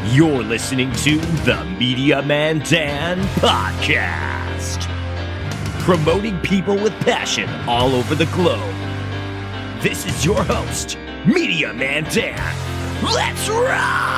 You're listening to the Media Man Dan podcast, promoting people with passion all over the globe. This is your host, Media Man Dan. Let's rock!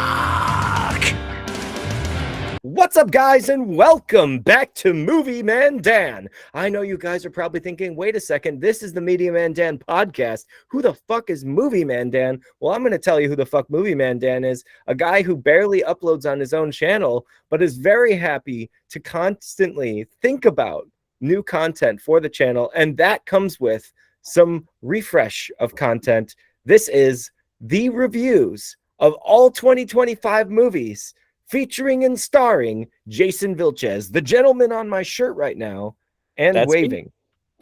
What's up, guys, and welcome back to Movie Man Dan. I know you guys are probably thinking, wait a second, this is the Media Man Dan podcast. Who the fuck is Movie Man Dan? Well, I'm going to tell you who the fuck Movie Man Dan is, a guy who barely uploads on his own channel, but is very happy to constantly think about new content for the channel, and that comes with some refresh of content. This is the reviews of all 2025 movies, featuring and starring Jason Vilches, the gentleman on my shirt right now, and That's waving. Me.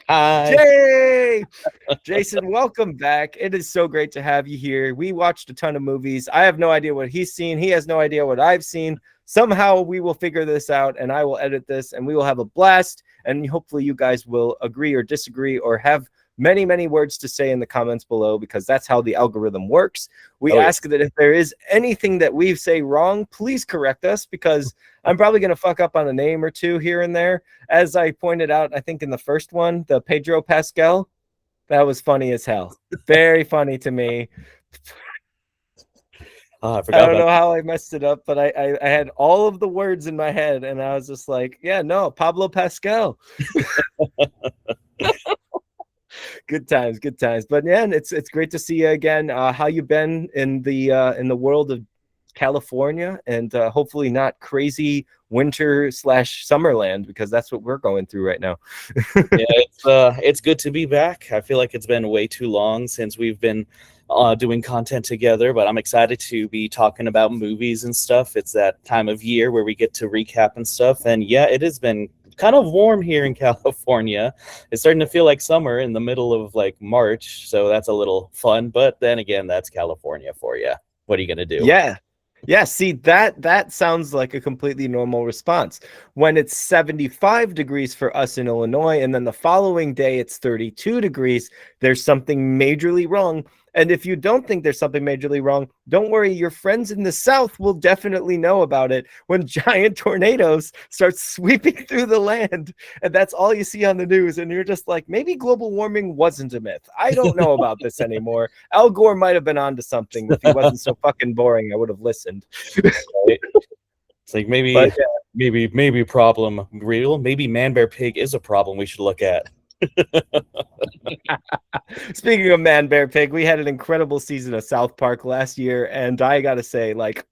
Hi. Yay! Jason, welcome back. It is so great to have you here. We watched a ton of movies. I have no idea what he's seen. He has no idea what I've seen. Somehow we will figure this out, and I will edit this, and we will have a blast, and hopefully you guys will agree or disagree or have many, many words to say in the comments below, because that's how the algorithm works. We ask that if there is anything that we say wrong, please correct us, because I'm probably going to fuck up on a name or two here and there. As I pointed out, I think in the first one, the Pedro Pascal, that was funny as hell. Very funny to me. I don't know how I messed it up, but I had all of the words in my head, and I was just like, yeah, no, Pablo Pascal. Good times. But yeah, it's great to see you again. How you been in the world of California, and hopefully not crazy winter / summerland, because that's what we're going through right now. Yeah, it's good to be back. I feel like it's been way too long since we've been doing content together, but I'm excited to be talking about movies and stuff. It's that time of year where we get to recap and stuff, and yeah, it has been kind of warm here in California. It's starting to feel like summer in the middle of like March, so that's a little fun, but then again, that's California for you. What are you gonna do? Yeah, see, that sounds like a completely normal response. When it's 75 degrees for us in Illinois, and then the following day it's 32 degrees, there's something majorly wrong. And if you don't think there's something majorly wrong, don't worry, your friends in the South will definitely know about it when giant tornadoes start sweeping through the land. And that's all you see on the news. And you're just like, maybe global warming wasn't a myth. I don't know about this anymore. Al Gore might have been onto something. If he wasn't so fucking boring, I would have listened. It's like maybe problem real. Maybe Man Bear Pig is a problem we should look at. Speaking of Man Bear Pig, we had an incredible season of South Park last year, and I gotta say, like,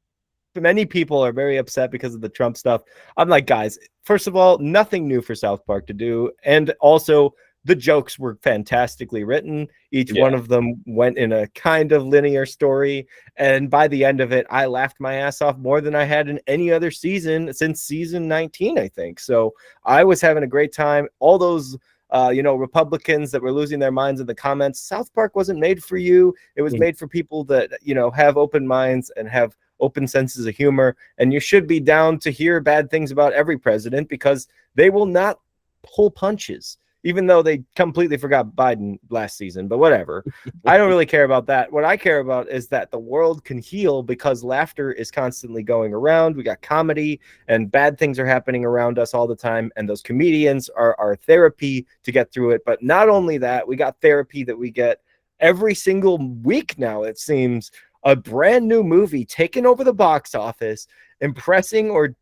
many people are very upset because of the Trump stuff. I'm like, guys, first of all, nothing new for South Park to do, and also the jokes were fantastically written. Each one of them went in a kind of linear story, and by the end of it, I laughed my ass off more than I had in any other season since season 19, I think. So I was having a great time. All those Republicans that were losing their minds in the comments, South Park wasn't made for you. It was made for people that, have open minds and have open senses of humor. And you should be down to hear bad things about every president, because they will not pull punches, even though they completely forgot Biden last season. But whatever. I don't really care about that. What I care about is that the world can heal, because laughter is constantly going around. We got comedy, and bad things are happening around us all the time. And those comedians are our therapy to get through it. But not only that, we got therapy that we get every single week now, it seems. A brand new movie taking over the box office, impressing or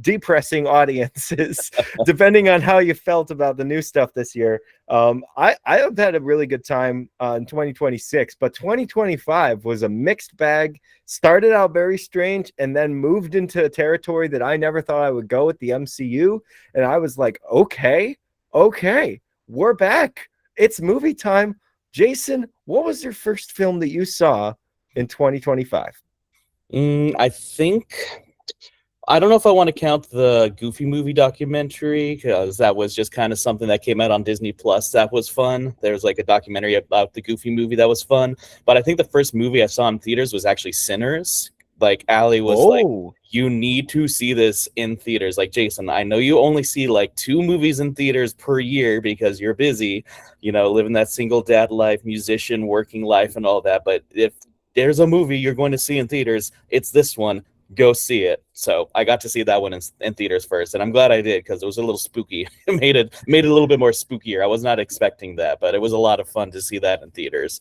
depressing audiences, depending on how you felt about the new stuff this year. I have had a really good time in 2026, but 2025 was a mixed bag. Started out very strange, and then moved into a territory that I never thought I would go with the MCU. And I was like, okay, we're back. It's movie time. Jason, what was your first film that you saw in 2025? I don't know if I want to count the Goofy movie documentary, because that was just kind of something that came out on Disney Plus. That was fun. There's like a documentary about the Goofy movie that was fun. But I think the first movie I saw in theaters was actually Sinners. Like, Allie was like, you need to see this in theaters. Like, Jason, I know you only see like 2 movies in theaters per year because you're busy, living that single dad life, musician, working life and all that. But if there's a movie you're going to see in theaters, it's this one. go see it. So I got to see that one in theaters first, and I'm glad I did because it was a little spooky. It made it a little bit more spookier. I was not expecting that, but it was a lot of fun to see that in theaters.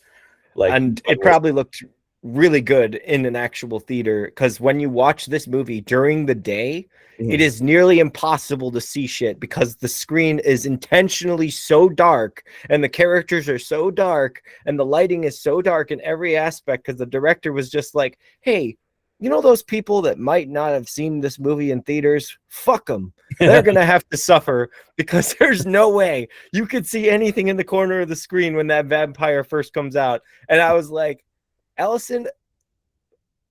Like, And it probably looked really good in an actual theater, because when you watch this movie during the day, it is nearly impossible to see shit because the screen is intentionally so dark and the characters are so dark and the lighting is so dark in every aspect, because the director was just like, hey, you know those people that might not have seen this movie in theaters? Fuck them. They're going to have to suffer, because there's no way you could see anything in the corner of the screen when that vampire first comes out. And I was like, Allison,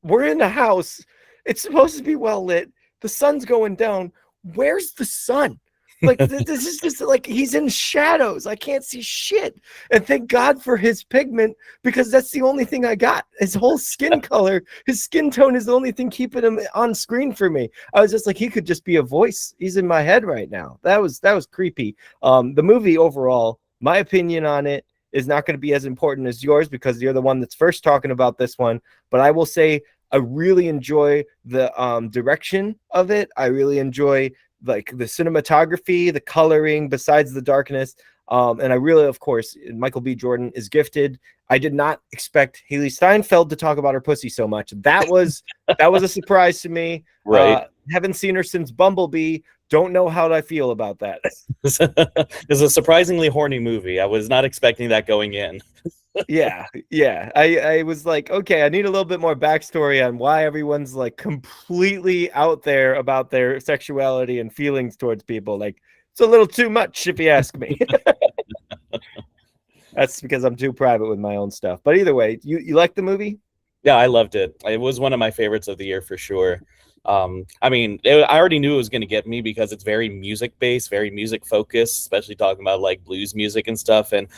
we're in the house. It's supposed to be well lit. The sun's going down. Where's the sun? Like, this is just like, he's in shadows. I can't see shit. And thank God for his pigment, because that's the only thing I got. His whole skin color, his skin tone is the only thing keeping him on screen for me. I was just like, he could just be a voice. He's in my head right now. That was creepy. The movie overall, my opinion on it is not going to be as important as yours, because you're the one that's first talking about this one. But I will say I really enjoy the direction of it. I really enjoy like the cinematography, the coloring, besides the darkness. And I really, of course, Michael B. Jordan is gifted. I did not expect Haley Steinfeld to talk about her pussy so much. That was a surprise to me. right. Haven't seen her since Bumblebee. Don't know how I feel about that. It's a surprisingly horny movie. I was not expecting that going in. yeah. I was like, okay, I need a little bit more backstory on why everyone's like completely out there about their sexuality and feelings towards people. Like, it's a little too much, if you ask me. That's because I'm too private with my own stuff. But either way, you like the movie? Yeah, I loved it. It was one of my favorites of the year for sure. I mean, I already knew it was going to get me because it's very music based, very music focused, especially talking about like blues music and stuff. And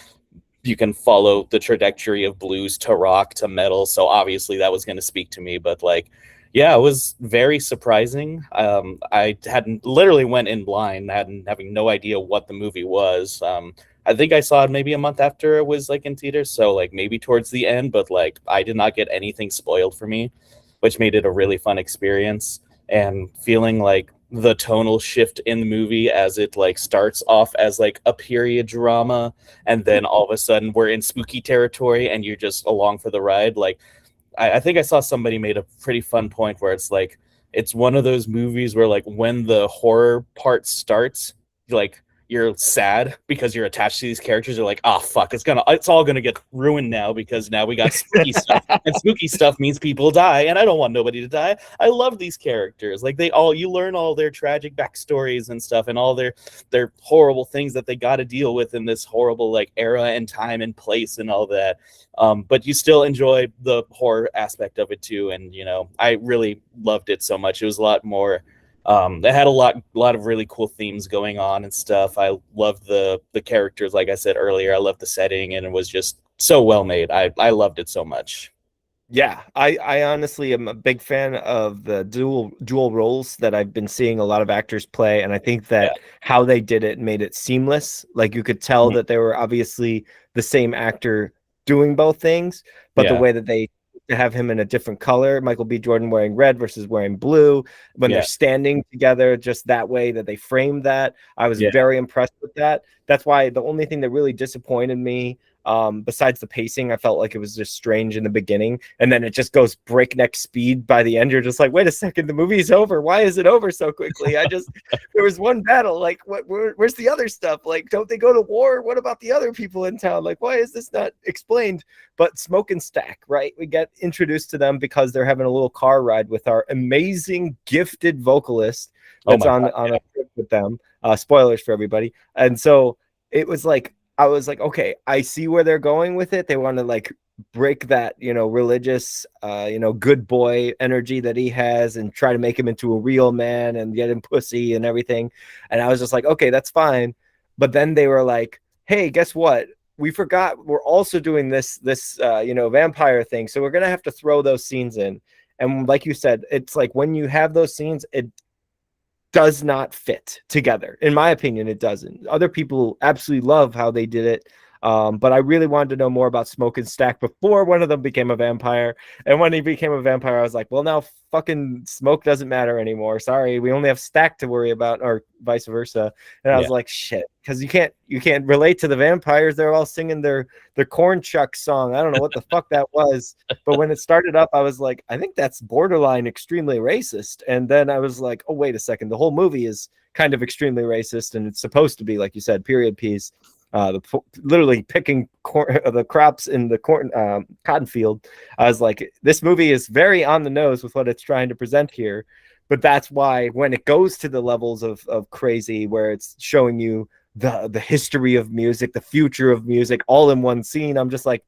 you can follow the trajectory of blues to rock to metal. So obviously that was going to speak to me. But like, yeah, it was very surprising. I hadn't literally went in blind, having no idea what the movie was. I think I saw it maybe a month after it was like in theaters, so like maybe towards the end, but like I did not get anything spoiled for me, which made it a really fun experience. And feeling like the tonal shift in the movie as it like starts off as like a period drama, and then all of a sudden we're in spooky territory and you're just along for the ride. Like I think I saw somebody made a pretty fun point where it's like it's one of those movies where like when the horror part starts, like you're sad because you're attached to these characters. You're like, oh fuck, it's all gonna get ruined now because now we got spooky stuff, and spooky stuff means people die, and I don't want nobody to die. I love these characters. Like you learn all their tragic backstories and stuff, and all their horrible things that they got to deal with in this horrible like era and time and place and all that. But you still enjoy the horror aspect of it too, and you know, I really loved it so much. It was a lot more. It had a lot of really cool themes going on and stuff. I loved the characters, like I said earlier. I loved the setting, and it was just so well made. I loved it so much. Yeah, I honestly am a big fan of the dual roles that I've been seeing a lot of actors play, and I think that how they did it made it seamless. Like you could tell that they were obviously the same actor doing both things, but the way that they to have him in a different color, Michael B. Jordan wearing red versus wearing blue, when they're standing together, just that way that they framed that. I was very impressed with that. That's why the only thing that really disappointed me, besides the pacing, I felt like it was just strange in the beginning, and then it just goes breakneck speed by the end. You're just like, wait a second, the movie's over. Why is it over so quickly? There was one battle. Like, where's the other stuff? Like, don't they go to war? What about the other people in town? Like, why is this not explained? But Smoke and Stack, right? We get introduced to them because they're having a little car ride with our amazing, gifted vocalist that's on a trip with them. Spoilers for everybody. And so it was like, I was like, okay, I see where they're going with it. They want to like break that, religious, good boy energy that he has and try to make him into a real man and get him pussy and everything. And I was just like, okay, that's fine. But then they were like, hey, guess what? We forgot we're also doing this vampire thing. So we're going to have to throw those scenes in. And like you said, it's like when you have those scenes, it does not fit together. In my opinion, it doesn't. Other people absolutely love how they did it. But I really wanted to know more about Smoke and Stack before one of them became a vampire. And when he became a vampire, I was like, well, now fucking Smoke doesn't matter anymore. Sorry, we only have Stack to worry about, or vice versa. And I was like, shit, because you can't relate to the vampires. They're all singing their corn chuck song. I don't know what the fuck that was. But when it started up, I was like, I think that's borderline extremely racist. And then I was like, oh, wait a second. The whole movie is kind of extremely racist, and it's supposed to be, like you said, period piece. Literally picking the crops in the cotton field. I was like, this movie is very on the nose with what it's trying to present here. But that's why when it goes to the levels of crazy, where it's showing you the history of music, the future of music, all in one scene, I'm just like,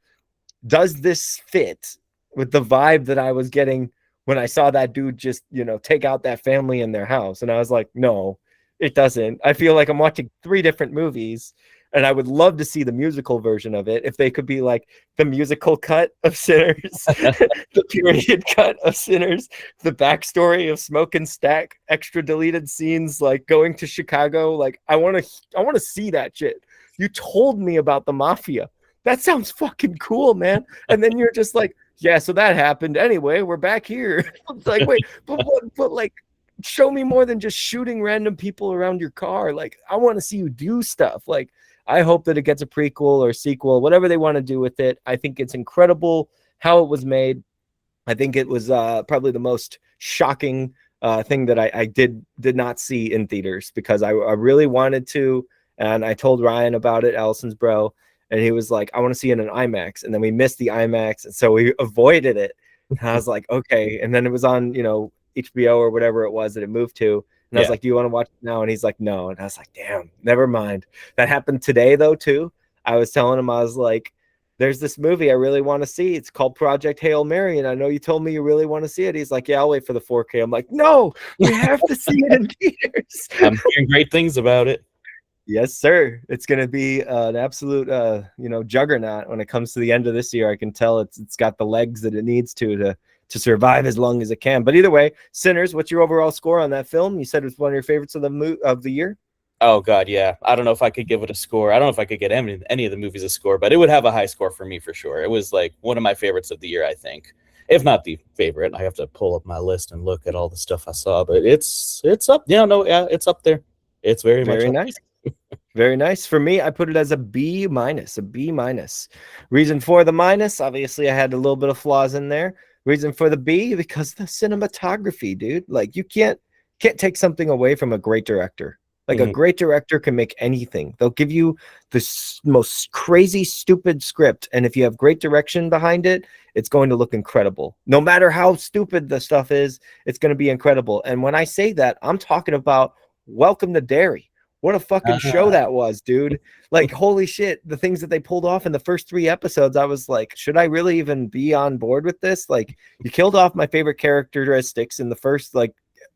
does this fit with the vibe that I was getting when I saw that dude just, take out that family in their house? And I was like, no, it doesn't. I feel like I'm watching 3 different movies. And I would love to see the musical version of it. If they could be like the musical cut of Sinners, the period cut of Sinners, the backstory of Smoke and Stack, extra deleted scenes, like going to Chicago. Like I want to see that shit. You told me about the mafia. That sounds fucking cool, man. And then you're just like, yeah, so that happened anyway. We're back here. It's like, wait, but like, show me more than just shooting random people around your car. Like, I want to see you do stuff. Like, I hope that it gets a prequel or sequel, whatever they want to do with it. I think it's incredible how it was made. I think it was probably the most shocking thing that I did not see in theaters, because I really wanted to. And I told Ryan about it, Allison's bro, and he was like, I want to see it in IMAX. And then we missed the IMAX, and so we avoided it. And I was like, okay. And then it was on, HBO or whatever it was that it moved to. And I was like, do you want to watch it now? And he's like, no. And I was like, damn, never mind. That happened today, though, too. I was telling him, I was like, there's this movie I really want to see. It's called Project Hail Mary. And I know you told me you really want to see it. He's like, yeah, I'll wait for the 4K. I'm like, no, we have to see it in theaters. I'm hearing great things about it. Yes, sir. It's going to be an absolute, juggernaut when it comes to the end of this year. I can tell it's got the legs that it needs to survive as long as it can. But either way, Sinners, what's your overall score on that film? You said it was one of your favorites of the year? Oh, God, yeah. I don't know if I could give it a score. I don't know if I could get any of the movies a score, but it would have a high score for me for sure. It was like one of my favorites of the year, I think. If not the favorite. I have to pull up my list and look at all the stuff I saw, but it's up. It's up there. It's very nice. Very nice. For me, I put it as a B minus. Reason for the minus, obviously I had a little bit of flaws in there. Reason for the B, because the cinematography, dude. Like, you can't take something away from a great director. Like, a great director can make anything. They'll give you the most crazy, stupid script, and if you have great direction behind it, it's going to look incredible. No matter how stupid the stuff is, it's going to be incredible. And when I say that, I'm talking about Welcome to Derry. What a fucking show that was, dude. Like, holy shit, the things that they pulled off in the first 3 episodes, I was like, should I really even be on board with this? Like, you killed off my favorite characteristics in the first,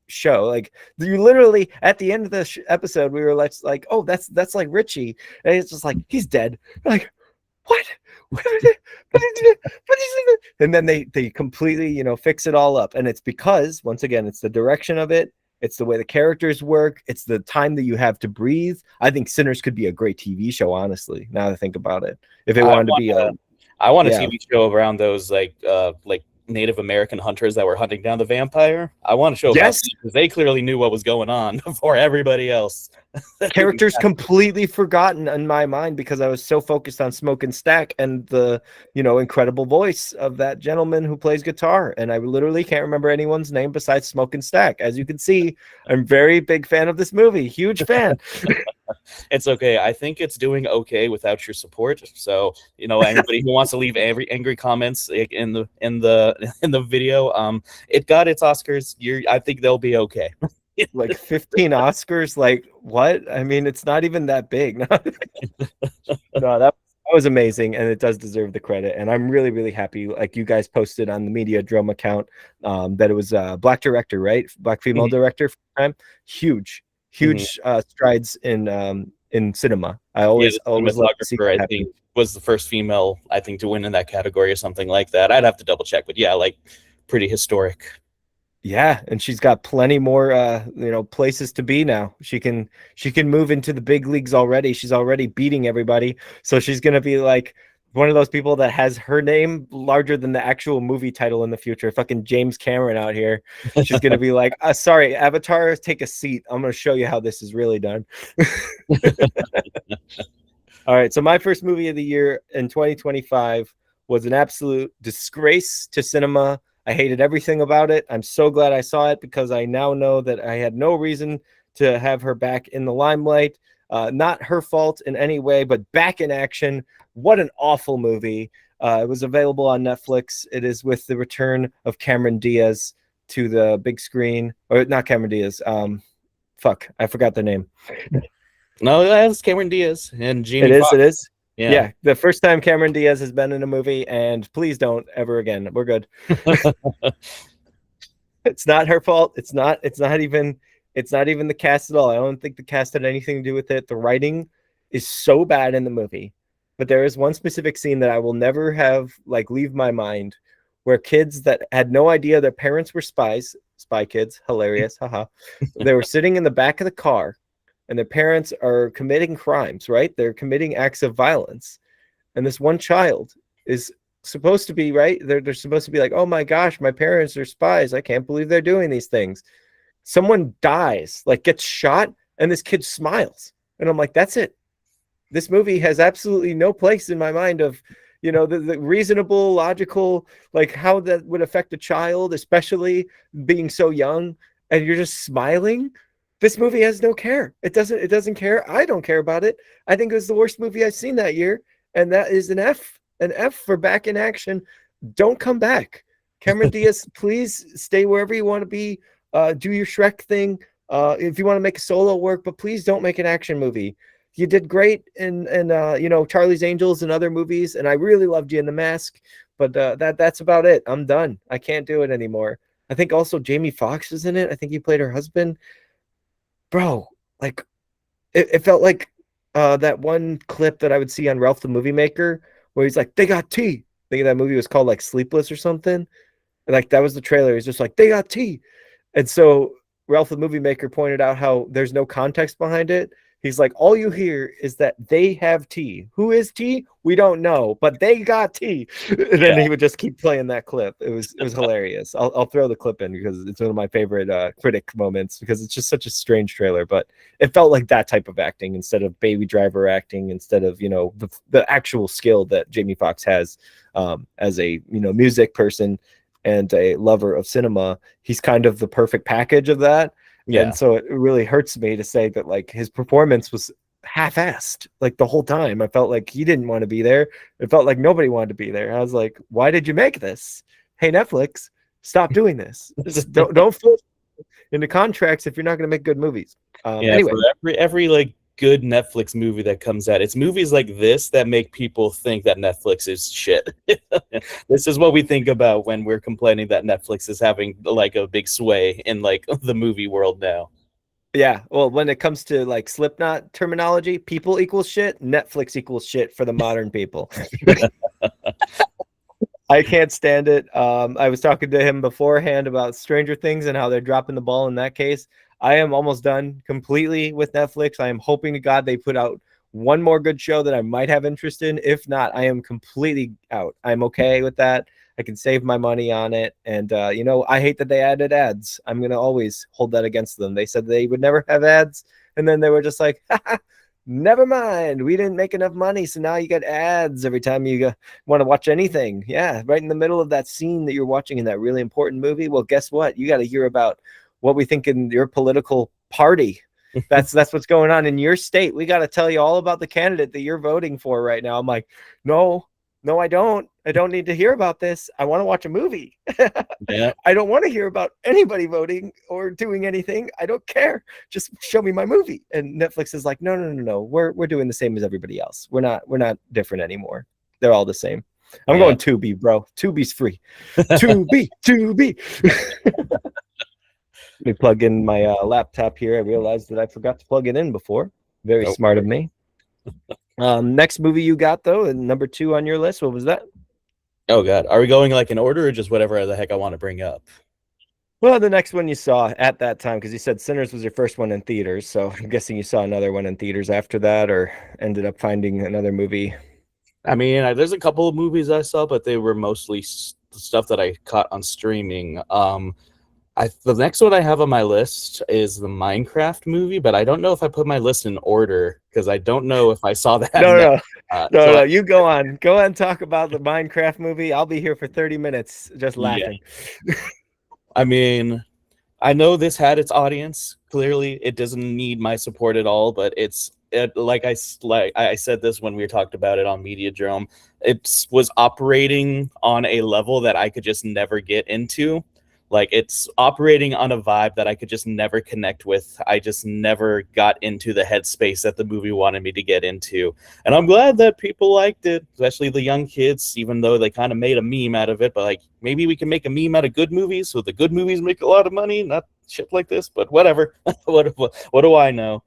show. Like, you literally, at the end of the episode, we were like, oh, that's like Richie. And it's just like, he's dead. Like, what? And then they completely, fix it all up. And it's because, once again, it's the direction of it. It's the way the characters work. It's the time that you have to breathe. I think Sinners could be a great TV show, honestly, now that I think about it. If it wanted to be I want a TV show around those like Native American hunters that were hunting down the vampire. I want to show about them, because they clearly knew what was going on before everybody else. Characters completely forgotten in my mind, because I was so focused on Smoke and Stack and the incredible voice of that gentleman who plays guitar, and I literally can't remember anyone's name besides Smoke and Stack. As you can see, I'm very big fan of this movie, huge fan. It's okay. I think it's doing okay without your support. So, anybody who wants to leave angry comments in the video, it got its Oscars. I think they'll be okay. Like 15 Oscars, like what? I mean, it's not even that big. No, that was amazing, and it does deserve the credit. And I'm really, really happy. Like, you guys posted on the MediaDrome account that it was a black director, right? Black female director for the time. Huge strides in cinema. I always love to see that. I think was the first female, I think, to win in that category or something like that. I'd have to double check, but yeah, like, pretty historic. Yeah, and she's got plenty more places to be now. She can move into the big leagues already. She's already beating everybody. So she's going to be like one of those people that has her name larger than the actual movie title in the future. Fucking James Cameron out here. She's going to be like, sorry, Avatar, take a seat. I'm going to show you how this is really done. All right, so my first movie of the year in 2025 was an absolute disgrace to cinema. I hated everything about it. I'm so glad I saw it because I now know that I had no reason to have her back in the limelight. Not her fault in any way, but back in action. What an awful movie. It was available on Netflix. It is with the return of Cameron Diaz to the big screen. Or not Cameron Diaz. I forgot the name. No, that's Cameron Diaz and Jamie It is. Foxx. It is. Yeah. Yeah, the first time Cameron Diaz has been in a movie, and please don't ever again. We're good. It's not her fault. It's not even the cast at all. I don't think the cast had anything to do with it. The writing is so bad in the movie. But there is one specific scene that I will never have leave my mind, where kids that had no idea their parents were spies, spy kids, hilarious, haha. They were sitting in the back of the car and their parents are committing crimes, right? They're committing acts of violence. And this one child is supposed to be, right? They're supposed to be like, oh my gosh, my parents are spies. I can't believe they're doing these things. Someone dies, gets shot, and this kid smiles. And I'm like, that's it. This movie has absolutely no place in my mind of, the reasonable, logical, how that would affect a child, especially being so young, and you're just smiling. This movie has no care. It doesn't care. I don't care about it. I think it was the worst movie I've seen that year, and that is an F. An F for back in action. Don't come back. Cameron Diaz, please stay wherever you want to be. Do your Shrek thing. If you want to make a solo work, but please don't make an action movie. You did great in Charlie's Angels and other movies, and I really loved you in The Mask, but that's about it. I'm done. I can't do it anymore. I think also Jamie Foxx is in it. I think he played her husband. Bro, it felt like that one clip that I would see on Ralph the Movie Maker where he's like, they got tea. I think that movie was called Sleepless or something. And that was the trailer. He's just like, they got tea. And so Ralph the Movie Maker pointed out how there's no context behind it. He's like, all you hear is that they have tea. Who is tea? We don't know, but they got tea. And then he would just keep playing that clip. It was hilarious. I'll throw the clip in because it's one of my favorite critic moments because it's just such a strange trailer. But it felt like that type of acting instead of Baby Driver acting, instead of the actual skill that Jamie Foxx has as a music person and a lover of cinema. He's kind of the perfect package of that. Yeah. And so it really hurts me to say that his performance was half-assed the whole time. I felt like he didn't want to be there. It felt like nobody wanted to be there. I was like, why did you make this? Hey, Netflix, stop doing this. Just don't force into contracts if you're not going to make good movies. Anyway, for every good Netflix movie that comes out, it's movies like this that make people think that Netflix is shit. This is what we think about when we're complaining that Netflix is having a big sway in the movie world now. Yeah, well, when it comes to Slipknot terminology, people equals shit, Netflix equals shit for the modern people. I can't stand it. I was talking to him beforehand about Stranger Things and how they're dropping the ball in that case. I am almost done completely with Netflix. I am hoping to God they put out one more good show that I might have interest in. If not, I am completely out. I'm okay with that. I can save my money on it. And, I hate that they added ads. I'm going to always hold that against them. They said they would never have ads. And then they were just like, never mind. We didn't make enough money. So now you got ads every time you want to watch anything. Yeah, right in the middle of that scene that you're watching in that really important movie. Well, guess what? You got to hear about what we think in your political party. That's what's going on in your state. We got to tell you all about the candidate that you're voting for right now. I'm like, no, I don't need to hear about this. I want to watch a movie. Yeah. I don't want to hear about anybody voting or doing anything. I don't care. Just show me my movie. And Netflix is like, no. We're doing the same as everybody else. We're not different anymore. They're all the same. I'm going Tubi, bro. Tubi's free. Tubi. Let me plug in my laptop here. I realized that I forgot to plug it in before. Very smart of me. Next movie you got, though, and number 2 on your list, what was that? Oh, God. Are we going in order or just whatever the heck I want to bring up? Well, the next one you saw at that time, because you said Sinners was your first one in theaters, so I'm guessing you saw another one in theaters after that, or ended up finding another movie. I mean, there's a couple of movies I saw, but they were mostly stuff that I caught on streaming. The next one I have on my list is the Minecraft movie, but I don't know if I put my list in order because I don't know if I saw that No, next. no, no, no. You go on. Go on, talk about the Minecraft movie. I'll be here for 30 minutes just laughing. Yeah. I mean, I know this had its audience. Clearly, it doesn't need my support at all, but like I said this when we talked about it on MediaDrome. It was operating on a level that I could just never get into. Like, it's operating on a vibe that I could just never connect with. I just never got into the headspace that the movie wanted me to get into. And I'm glad that people liked it, especially the young kids, even though they kind of made a meme out of it. But, like, maybe we can make a meme out of good movies so the good movies make a lot of money, not shit like this, but whatever. what do I know?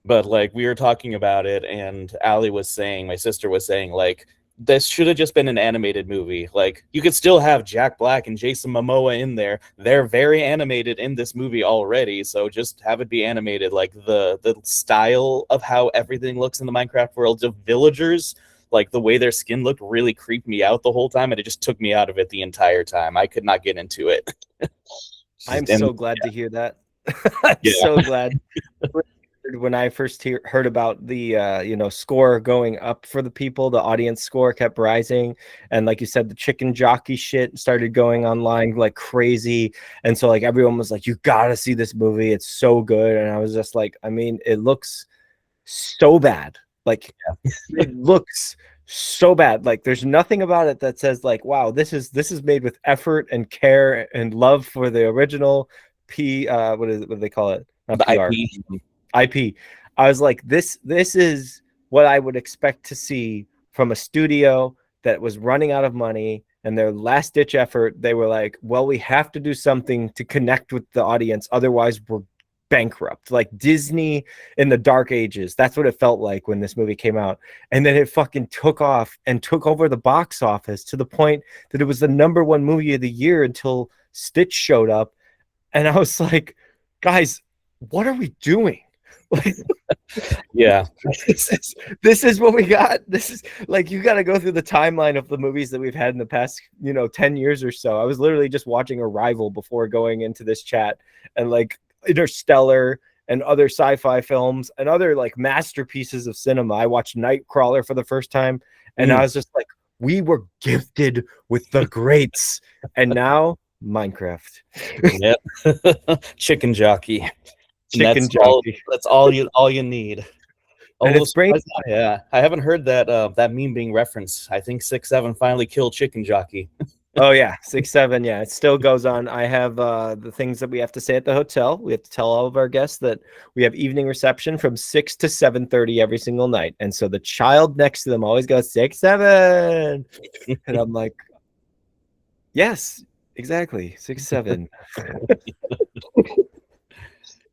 But, like, we were talking about it, and my sister was saying, like, this should have just been an animated movie. Like, you could still have Jack Black and Jason Momoa in there. They're very animated in this movie already, so just have it be animated. Like, the style of how everything looks in the Minecraft world of villagers, like the way their skin looked, really creeped me out the whole time, and it just took me out of it the entire time. I could not get into it. I'm so glad to hear that. I'm so glad. When I first heard about the score going up for the people, the audience score kept rising, and like you said, the chicken jockey shit started going online like crazy, and so like everyone was like, you gotta see this movie, it's so good. And I was just like, I mean, it looks so bad, like it looks so bad, like there's nothing about it that says like, wow, this is made with effort and care and love for the original what do they call it, not the PR, IP. I was like, this is what I would expect to see from a studio that was running out of money, and their last ditch effort, they were like, well, we have to do something to connect with the audience, otherwise we're bankrupt. Like Disney in the dark ages. That's what it felt like when this movie came out. And then it fucking took off and took over the box office to the point that it was the #1 movie of the year until Stitch showed up. And I was like, guys, what are we doing? Like, yeah, this is what we got. This is like, you got to go through the timeline of the movies that we've had in the past 10 years or so. I was literally just watching Arrival before going into this chat, and like Interstellar and other sci-fi films and other like masterpieces of cinema. I watched Nightcrawler for the first time, and I was just like, we were gifted with the greats, and now Minecraft. Yep. Chicken jockey. Chicken jockey. That's all you need. And it's great. Yeah, I haven't heard that meme being referenced. I think 6-7 finally killed Chicken Jockey. Oh yeah, 6-7. Yeah, it still goes on. I have the things that we have to say at the hotel. We have to tell all of our guests that we have evening reception from 6 to 7:30 every single night, and so the child next to them always goes 6-7, and I'm like, yes, exactly, 6-7.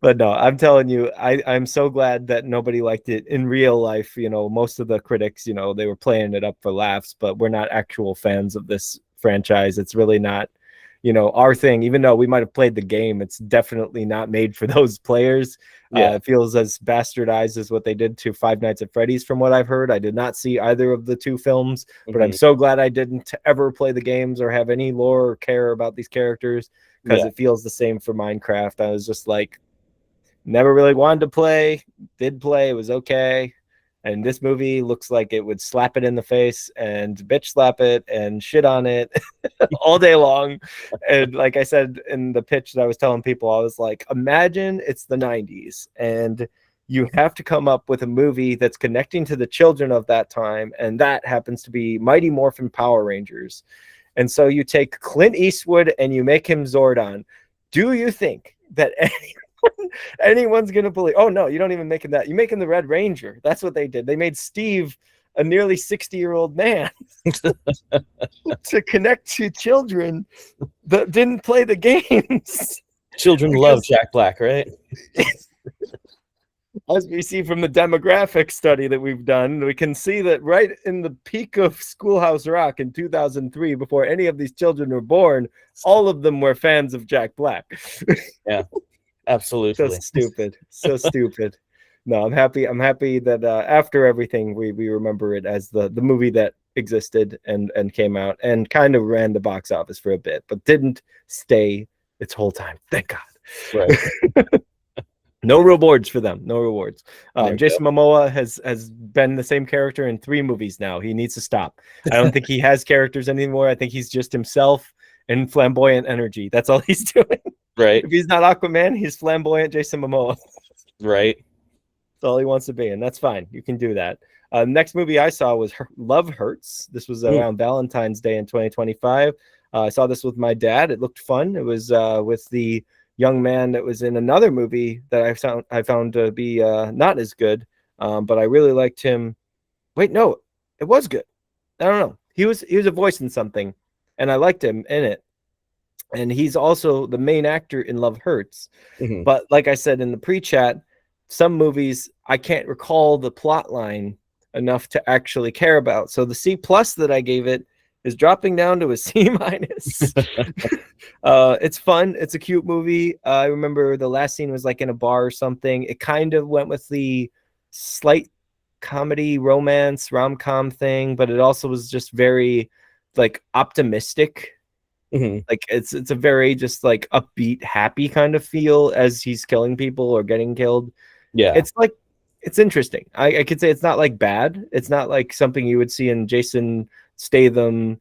But no, I'm telling you, I'm so glad that nobody liked it in real life. Most of the critics, they were playing it up for laughs, but we're not actual fans of this franchise. It's really not, our thing. Even though we might have played the game, it's definitely not made for those players. Yeah. It feels as bastardized as what they did to Five Nights at Freddy's, from what I've heard. I did not see either of the two films, but I'm so glad I didn't ever play the games or have any lore or care about these characters, because it feels the same for Minecraft. I was just like, never really wanted to play, did play, it was okay. And this movie looks like it would slap it in the face and bitch slap it and shit on it all day long. And like I said in the pitch that I was telling people, I was like, imagine it's the 90s and you have to come up with a movie that's connecting to the children of that time, and that happens to be Mighty Morphin Power Rangers. And so you take Clint Eastwood and you make him Zordon. Do you think that anyone's gonna believe? Oh no, you don't even make him that. You make him the Red Ranger. That's what they did. They made Steve a nearly 60-year-old man to connect to children that didn't play the games. Children love Jack Black, right? As we see from the demographic study that we've done, we can see that right in the peak of Schoolhouse Rock in 2003, before any of these children were born, all of them were fans of Jack Black. Yeah, So absolutely. stupid. So stupid. No, I'm happy. I'm happy that after everything, we remember it as the movie that existed and came out and kind of ran the box office for a bit, but didn't stay its whole time. Thank God. Right. No rewards for them. No rewards. There you Jason Momoa has been the same character in 3 movies now. He needs to stop. I don't think he has characters anymore. I think he's just himself and flamboyant energy. That's all he's doing. go. Right. If he's not Aquaman, he's flamboyant Jason Momoa. Right. That's all he wants to be, and that's fine. You can do that. Next movie I saw was Love Hurts. This was around Valentine's Day in 2025. I saw this with my dad. It looked fun. It was with the young man that was in another movie that I found to be not as good, but I really liked him. Wait, no, it was good. I don't know. He was a voice in something, and I liked him in it. And he's also the main actor in Love Hurts. Mhm. But like I said in the pre-chat, some movies I can't recall the plot line enough to actually care about. So the C plus that I gave it is dropping down to a C minus. It's fun. It's a cute movie. I remember the last scene was like in a bar or something. It kind of went with the slight comedy, romance, rom-com thing, but it also was just very like optimistic. Mhm. Like it's a very just like upbeat, happy kind of feel as he's killing people or getting killed. Yeah. It's like it's interesting. I could say it's not like bad. It's not like something you would see in Jason Statham,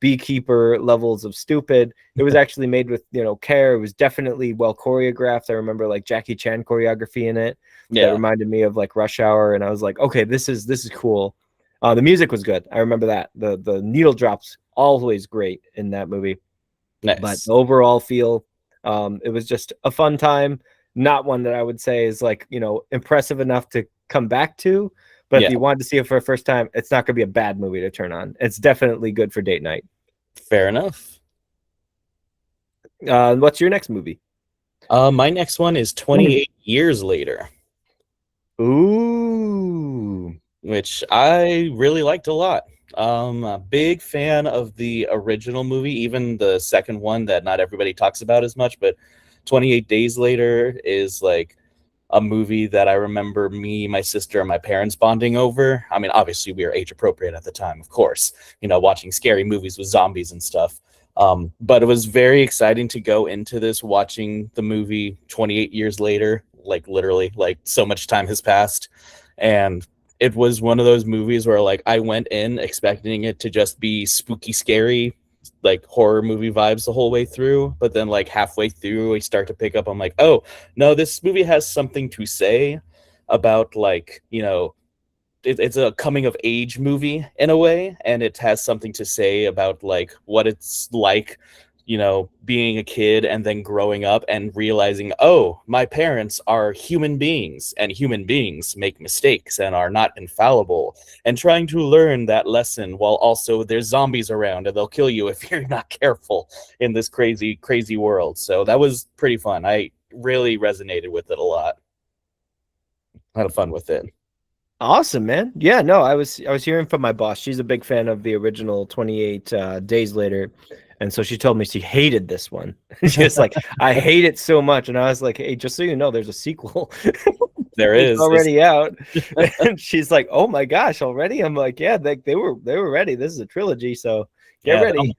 beekeeper levels of stupid. It was actually made with care. It was definitely well choreographed. I remember like Jackie Chan choreography in it that Yeah. reminded me of like Rush Hour, and I was like, okay, this is cool. The music was good. I remember that the needle drops always great in that movie. But Nice. the overall feel, it was just a fun time. Not one that I would say is like impressive enough to come back to. But if Yeah. you wanted to see it for a first time, it's not going to be a bad movie to turn on. It's definitely good for date night. Fair enough. What's your next movie? My next one is 28 Years Later, Ooh, which I really liked a lot. A big fan of the original movie, even the second one that not everybody talks about as much, but 28 Days Later is like a movie that I remember me, my sister, and my parents bonding over. I mean, obviously we were age appropriate at the time, of course, watching scary movies with zombies and stuff. But it was very exciting to go into this watching the movie 28 years later, like literally, like so much time has passed. And it was one of those movies where like I went in expecting it to just be spooky, scary, like horror movie vibes the whole way through, but then like halfway through I start to pick up, I'm like, oh no, this movie has something to say about like it's a coming of age movie in a way, and it has something to say about like what it's like being a kid and then growing up and realizing, oh, my parents are human beings and human beings make mistakes and are not infallible, and trying to learn that lesson while also there's zombies around and they'll kill you if you're not careful in this crazy world. So that was pretty fun. I really resonated with it a lot. Had fun with it. awesome, man. Yeah, no, I was hearing from my boss. She's a big fan of the original 28 Days Later. And so she told me she hated this one. She was like, I hate it so much. And I was like, hey, just so you know, there's a sequel. There It's is already out. And she's like, oh my gosh, already? I'm like, yeah, they were ready. This is a trilogy, so get ready.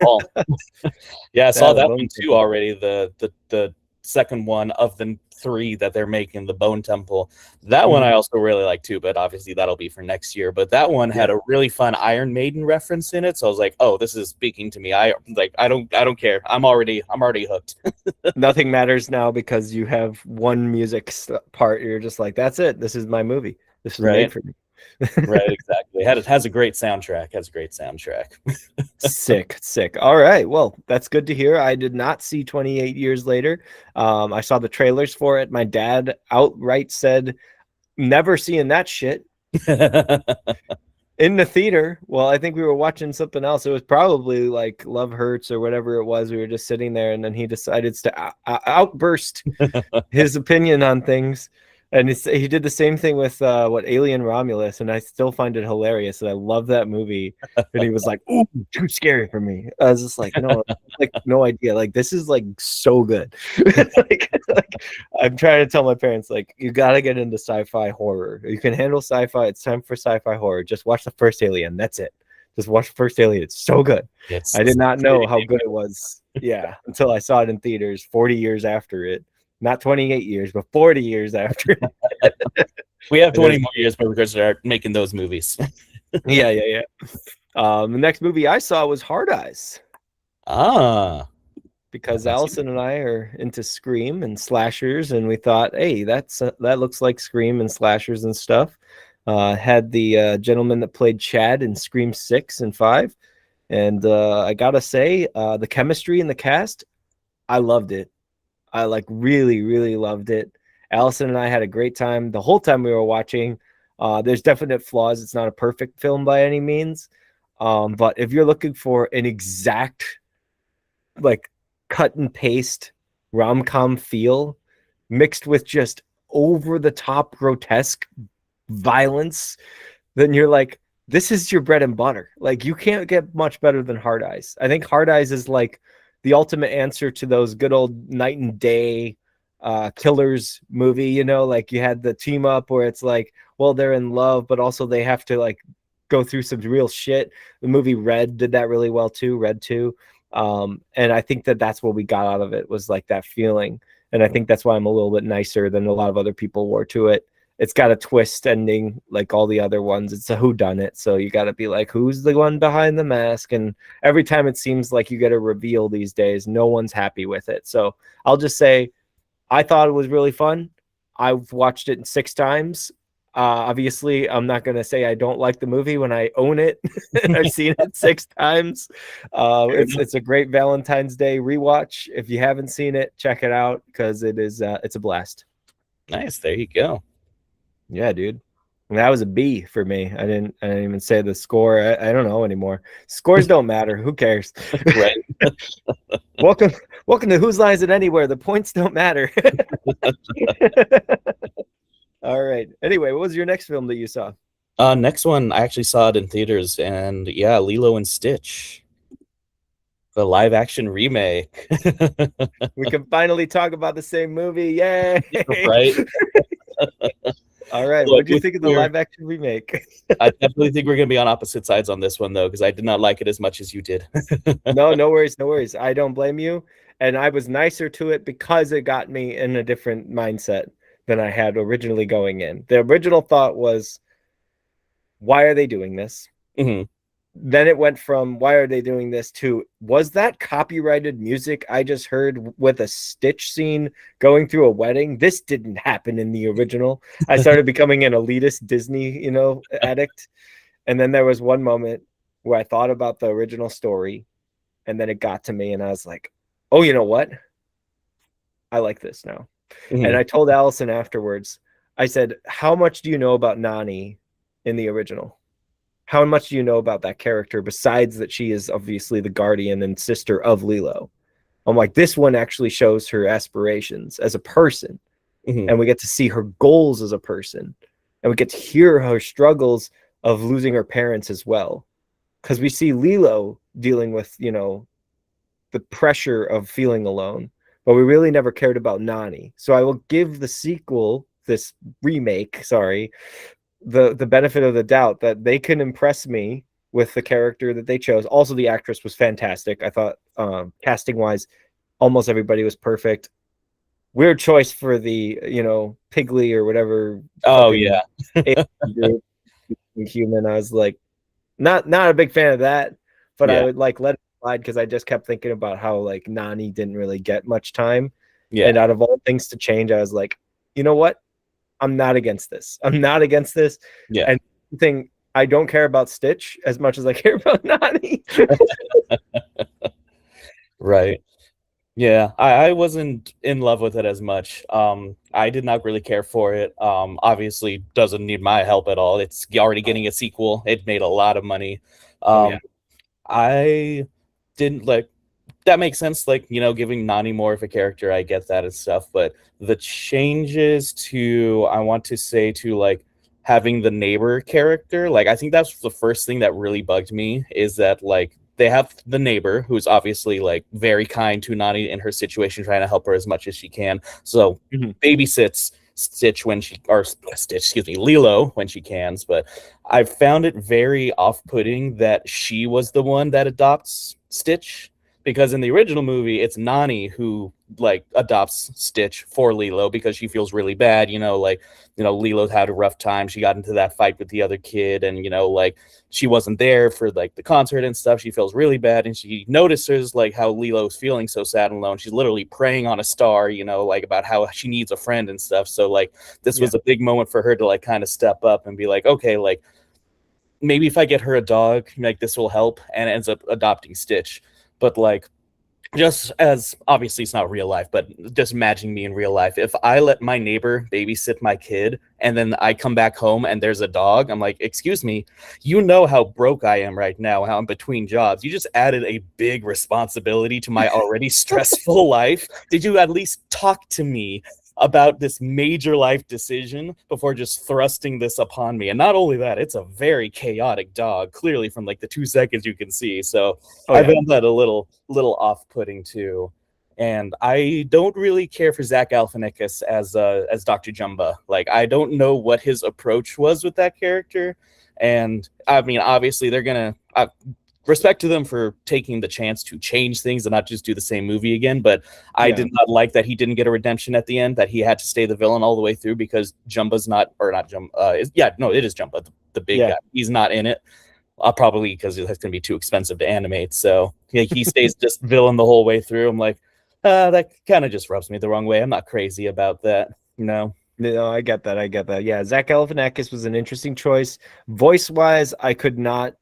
Yeah, I saw that was one too already. The second one of the 3 that they're making, the Bone Temple. That one I also really like too, but obviously that'll be for next year. But that one had a really fun Iron Maiden reference in it, so I was like, oh, this is speaking to me. I don't care. I'm already hooked. Nothing matters now because you have one music part. You're just like, that's it. This is my movie. This was made for me. Right, exactly. It has a great soundtrack. Sick. All right. Well, that's good to hear. I did not see 28 Years Later. I saw the trailers for it. My dad outright said, never seeing that shit in the theater. Well, I think we were watching something else. It was probably like Love Hurts or whatever it was. We were just sitting there, and then he decided to outburst his opinion on things. And he did the same thing with Alien Romulus, and I still find it hilarious. And I love that movie. And he was like, "Ooh, too scary for me." I was just like, "No, like no idea. Like this is like so good." like I'm trying to tell my parents, like, you got to get into sci-fi horror. You can handle sci-fi. It's time for sci-fi horror. Just watch the first Alien. That's it. Just watch the first Alien. It's so good. I did not know how good it was. Yeah, until I saw it in theaters 40 years after it. Not 28 years, but 40 years after. We have 20 more years before we're going to start making those movies. Yeah. The next movie I saw was Hard Eyes. Because Allison and I are into Scream and slashers, and we thought, hey, that looks like Scream and slashers and stuff. Had the gentleman that played Chad in Scream 6 and 5. And I gotta say, the chemistry in the cast, I loved it. I like really, really loved it. Allison and I had a great time the whole time we were watching. There's definite flaws. It's not a perfect film by any means. But if you're looking for an exact, like, cut and paste rom-com feel mixed with just over the top grotesque violence, then you're like, this is your bread and butter. Like, you can't get much better than Hard Eyes. I think Hard Eyes is like the ultimate answer to those good old Night and Day killers movie, you know, like you had the team up where it's like, well, they're in love, but also they have to like go through some real shit. The movie Red did that really well too, Red 2. And I think that that's what we got out of it, was like that feeling. And I think that's why I'm a little bit nicer than a lot of other people were to it. It's got a twist ending like all the other ones. It's a whodunit, so you got to be like, who's the one behind the mask? And every time it seems like you get a reveal these days, no one's happy with it. So I'll just say, I thought it was really fun. I've watched it 6 times. Obviously, I'm not going to say I don't like the movie when I own it. I've seen it 6 times. It's a great Valentine's Day rewatch. If you haven't seen it, check it out because it's a blast. Nice. There you go. Yeah, dude. That was a B for me. I didn't even say the score. I don't know anymore. Scores don't matter. Who cares? Right. Welcome to Whose Line Is It Anywhere? The points don't matter. All right. Anyway, what was your next film that you saw? Next one, I actually saw it in theaters, and yeah, Lilo and Stitch, the live action remake. We can finally talk about the same movie. Yay! Right. All right. What do you think of the live action remake? I definitely think we're going to be on opposite sides on this one, though, because I did not like it as much as you did. No worries. I don't blame you. And I was nicer to it because it got me in a different mindset than I had originally going in. The original thought was, why are they doing this? Mm-hmm. Then it went from, why are they doing this, to, was that copyrighted music I just heard with a Stitch scene going through a wedding? This didn't happen in the original. I started becoming an elitist Disney, addict. And then there was one moment where I thought about the original story, and then it got to me, and I was like, oh, you know what? I like this now. Mm-hmm. And I told Allison afterwards, I said, how much do you know about Nani in the original? How much do you know about that character besides that she is obviously the guardian and sister of Lilo? I'm like, this one actually shows her aspirations as a person. Mm-hmm. And we get to see her goals as a person. And we get to hear her struggles of losing her parents as well. Because we see Lilo dealing with, the pressure of feeling alone. But we really never cared about Nani. So I will give the sequel, this remake, the benefit of the doubt that they can impress me with the character that they chose. Also, the actress was fantastic. I thought casting wise, almost everybody was perfect. Weird choice for the, Piggly or whatever. Oh yeah. Human. I was like, not a big fan of that, but yeah. I would like let it slide because I just kept thinking about how like Nani didn't really get much time. Yeah. And out of all things to change, I was like, you know what? I'm not against this. Yeah. And thing, I don't care about Stitch as much as I care about Nani. Right. Yeah, I wasn't in love with it as much. I did not really care for it. Obviously doesn't need my help at all. It's already getting a sequel. It made a lot of money. I didn't that makes sense. Like, you know, giving Nani more of a character, I get that and stuff. But the changes to, I want to say, to like having the neighbor character, like, I think that's the first thing that really bugged me is that, like, they have the neighbor who's obviously like very kind to Nani in her situation, trying to help her as much as she can. So babysits Stitch when she, or Stitch, excuse me, Lilo when she can. But I found it very off-putting that she was the one that adopts Stitch, because in the original movie it's Nani who like adopts Stitch for Lilo because she feels really bad, you know, like, you know, Lilo had a rough time, she got into that fight with the other kid, and, you know, like, she wasn't there for like the concert and stuff, she feels really bad, and she notices like how Lilo's feeling so sad and alone, she's literally praying on a star, you know, like about how she needs a friend and stuff. So like this was a big moment for her to like kind of step up and be like, okay, like, maybe if I get her a dog, like, this will help, and ends up adopting Stitch. But like, just as, obviously it's not real life, but just imagining me in real life, if I let my neighbor babysit my kid and then I come back home and there's a dog, I'm like, excuse me, you know how broke I am right now, how I'm between jobs, you just added a big responsibility to my already stressful life. Did you at least talk to me about this major life decision before just thrusting this upon me? And not only that, it's a very chaotic dog, clearly from like the 2 seconds you can see. So I found that a little off-putting too. And I don't really care for Zach Galifianakis as Dr. Jumba. Like, I don't know what his approach was with that character. And I mean, obviously they're gonna respect to them for taking the chance to change things and not just do the same movie again. But I did not like that he didn't get a redemption at the end, that he had to stay the villain all the way through, because Jumba's not, or not Jumba. It is Jumba, the big guy. He's not in it. Probably because it's going to be too expensive to animate. So he stays just villain the whole way through. I'm like, that kind of just rubs me the wrong way. I'm not crazy about that, you know? No, I get that. Yeah, Zach Galifianakis was an interesting choice. Voice-wise, I could not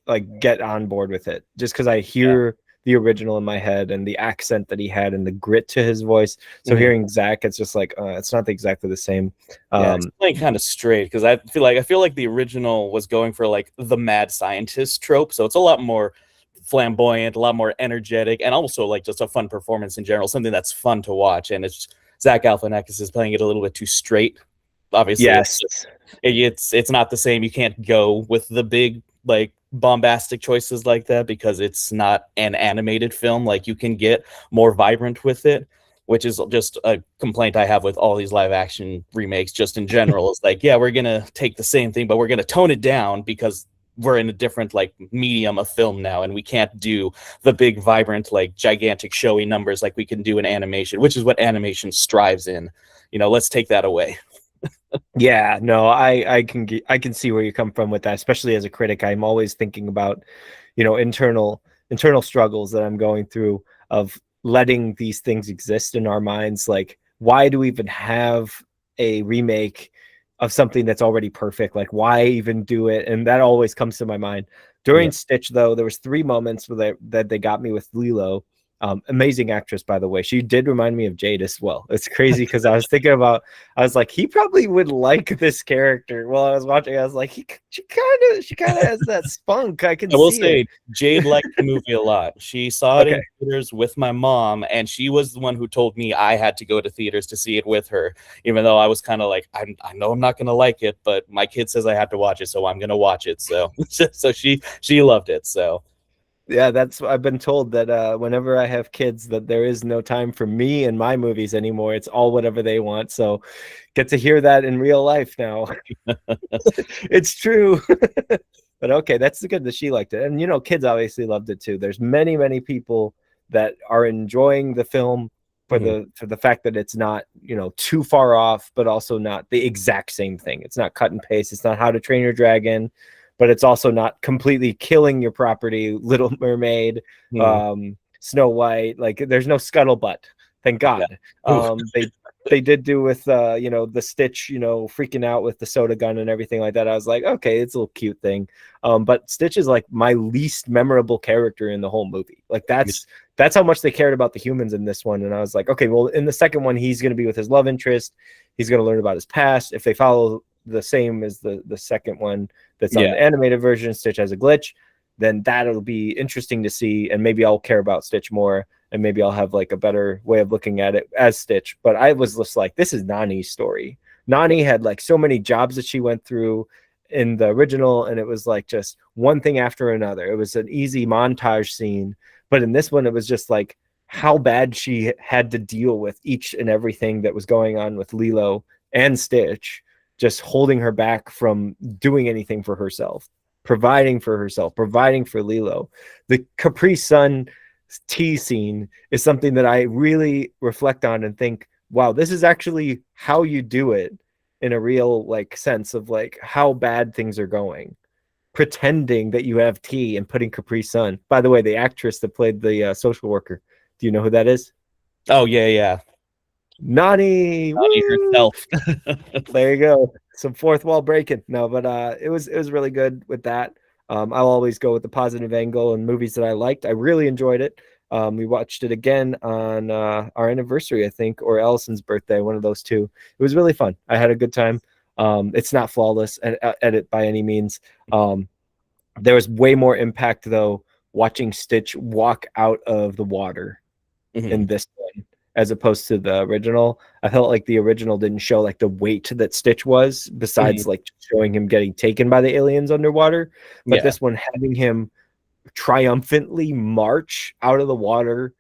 like get on board with it just because I hear the original in my head and the accent that he had and the grit to his voice. So hearing Zach, it's just like it's not exactly the same. It's playing kind of straight, because I feel like the original was going for like the mad scientist trope, so it's a lot more flamboyant, a lot more energetic, and also like just a fun performance in general, something that's fun to watch. And it's Zach Galifianakis is playing it a little bit too straight. Obviously, it's not the same. You can't go with the big like bombastic choices like that because it's not an animated film. Like, you can get more vibrant with it, which is just a complaint I have with all these live action remakes just in general. It's like, yeah, we're gonna take the same thing, but we're gonna tone it down because we're in a different like medium of film now, and we can't do the big vibrant like gigantic showy numbers like we can do in animation, which is what animation strives in. You know, let's take that away. Yeah, no, I can see where you come from with that, especially as a critic. I'm always thinking about, you know, internal struggles that I'm going through of letting these things exist in our minds. Like, why do we even have a remake of something that's already perfect? Like, why even do it? And that always comes to my mind. During Stitch, though, there was 3 moments that they got me with Lilo. Amazing actress, by the way. She did remind me of Jade as well. It's crazy because I was thinking about, I was like, he probably would like this character. While I was watching, I was like, she kind of has that spunk. I will say, Jade liked the movie a lot. She saw it in theaters with my mom, and she was the one who told me I had to go to theaters to see it with her, even though I was kind of like, I know I'm not going to like it, but my kid says I have to watch it, so I'm going to watch it. So, so she loved it. So. Yeah, I've been told that whenever I have kids, that there is no time for me and my movies anymore. It's all whatever they want. So get to hear that in real life now. It's true. But okay, that's good that she liked it. And, you know, kids obviously loved it too. There's many people that are enjoying the film for the fact that it's not, you know, too far off, but also not the exact same thing. It's not cut and paste. It's not How to Train Your Dragon, but it's also not completely killing your property. Little Mermaid, Snow White, like there's no scuttlebutt. Thank God. They did do with you know, the Stitch, you know, freaking out with the soda gun and everything like that. I was like, okay, it's a little cute thing. But Stitch is like my least memorable character in the whole movie. Like that's how much they cared about the humans in this one. And I was like, okay, well, in the second one, he's going to be with his love interest. He's going to learn about his past. If they follow the same as the second one that's on the animated version, Stitch has a glitch. then that'll be interesting to see, and maybe I'll care about Stitch more, and maybe I'll have like a better way of looking at it as Stitch. But I was just like, this is Nani's story. Nani had like so many jobs that she went through in the original, and it was like just one thing after another. It was an easy montage scene, but in this one it was just like how bad she had to deal with each and everything that was going on with Lilo and Stitch, just holding her back from doing anything for herself, providing for herself, providing for Lilo. The Capri Sun tea scene is something that I really reflect on and think, wow, this is actually how you do it in a real like sense of like how bad things are going. Pretending that you have tea and putting Capri Sun. By the way, the actress that played the social worker, do you know who that is? Oh yeah. Nani herself. There you go. Some fourth wall breaking. No, but it was really good with that. I'll always go with the positive angle and movies that I liked. I really enjoyed it. We watched it again on our anniversary, I think, or Allison's birthday, one of those two. It was really fun. I had a good time. It's not flawless edit by any means. There was way more impact though watching Stitch walk out of the water in this one as opposed to the original. I felt like the original didn't show like the weight that Stitch was, besides like showing him getting taken by the aliens underwater. But this one, having him triumphantly march out of the water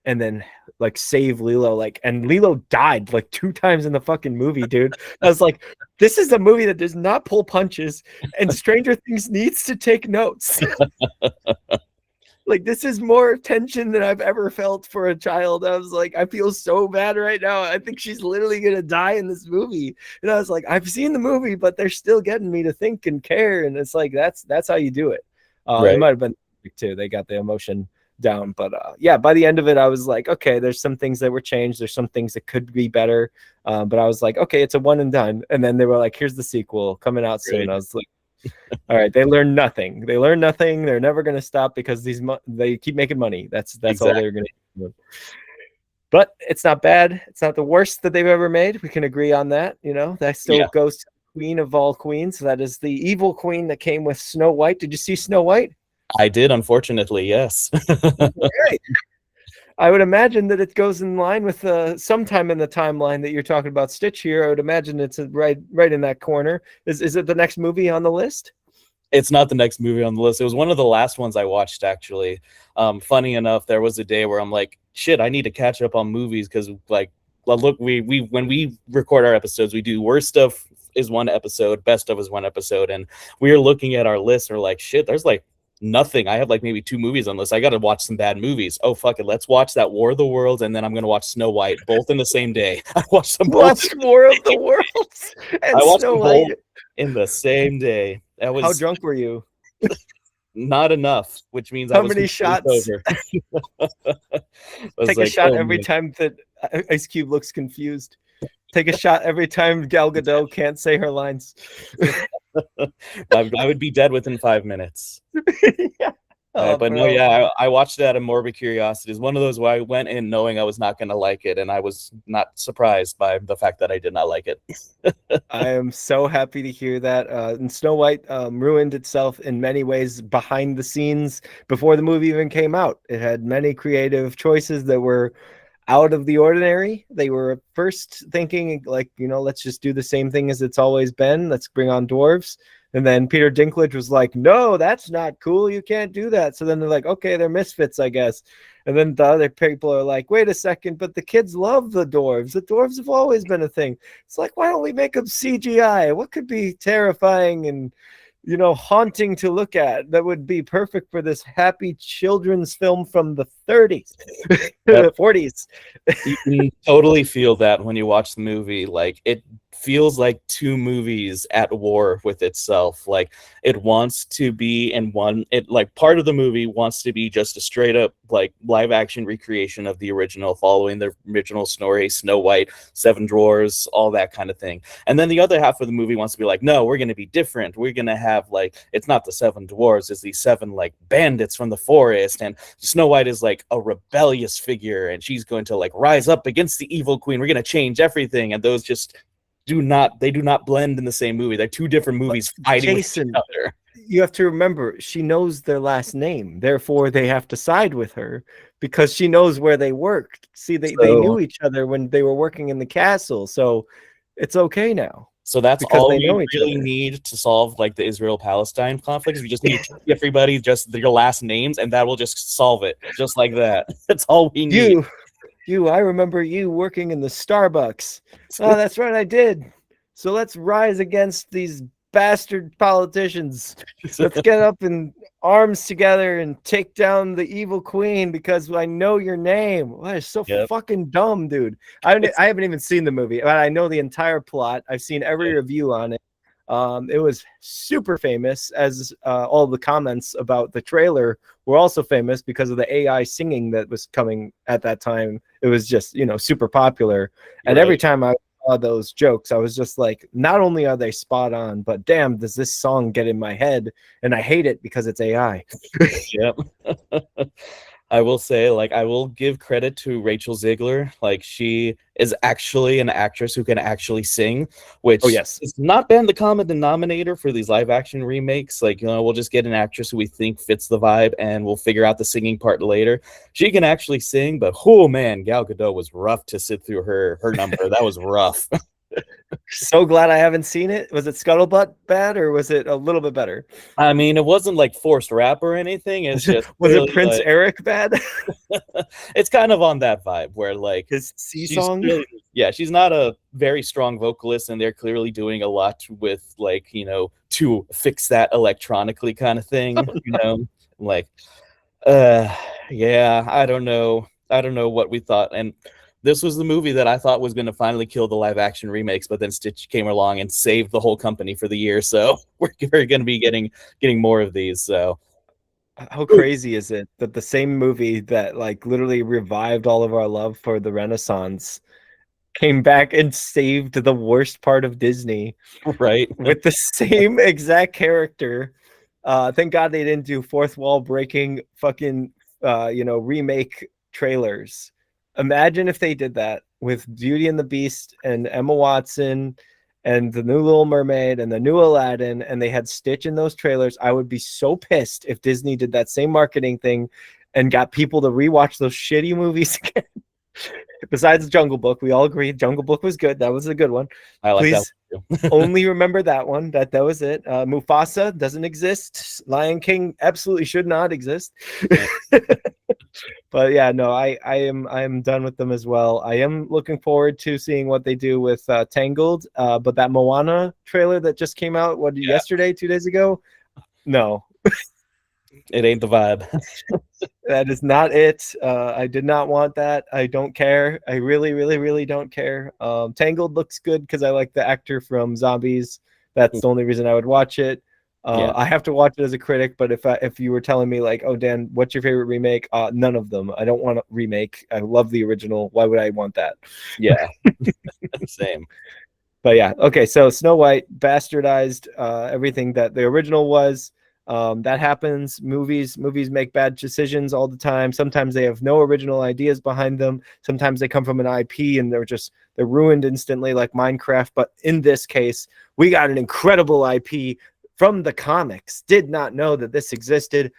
and then like save Lilo, like, and Lilo died like 2 times in the fucking movie, dude. I was like, this is a movie that does not pull punches, and Stranger Things needs to take notes. Like, this is more tension than I've ever felt for a child. I was like, I feel so bad right now. I think she's literally gonna die in this movie. And I was like, I've seen the movie, but they're still getting me to think and care. And it's like, that's how you do it. It might have been too. They got the emotion down, but yeah, by the end of it, I was like, okay, there's some things that were changed. There's some things that could be better. But I was like, okay, it's a one and done. And then they were like, here's the sequel coming out soon. I was like, all right, they learned nothing. They're never going to stop because they keep making money. That's exactly all they're going to do. But it's not bad. It's not the worst that they've ever made. We can agree on that. You know, that still goes to the queen of all queens. That is the evil queen that came with Snow White. Did you see Snow White? I did, unfortunately, yes. Right. I would imagine that it goes in line with sometime in the timeline that you're talking about Stitch here. I would imagine it's right in that corner. Is it the next movie on the list? It's not the next movie on the list. It was one of the last ones I watched, actually. Funny enough, there was a day where I'm like, shit, I need to catch up on movies because, like, look, we when we record our episodes, we do worst stuff is one episode, best of is one episode, and we are looking at our list and we're like, shit, there's like nothing. I have like maybe 2 movies on this. I got to watch some bad movies. Oh, fuck it. Let's watch that War of the Worlds, and then I'm going to watch Snow White, both in the same day. I watched them both. War of the Worlds and I watched Snow them White both in the same day. That was How drunk were you? Not enough, which means how many shots? Over. Take a shot every time that Ice Cube looks confused. Take a shot every time Gal Gadot can't say her lines. I would be dead within 5 minutes. Yeah. But no, yeah, I watched it out of morbid curiosity. It's one of those where I went in knowing I was not going to like it, and I was not surprised by the fact that I did not like it. I am so happy to hear that. And Snow White ruined itself in many ways behind the scenes before the movie even came out. It had many creative choices that were out of the ordinary. They were first thinking like, you know, let's just do the same thing as it's always been. Let's bring on dwarves. And then Peter Dinklage was like, no, that's not cool. You can't do that. So then they're like, okay, they're misfits, I guess. And then the other people are like, wait a second, but the kids love the dwarves. The dwarves have always been a thing. It's like, why don't we make them CGI? What could be terrifying and, you know, haunting to look at that would be perfect for this happy children's film from the 30s, the 40s. You can totally feel that when you watch the movie. Like, it feels like 2 movies at war with itself. Like, it wants to be in one, it like part of the movie wants to be just a straight up like live action recreation of the original, following the original story, Snow White, 7 Dwarfs, all that kind of thing. And then the other half of the movie wants to be like, no, we're going to be different. We're going to have like, it's not the 7 Dwarfs, it's these 7 like bandits from the forest, and Snow White is like a rebellious figure, and she's going to like rise up against the evil queen. We're going to change everything. And those just do not blend in the same movie. They're 2 different movies fighting with each other. you have to remember, she knows their last name. Therefore, they have to side with her because she knows where they worked. See, they So knew each other when they were working in the castle. So it's okay now so that's because all they we know each really other. need to solve like the Israel-Palestine conflict. We just need to teach everybody just their last names, and that will just solve it, just like that. That's all we need. I remember you working in the Starbucks. Oh, that's right, I did. So let's rise against these bastard politicians. Let's get up in arms together and take down the evil queen because I know your name. Well, that is so Yep. fucking dumb, dude. I haven't even seen the movie, but I know the entire plot. I've seen every review on it. It was super famous, as all the comments about the trailer were also famous because of the AI singing that was coming at that time. It was just, super popular. And every time I saw those jokes, I was just like, not only are they spot on, but damn, does this song get in my head? And I hate it because it's AI. Yep. I will say, like, I will give credit to Rachel Ziegler. Like, she is actually an actress who can actually sing, which Oh, yes. has not been the common denominator for these live action remakes. Like, we'll just get an actress who we think fits the vibe and we'll figure out the singing part later. She can actually sing, but oh man, Gal Gadot was rough to sit through her number. That was rough. So glad I haven't seen it. Was it Scuttlebutt bad or was it a little bit better? I mean, it wasn't like forced rap or anything. It's just Was it really Prince like Eric bad? it's kind of on that vibe where like His sea she's song? really, yeah, she's not a very strong vocalist, and they're clearly doing a lot with like to fix that electronically kind of thing. Like uh yeah, I don't know what we thought. And this was the movie that I thought was going to finally kill the live action remakes, but then Stitch came along and saved the whole company for the year. So we're going to be getting more of these. So How crazy is it that the same movie that like literally revived all of our love for the Renaissance came back and saved the worst part of Disney right. with the same exact character? Thank God they didn't do fourth wall breaking fucking remake trailers. Imagine if they did that with Beauty and the Beast and Emma Watson and the new Little Mermaid and the new Aladdin, and they had Stitch in those trailers. I would be so pissed if Disney did that same marketing thing and got people to rewatch those shitty movies again. Besides Jungle Book, we all agree Jungle Book was good. That was a good one. I like that Please one too. only remember that one. That was it. Mufasa doesn't exist. Lion King absolutely should not exist. But yeah, no, I am done with them as well. I am looking forward to seeing what they do with Tangled. But that Moana trailer that just came out, yesterday, 2 days ago? No, It ain't the vibe. that is not it. I did not want that. I don't care. I really, really, really don't care. Tangled looks good because I like the actor from Zombies. That's the only reason I would watch it. Yeah. I have to watch it as a critic, but if you were telling me like, oh Dan, what's your favorite remake? None of them. I don't want a remake. I love the original. Why would I want that? Yeah. Same. But yeah, okay. So Snow White bastardized everything that the original was. That happens. Movies make bad decisions all the time. Sometimes they have no original ideas behind them. Sometimes they come from an IP and they're ruined instantly, like Minecraft. But in this case, we got an incredible IP from the comics. Did not know that this existed.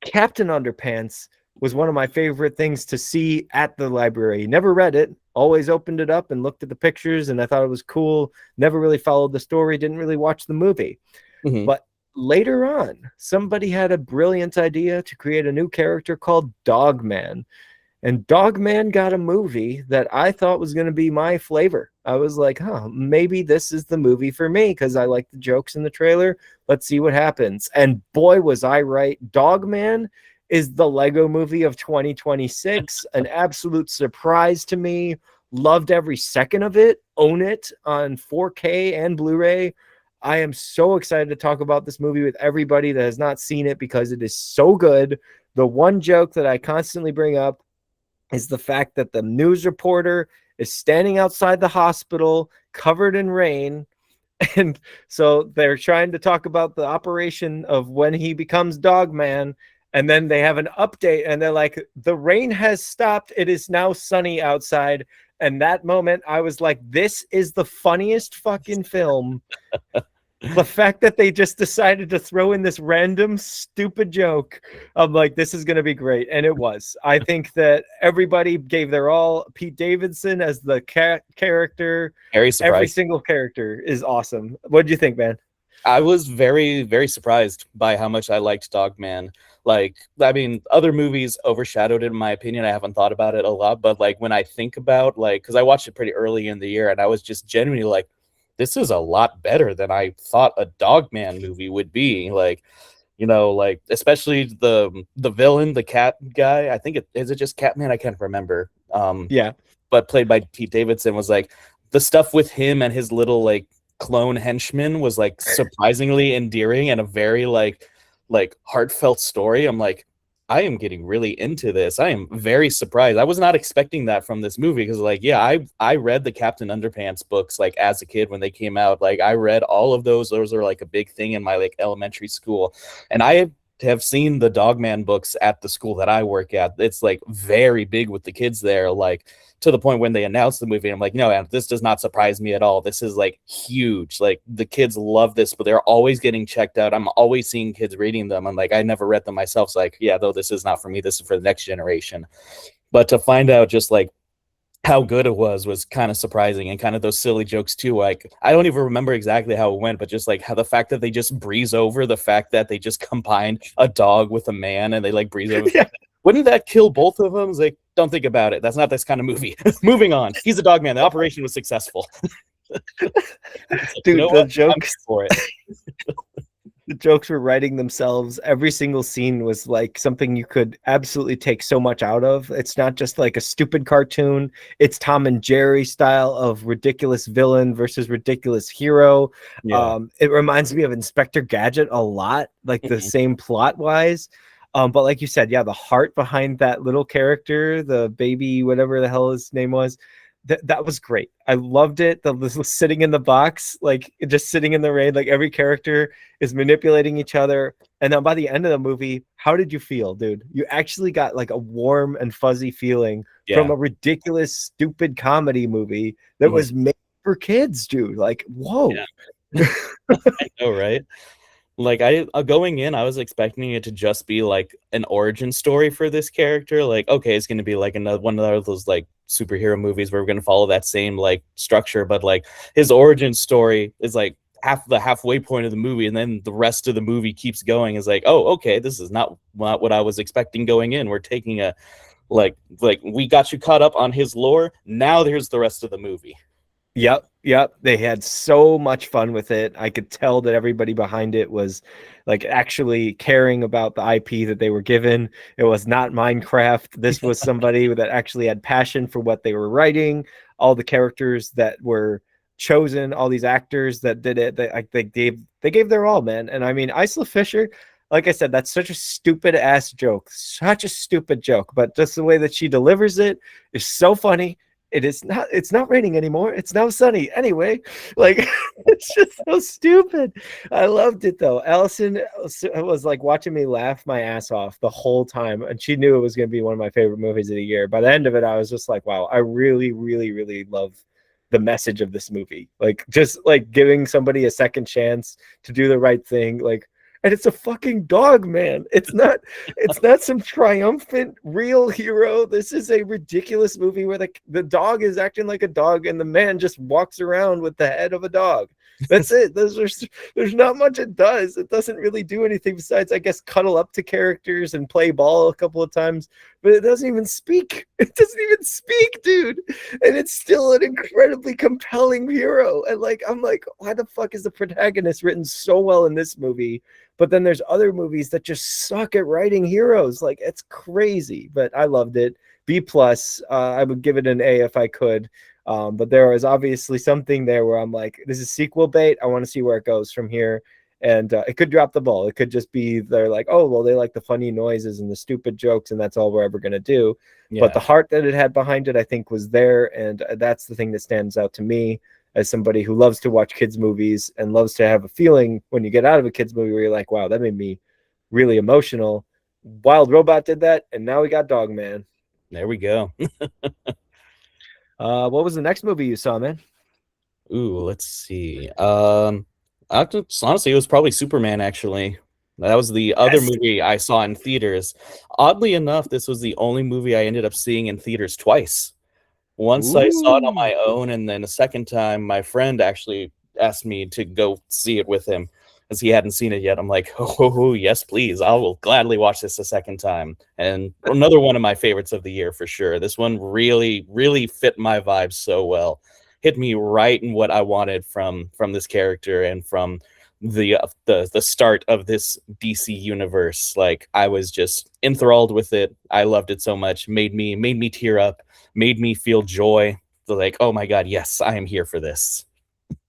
Captain Underpants was one of my favorite things to see at the library. Never read it, always opened it up and looked at the pictures, and I thought it was cool. Never really followed the story, didn't really watch the movie. Mhm. But later on, somebody had a brilliant idea to create a new character called Dogman. And Dogman got a movie that I thought was going to be my flavor. I was like, maybe this is the movie for me because I like the jokes in the trailer. Let's see what happens. And boy, was I right. Dogman is the Lego movie of 2026. An absolute surprise to me. Loved every second of it. Own it on 4K and Blu-ray. I am so excited to talk about this movie with everybody that has not seen it because it is so good. The one joke that I constantly bring up is the fact that the news reporter is standing outside the hospital covered in rain. And so they're trying to talk about the operation of when he becomes Dogman. And then they have an update and they're like, the rain has stopped. It is now sunny outside. And that moment I was like, this is the funniest fucking film The fact that they just decided to throw in this random stupid joke, I'm like, this is going to be great. And it was. I think that everybody gave their all. Pete Davidson as the character, Very every surprised. single character is awesome. What do you think, man? I was very, very surprised by how much I liked Dogman. Like, I mean, other movies overshadowed it, in my opinion. I haven't thought about it a lot, but like when I think about like, because I watched it pretty early in the year, and I was just genuinely like, this is a lot better than I thought a Dogman movie would be. Like, like especially the villain, the cat guy. I think it just Catman. I can't remember. Yeah. But played by Pete Davidson, was like the stuff with him and his little like clone henchman was like surprisingly endearing and a very like heartfelt story. I'm like, I am getting really into this. I am very surprised. I was not expecting that from this movie because like, yeah, I read the Captain Underpants books like as a kid when they came out. Like I read all of those. Those are like a big thing in my like elementary school. And I have seen the Dogman books at the school that I work at. It's like very big with the kids there. Like to the point when they announced the movie, I'm like, no, man, this does not surprise me at all. This is like huge. Like the kids love this, but they're always getting checked out. I'm always seeing kids reading them. I'm like, I never read them myself. So like, yeah, though this is not for me. This is for the next generation. But to find out just like how good it was kind of surprising, and kind of those silly jokes too. Like I don't even remember exactly how it went, but just like how the fact that they just breeze over the fact that they just combined a dog with a man, and they like breeze over. Yeah. Wouldn't that kill both of them? It's like, don't think about it. That's not this kind of movie. Moving on. He's a dog man. The operation was successful. Like, Dude, the what? jokes For it. the jokes were writing themselves. Every single scene was like something you could absolutely take so much out of. It's not just like a stupid cartoon. It's Tom and Jerry style of ridiculous villain versus ridiculous hero. Yeah. It reminds me of Inspector Gadget a lot, like the same plot wise. But like you said, yeah, the heart behind that little character, the baby, whatever the hell his name was, that was great. I loved it. The sitting in the box, like just sitting in the rain, like every character is manipulating each other. And then by the end of the movie, how did you feel, dude? You actually got like a warm and fuzzy feeling from Yeah. a ridiculous, stupid comedy movie that Mhm. was made for kids, dude. Like, whoa. Yeah. I know, right? Like I going in, I was expecting it to just be like an origin story for this character. Like, okay, it's gonna be like another one of those like superhero movies where we're gonna follow that same like structure, but like his origin story is like halfway point of the movie, and then the rest of the movie keeps going. Is like, oh, okay, this is not what I was expecting going in. We're taking a like we got you caught up on his lore. Now there's the rest of the movie. Yep. They had so much fun with it. I could tell that everybody behind it was like actually caring about the IP that they were given. It was not Minecraft. This was somebody that actually had passion for what they were writing. All the characters that were chosen, all these actors that did it, they gave their all, man. And I mean, Isla Fisher, like I said, that's such a stupid ass joke, such a stupid joke, but just the way that she delivers it is so funny. It's not raining anymore. It's now sunny anyway. Like it's just so stupid. I loved it though. Allison was like watching me laugh my ass off the whole time, and she knew it was going to be one of my favorite movies of the year. By the end of it, I was just like, wow, I really, really, really love the message of this movie. Like just like giving somebody a second chance to do the right thing. Like, and it's a fucking dog, man. It's not some triumphant real hero. This is a ridiculous movie where the dog is acting like a dog and the man just walks around with the head of a dog. That's it. There's not much it does. It doesn't really do anything besides, I guess, cuddle up to characters and play ball a couple of times, but it doesn't even speak. It doesn't even speak, dude. And it's still an incredibly compelling hero. And like, I'm like, why the fuck is the protagonist written so well in this movie? But then there's other movies that just suck at writing heroes. Like it's crazy, but I loved it. B plus. I would give it an A if I could. But there was obviously something there where I'm like, this is sequel bait. I want to see where it goes from here. And it could drop the ball. It could just be they're like, oh, well, they like the funny noises and the stupid jokes, and that's all we're ever going to do. Yeah. But the heart that it had behind it, I think, was there. And that's the thing that stands out to me as somebody who loves to watch kids' movies and loves to have a feeling when you get out of a kids' movie where you're like, wow, that made me really emotional. Wild Robot did that, and now we got Dogman. There we go. What was the next movie you saw, man? Ooh, let's see. Honestly, it was probably Superman, actually. That was the other Yes. movie I saw in theaters. Oddly enough, this was the only movie I ended up seeing in theaters twice. Once I saw it on Ooh. my own, and then a second time, my friend actually asked me to go see it with him because he hadn't seen it yet. I'm like, oh, yes, please. I will gladly watch this a second time. And another one of my favorites of the year for sure. This one really, really fit my vibe so well. Hit me right in what I wanted from this character and from the start of this DC universe. Like I was just enthralled with it. I loved it so much. Made me tear up, made me feel joy. Like, oh my god, yes, I am here for this.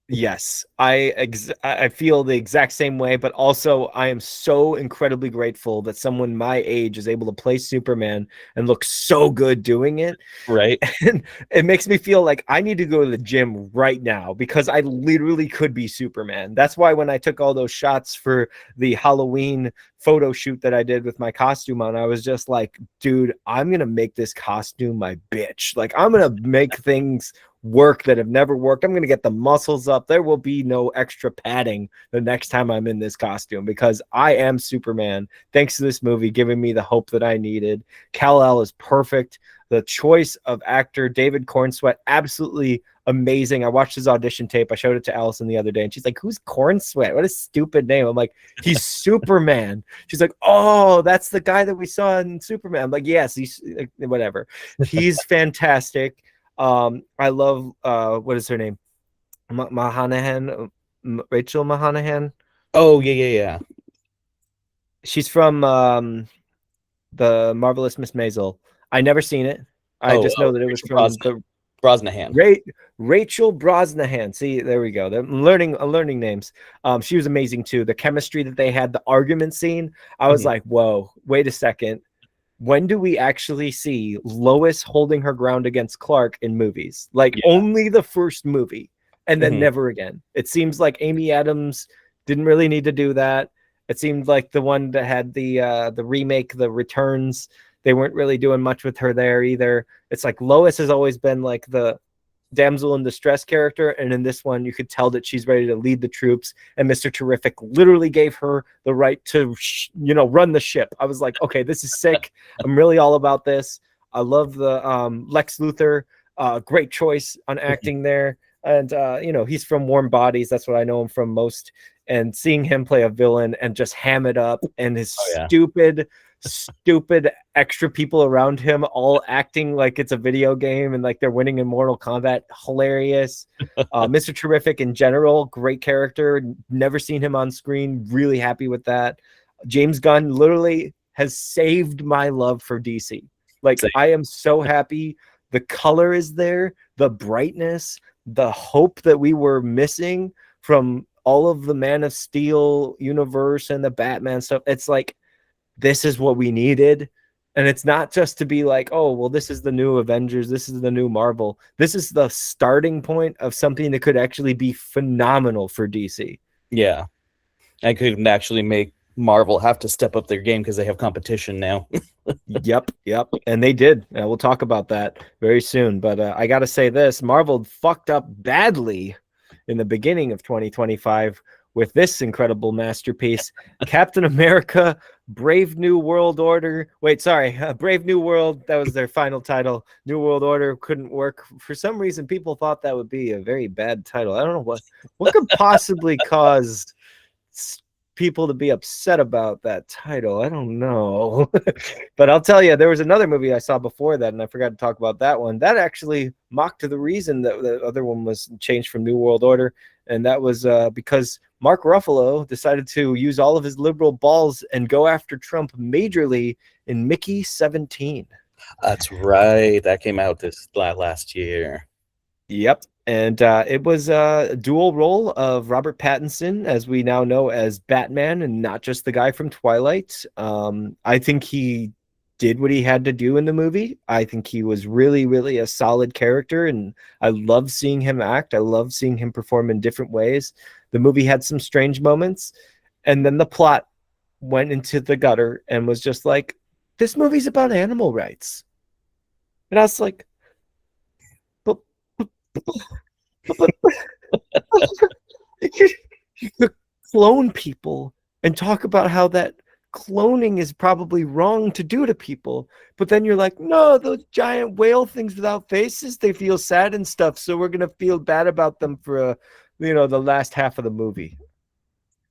Yes, I feel the exact same way, but also I am so incredibly grateful that someone my age is able to play Superman and look so good doing it. Right? And it makes me feel like I need to go to the gym right now because I literally could be Superman. That's why when I took all those shots for the Halloween photo shoot that I did with my costume on, I was just like, dude, I'm gonna make this costume my bitch. Like I'm gonna make things work that have never worked. I'm going to get the muscles up. There will be no extra padding the next time I'm in this costume because I am Superman. Thanks to this movie giving me the hope that I needed. Kal-El is perfect. The choice of actor David Cornsweet, absolutely amazing. I watched his audition tape. I showed it to Allison the other day, and she's like, "Who's Cornsweet? What a stupid name." I'm like, "He's Superman." She's like, "Oh, that's the guy that we saw in Superman." I'm like, "Yes, he's whatever." He's fantastic. I love what is her name? Mahanahan, Rachel Mahanahan. Oh yeah. She's from the Marvelous Miss Maisel. I never seen it. I just know that it was Rachel from the Brosnahan. Rachel Brosnahan. See, there we go. I'm learning names. She was amazing too. The chemistry that they had, the argument scene. I was like, whoa, wait a second. When do we actually see Lois holding her ground against Clark in movies? Like only the first movie and then never again. It seems like Amy Adams didn't really need to do that. It seemed like the one that had the remake, The Returns, they weren't really doing much with her there either. It's like Lois has always been like the damsel in distress character, and in this one you could tell that she's ready to lead the troops, and Mr. Terrific literally gave her the right to run the ship. I was like, okay, this is sick. I'm really all about this. I love the Lex Luthor, great choice on acting there. And he's from Warm Bodies, that's what I know him from most, and seeing him play a villain and just ham it up, and his stupid extra people around him all acting like it's a video game and like they're winning in Mortal Kombat. Hilarious. Mr. Terrific in general, great character. Never seen him on screen. Really happy with that. James Gunn literally has saved my love for DC. Like I am so happy. The color is there, the brightness, the hope that we were missing from all of the Man of Steel universe and the Batman stuff. It's like, this is what we needed. And it's not just to be like, oh, well, this is the new Avengers, this is the new Marvel. This is the starting point of something that could actually be phenomenal for DC. Yeah. I could actually make Marvel have to step up their game because they have competition now. Yep. And they did. We'll talk about that very soon. But I got to say this, Marvel fucked up badly in the beginning of 2025 with this incredible masterpiece, Captain America, Brave New World Order. Brave New World. That was their final title. New World Order couldn't work. For some reason, people thought that would be a very bad title. I don't know what could possibly cause people to be upset about that title. I don't know. But I'll tell you, there was another movie I saw before that, and I forgot to talk about that one. That actually mocked the reason that the other one was changed from New World Order, and that was because Mark Ruffalo decided to use all of his liberal balls and go after Trump majorly in Mickey 17. That's right. That came out this last year. Yep. And it was a dual role of Robert Pattinson, as we now know as Batman, and not just the guy from Twilight. I think he did what he had to do in the movie. I think he was really, really a solid character, and I love seeing him act. I love seeing him perform in different ways. The movie had some strange moments, and then the plot went into the gutter and was just like, this movie's about animal rights. And I was like, but clone people and talk about how that cloning is probably wrong to do to people. But then you're like, no, those giant whale things without faces, they feel sad and stuff. So we're going to feel bad about them for, the last half of the movie.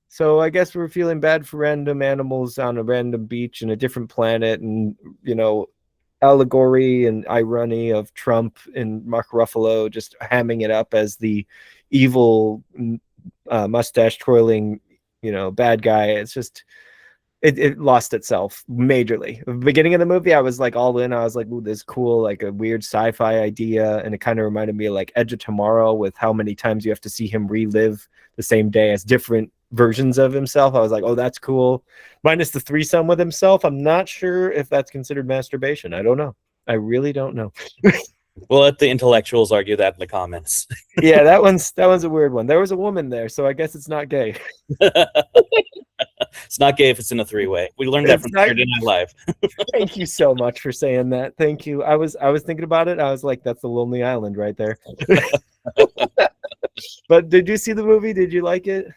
So I guess we're feeling bad for random animals on a random beach in a different planet, and allegory and irony of Trump and Mark Ruffalo just hamming it up as the evil mustache twirling, bad guy. It's just it lost itself majorly. The beginning of the movie, I was like all in. I was like, ooh, this is cool, like a weird sci-fi idea. And it kind of reminded me of like Edge of Tomorrow, with how many times you have to see him relive the same day as different versions of himself. I was like, oh, that's cool. Minus the threesome with himself. I'm not sure if that's considered masturbation. I don't know. I really don't know. We'll let the intellectuals argue that in the comments. Yeah, that one's a weird one. There was a woman there, so I guess it's not gay. It's not gay if it's in a three-way. We learned that from Saturday Night Live. Thank you so much for saying that. Thank you. I was thinking about it. I was like, that's the Lonely Island right there. But did you see the movie? Did you like it?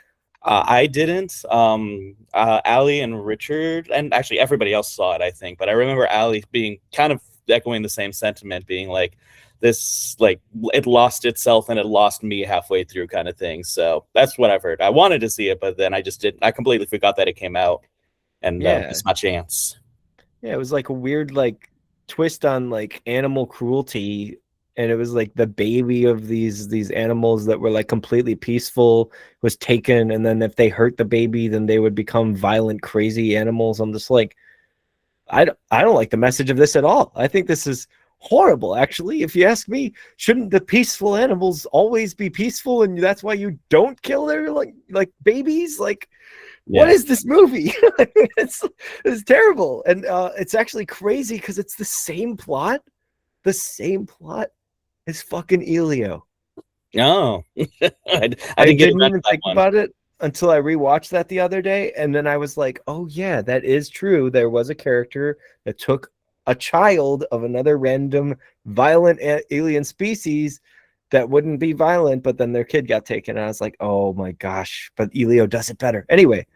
I didn't. Allie and Richard, and actually everybody else saw it, I think. But I remember Allie being kind of echoing the same sentiment, being like, this, like, it lost itself and it lost me halfway through kind of thing. So that's what I've heard. I wanted to see it, but then I just didn't. I completely forgot that it came out, and it's my chance. Yeah, it was like a weird like twist on like animal cruelty, and it was like the baby of these animals that were like completely peaceful was taken, and then if they hurt the baby, then they would become violent, crazy animals. I'm just like, I don't like the message of this at all. I think this is horrible, actually. If you ask me, shouldn't the peaceful animals always be peaceful, and that's why you don't kill their like babies? Like, yeah. What is this movie? it's terrible, and it's actually crazy because it's the same plot. The same plot as fucking Elio. No, I didn't even think about it until I rewatched that the other day, and then I was like, oh yeah, that is true. There was a character that took a child of another random violent alien species that wouldn't be violent, but then their kid got taken. And I was like, oh my gosh, but Elio does it better. Anyway,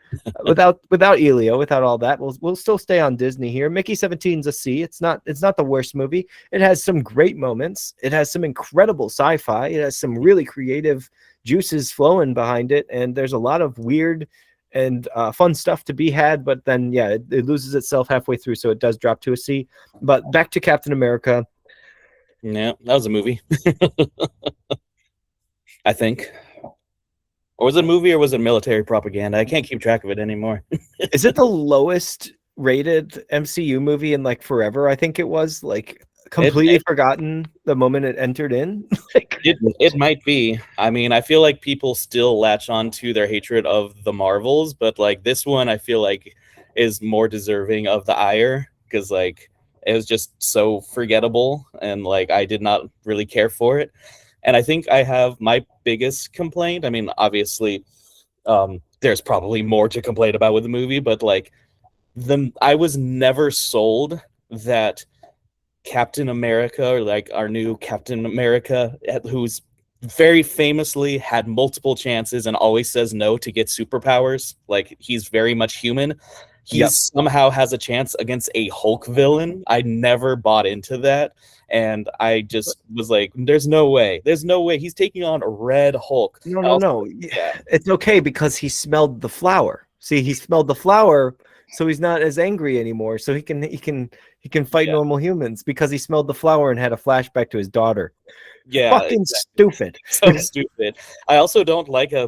without Elio, without all that, we'll still stay on Disney here. Mickey 17's a C. It's not the worst movie. It has some great moments. It has some incredible sci-fi. It has some really creative juices flowing behind it, and there's a lot of weird and fun stuff to be had, but then yeah, it loses itself halfway through, so it does drop to a C. But back to Captain America. Yeah, that was a movie. I think. Or was it a movie, or was it military propaganda? I can't keep track of it anymore. Is it the lowest rated MCU movie in like forever? I think it was like completely forgotten the moment it entered in. It might be. I mean, I feel like people still latch on to their hatred of the Marvels, but like this one, I feel like is more deserving of the ire, because like it was just so forgettable, and like I did not really care for it. And I think I have my biggest complaint. I mean, obviously, there's probably more to complain about with the movie, but like I was never sold that Captain America, or like our new Captain America, who's very famously had multiple chances and always says no to get superpowers. Like, he's very much human. He somehow has a chance against a Hulk villain. I never bought into that. And I just was like, there's no way. There's no way. He's taking on a Red Hulk. No. It's okay because he smelled the flower. See, he smelled the flower, so he's not as angry anymore. So he can fight normal humans because he smelled the flower and had a flashback to his daughter. Yeah. Fucking stupid. So stupid. I also don't like I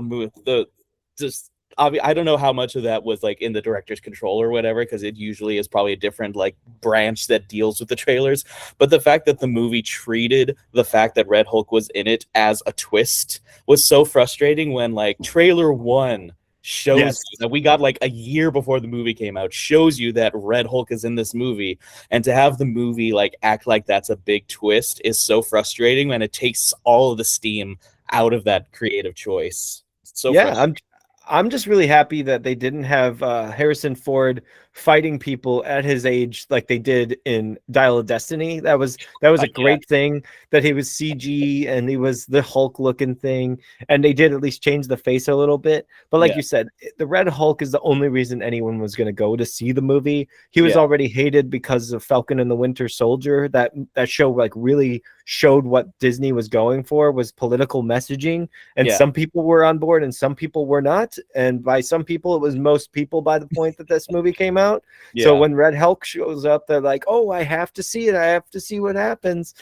don't know how much of that was like in the director's control or whatever, because it usually is probably a different like branch that deals with the trailers. But the fact that the movie treated the fact that Red Hulk was in it as a twist was so frustrating, when like trailer 1 shows you that we got like a year before the movie came out, shows you that Red Hulk is in this movie, and to have the movie like act like that's a big twist is so frustrating, and it takes all of the steam out of that creative choice. So yeah, I'm just really happy that they didn't have Harrison Ford fighting people at his age like they did in Dial of Destiny. That was a great thing, that he was CG and he was the Hulk looking thing, and they did at least change the face a little bit. But like you said, the Red Hulk is the only reason anyone was going to go to see the movie. He was already hated because of Falcon and the Winter Soldier. That show like really showed what Disney was going for, was political messaging, and some people were on board and some people were not, and by some people it was most people by the point that this movie came out. So when Red Hulk shows up, they're like, oh, I have to see it, I have to see what happens.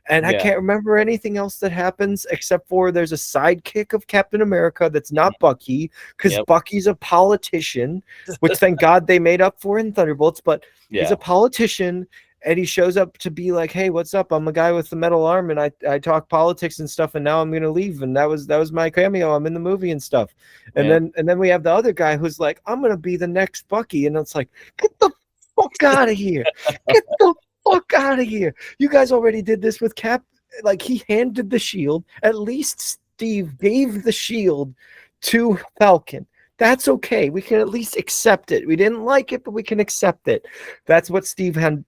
And I can't remember anything else that happens except for there's a sidekick of Captain America that's not Bucky, because Bucky's a politician, which thank God they made up for in Thunderbolts, but he's a politician. And he shows up to be like, hey, what's up? I'm a guy with the metal arm, and I talk politics and stuff, and now I'm gonna leave. And that was my cameo. I'm in the movie and stuff. And then we have the other guy who's like, I'm gonna be the next Bucky. And it's like, get the fuck out of here. Get the fuck out of here. You guys already did this with Cap. Like, he handed the shield. At least Steve gave the shield to Falcon. That's okay. We can at least accept it. We didn't like it, but we can accept it. That's what Steve had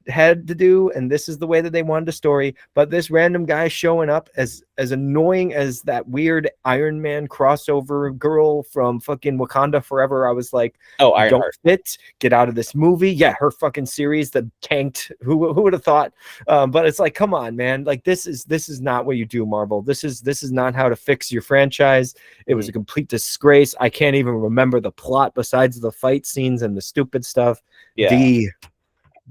to do, and this is the way that they wanted the story. But this random guy showing up, as annoying as that weird Iron Man crossover girl from fucking Wakanda Forever, I was like, oh, don't fit. Get out of this movie. Yeah, her fucking series that tanked. Who would have thought? But it's like, come on, man. Like, this is not what you do, Marvel. This is not how to fix your franchise. It was a complete disgrace. I can't even remember the plot besides the fight scenes and the stupid stuff. I think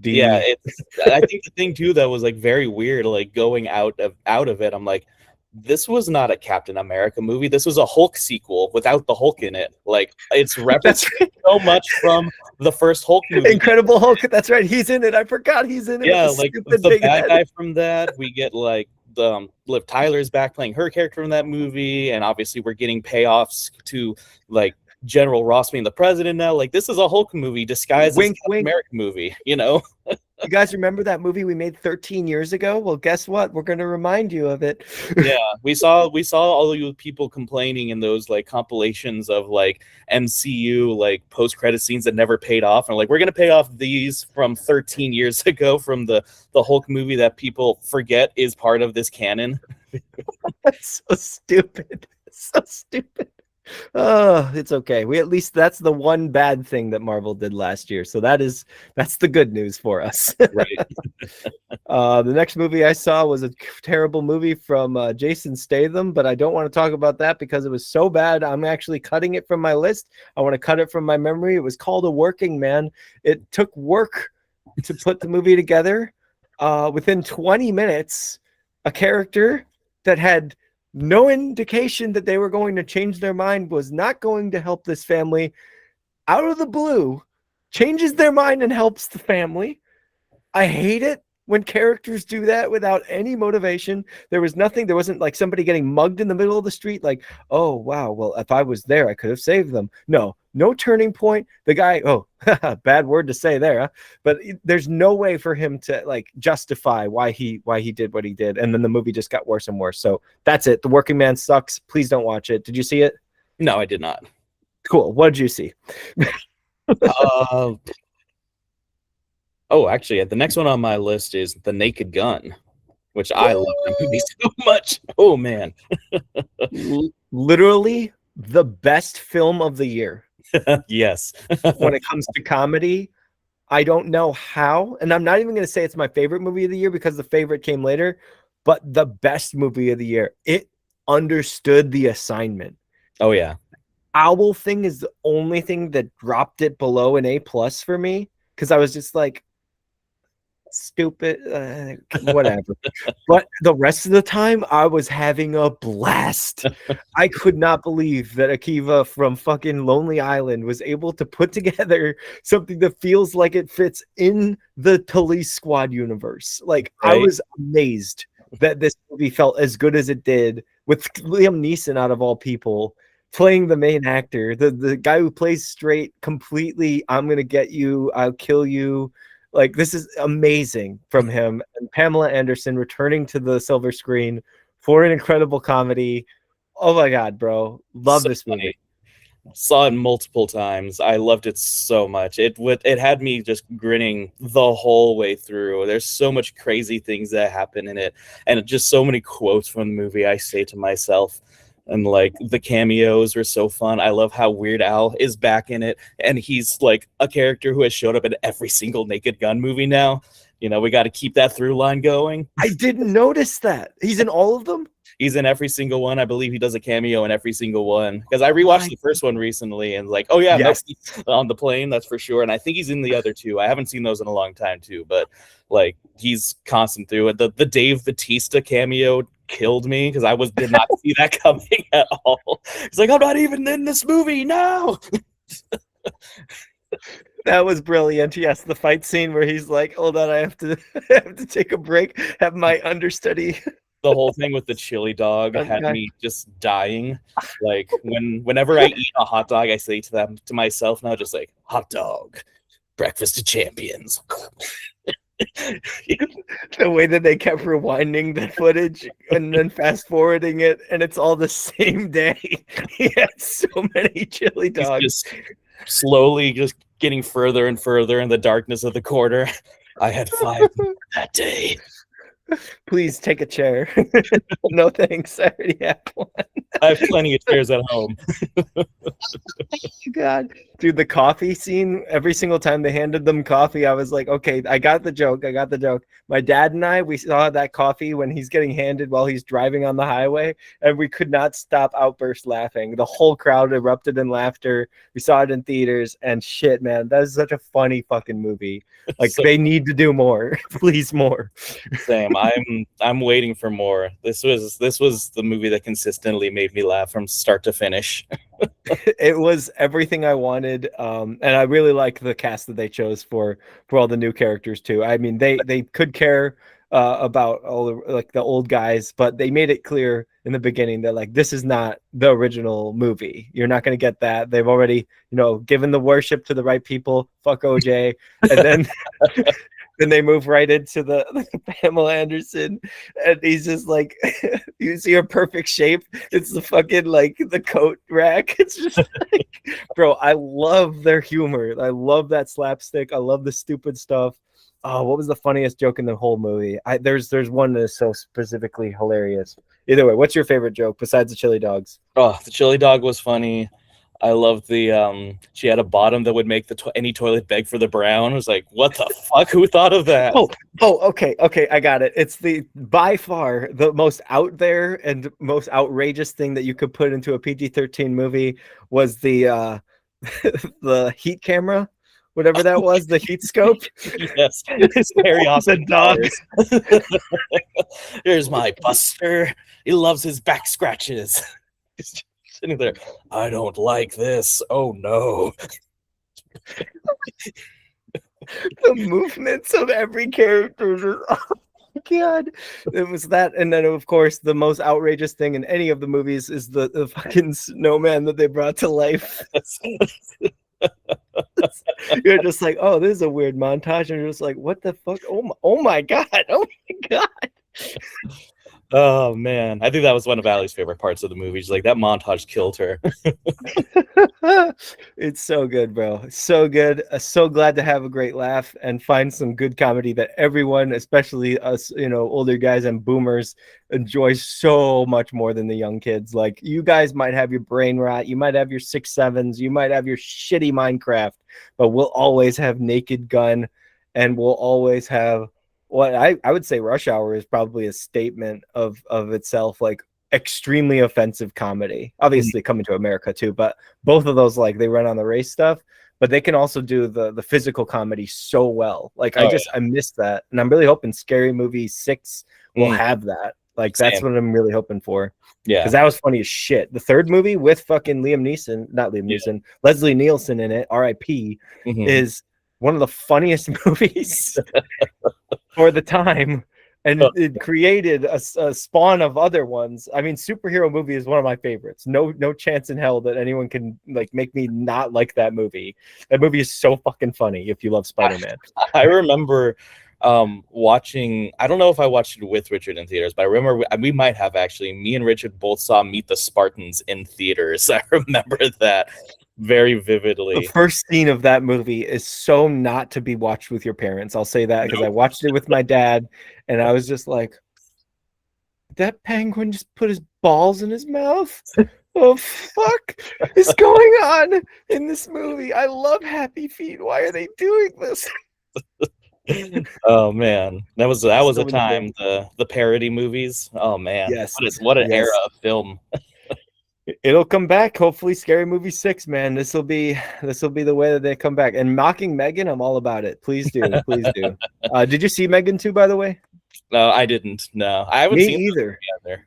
the thing too that was like very weird, like going out of it, I'm like, this was not a Captain America movie. This was a Hulk sequel without the Hulk in it. Like, it's referencing so much from the first Hulk movie. Incredible Hulk. That's right. He's in it. I forgot he's in it. Yeah, like the bad guy from that. We get like Liv Tyler's back playing her character in that movie, and obviously we're getting payoffs to like General Ross being the president now. Like, this is a Hulk movie disguised as an American movie, you know? You guys remember that movie we made 13 years ago? Well, guess what? We're going to remind you of it. Yeah, we saw all of you people complaining in those like compilations of like MCU like post-credit scenes that never paid off. And like, we're going to pay off these from 13 years ago from the Hulk movie that people forget is part of this canon. That's so stupid. So stupid. Oh, it's okay. That's the one bad thing that Marvel did last year. So that's the good news for us. Right. The next movie I saw was a terrible movie from Jason Statham, but I don't want to talk about that because it was so bad. I'm actually cutting it from my list. I want to cut it from my memory. It was called A Working Man. It took work to put the movie together. Within 20 minutes, a character that had no indication that they were going to change their mind, was not going to help this family, out of the blue changes their mind and helps the family. I hate it when characters do that without any motivation. There wasn't like somebody getting mugged in the middle of the street like, oh wow, well, if I was there I could have saved them. No turning point. The guy, bad word to say there, huh? But there's no way for him to like justify why he did what he did, and then the movie just got worse and worse. So that's it. The Working Man sucks. Please don't watch it. Did you see it? No, I did not. Cool. What did you see? Actually, the next one on my list is The Naked Gun, which I love the movie so much. Oh man. Literally the best film of the year. Yes. When it comes to comedy, I don't know how, and I'm not even going to say it's my favorite movie of the year because the favorite came later, but the best movie of the year. It understood the assignment. Oh yeah. Owl Thing is the only thing that dropped it below an A+ for me, because I was just like, stupid, whatever. But the rest of the time I was having a blast. I could not believe that Akiva from fucking Lonely Island was able to put together something that feels like it fits in the Police Squad universe. Like, right? I was amazed that this movie felt as good as it did, with Liam Neeson out of all people playing the main actor, the guy who plays straight completely. I'm gonna get you, I'll kill you. Like, this is amazing from him. And Pamela Anderson returning to the silver screen for an incredible comedy. Oh my God, bro. Love this movie. Saw it multiple times. I loved it so much. It had me just grinning the whole way through. There's so much crazy things that happen in it, and just so many quotes from the movie I say to myself. And like the cameos were so fun. I love how Weird Al is back in it, and he's like a character who has showed up in every single Naked Gun movie now. You know, we got to keep that through line going. I didn't notice that. He's in all of them? He's in every single one. I believe he does a cameo in every single one. Because I rewatched the first one recently and like, oh yeah, Yes. no, on the plane, that's for sure. And I think he's in the other two. I haven't seen those in a long time too, but like he's constant through it. The Dave Bautista cameo killed me because did not see that coming at all. He's like, I'm not even in this movie now. That was brilliant. Yes, the fight scene where he's like, hold on, I have to take a break, have my understudy. The whole thing with the chili dog had me just dying. Like whenever I eat a hot dog, I say to myself now, just like, hot dog, breakfast of champions. The way that they kept rewinding the footage and then fast forwarding it, and it's all the same day. He had so many chili dogs. He's just slowly just getting further and further in the darkness of the corridor. I had 5 that day. Please take a chair. No thanks. I already have one. I have plenty of chairs at home. God, dude, the coffee scene, every single time they handed them coffee, I was like, okay, I got the joke. My dad and we saw that coffee when he's getting handed while he's driving on the highway, and we could not stop outburst laughing. The whole crowd erupted in laughter. We saw it in theaters, and shit, man, that is such a funny fucking movie. Like, they need to do more. Please, more. Same. I'm waiting for more. This was the movie that consistently made me laugh from start to finish. It was everything I wanted, and I really like the cast that they chose for all the new characters too. I mean, they could care about all the old guys, but they made it clear in the beginning that like this is not the original movie. You're not going to get that. They've already given the worship to the right people. Fuck OJ, and then. Then they move right into the Pamela Anderson, and he's just like, you see her perfect shape. It's the fucking like the coat rack. It's just like, bro, I love their humor. I love that slapstick. I love the stupid stuff. Oh, what was the funniest joke in the whole movie? There's one that is so specifically hilarious. Either way, what's your favorite joke besides the chili dogs? Oh, the chili dog was funny. I loved the she had a bottom that would make any toilet beg for the brown. I was like, what the fuck? Who thought of that? Oh, okay, I got it. It's by far the most out there and most outrageous thing that you could put into a PG-13 movie was the the heat camera, whatever that was, the heat scope. Yes, it's very awesome. Dog. Here's my Buster. He loves his back scratches. Sitting there, I don't like this. Oh no. The movements of every character. Oh my god. It was that, and then of course the most outrageous thing in any of the movies is the fucking snowman that they brought to life. You're just like, oh, this is a weird montage, and you're just like, what the fuck? Oh my god. Oh man, I think that was one of Allie's favorite parts of the movie. She's like, that montage killed her. It's so good, bro. So good. So glad to have a great laugh and find some good comedy that everyone, especially us, older guys and boomers, enjoy so much more than the young kids. Like, you guys might have your brain rot, you might have your 6-7s, you might have your shitty Minecraft, but we'll always have Naked Gun, and we'll always have what I would say Rush Hour is probably a statement of itself, like extremely offensive comedy. Obviously Coming to America too, but both of those, like, they run on the race stuff, but they can also do the physical comedy so well. Like, I miss that, and I'm really hoping Scary Movie 6 will have that. Like, that's what I'm really hoping for. Yeah, because that was funny as shit. The third movie with fucking Leslie Nielsen in it, R.I.P. is one of the funniest movies for the time, and it created a spawn of other ones. I mean, superhero movie is one of my favorites. No chance in hell that anyone can like make me not like that movie. That movie is so fucking funny if you love Spider-Man. I remember Watching, I don't know if I watched it with Richard in theaters, but I remember we might have actually. Me and Richard both saw Meet the Spartans in theaters. I remember that very The vividly. first scene of that movie is so not to be watched with your parents. I'll say that because I Nope. watched it with my dad, and I was just like, that penguin just put his balls in his mouth. Oh fuck is going on in this movie? I love Happy Feet. Why are they doing this? Oh man, that was So a many time. things. The parody movies. Oh man, Yes, what an era yes. of film. It'll come back. Hopefully, Scary Movie 6, man. This will be the way that they come back. And mocking Megan, I'm all about it. Please do, please do. Did you see Megan 2, by the way? No, I didn't. No, I haven't Me seen either. those either.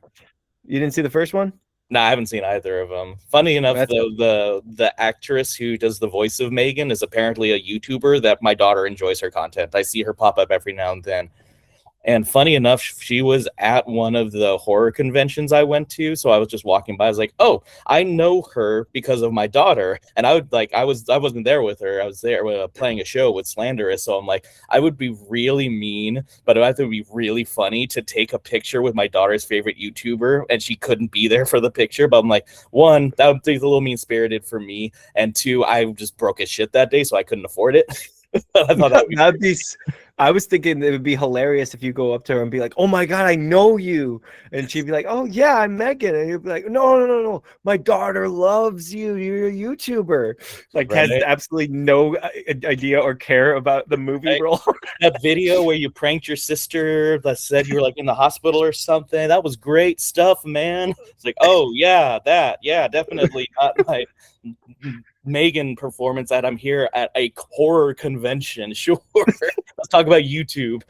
You didn't see the first one? No, I haven't seen either of them. Funny enough, That's though, the actress who does the voice of Megan is apparently a YouTuber that my daughter enjoys her content. I see her pop up every now and then. And funny enough, she was at one of the horror conventions I went to. So I was just walking by. I was like, "Oh, I know her because of my daughter." And I wasn't there with her. I was there playing a show with Slanderous. So I'm like, I would be really mean, but it would have to be really funny to take a picture with my daughter's favorite YouTuber, and she couldn't be there for the picture. But I'm like, one, that would be a little mean spirited for me, and two, I just broke as shit that day, so I couldn't afford it. I thought that would be that'd be. I was thinking it would be hilarious if you go up to her and be like, "Oh my god, I know you," and she'd be like, "Oh yeah, I'm Megan," and you'd be like, "No, no, no, no, my daughter loves you. You're a YouTuber." Like has right. absolutely no idea or care about the movie Right. role. That video where you pranked your sister that said you were like in the hospital or something. That was great stuff, man. It's like, oh yeah, definitely not my Megan performance that I'm here at a horror convention. Sure. Let's talk about YouTube.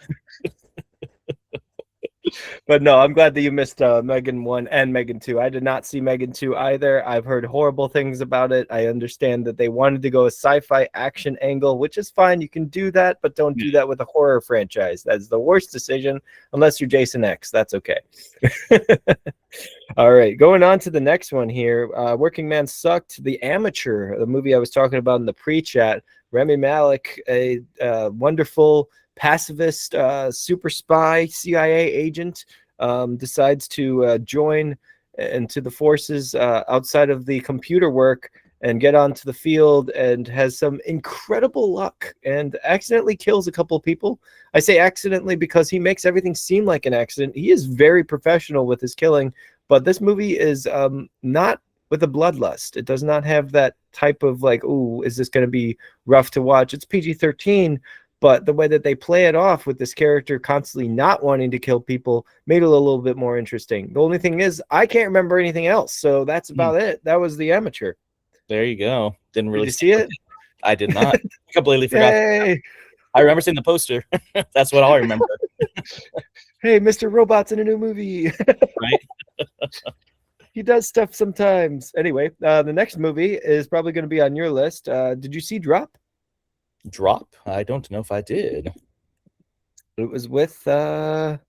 But no, I'm glad that you missed Megan 1 and Megan 2. I did not see Megan 2 either. I've heard horrible things about it. I understand that they wanted to go a sci-fi action angle, which is fine. You can do that, but don't do that with a horror franchise. That's the worst decision, unless you're Jason X. That's okay. All right, going on to the next one here. Working Man Sucked, The Amateur, the movie I was talking about in the pre-chat. Remy Malek, a wonderful pacifist super spy CIA agent, decides to join into the forces outside of the computer work and get onto the field, and has some incredible luck and accidentally kills a couple of people. I say accidentally because he makes everything seem like an accident. He is very professional with his killing, but this movie is not with a bloodlust. It does not have that type of like, ooh, is this going to be rough to watch? It's PG-13, but the way that they play it off with this character constantly not wanting to kill people made it a little bit more interesting. The only thing is, I can't remember anything else, so that's about it. That was The Amateur. There you go. Didn't really Did you see it? I did not. I completely forgot. Yay! I remember seeing the poster. That's what I'll remember. Hey, Mr. Robot's in a new movie. Right? He does stuff sometimes. Anyway, the next movie is probably going to be on your list. Did you see Drop? Drop? I don't know if I did. It was with I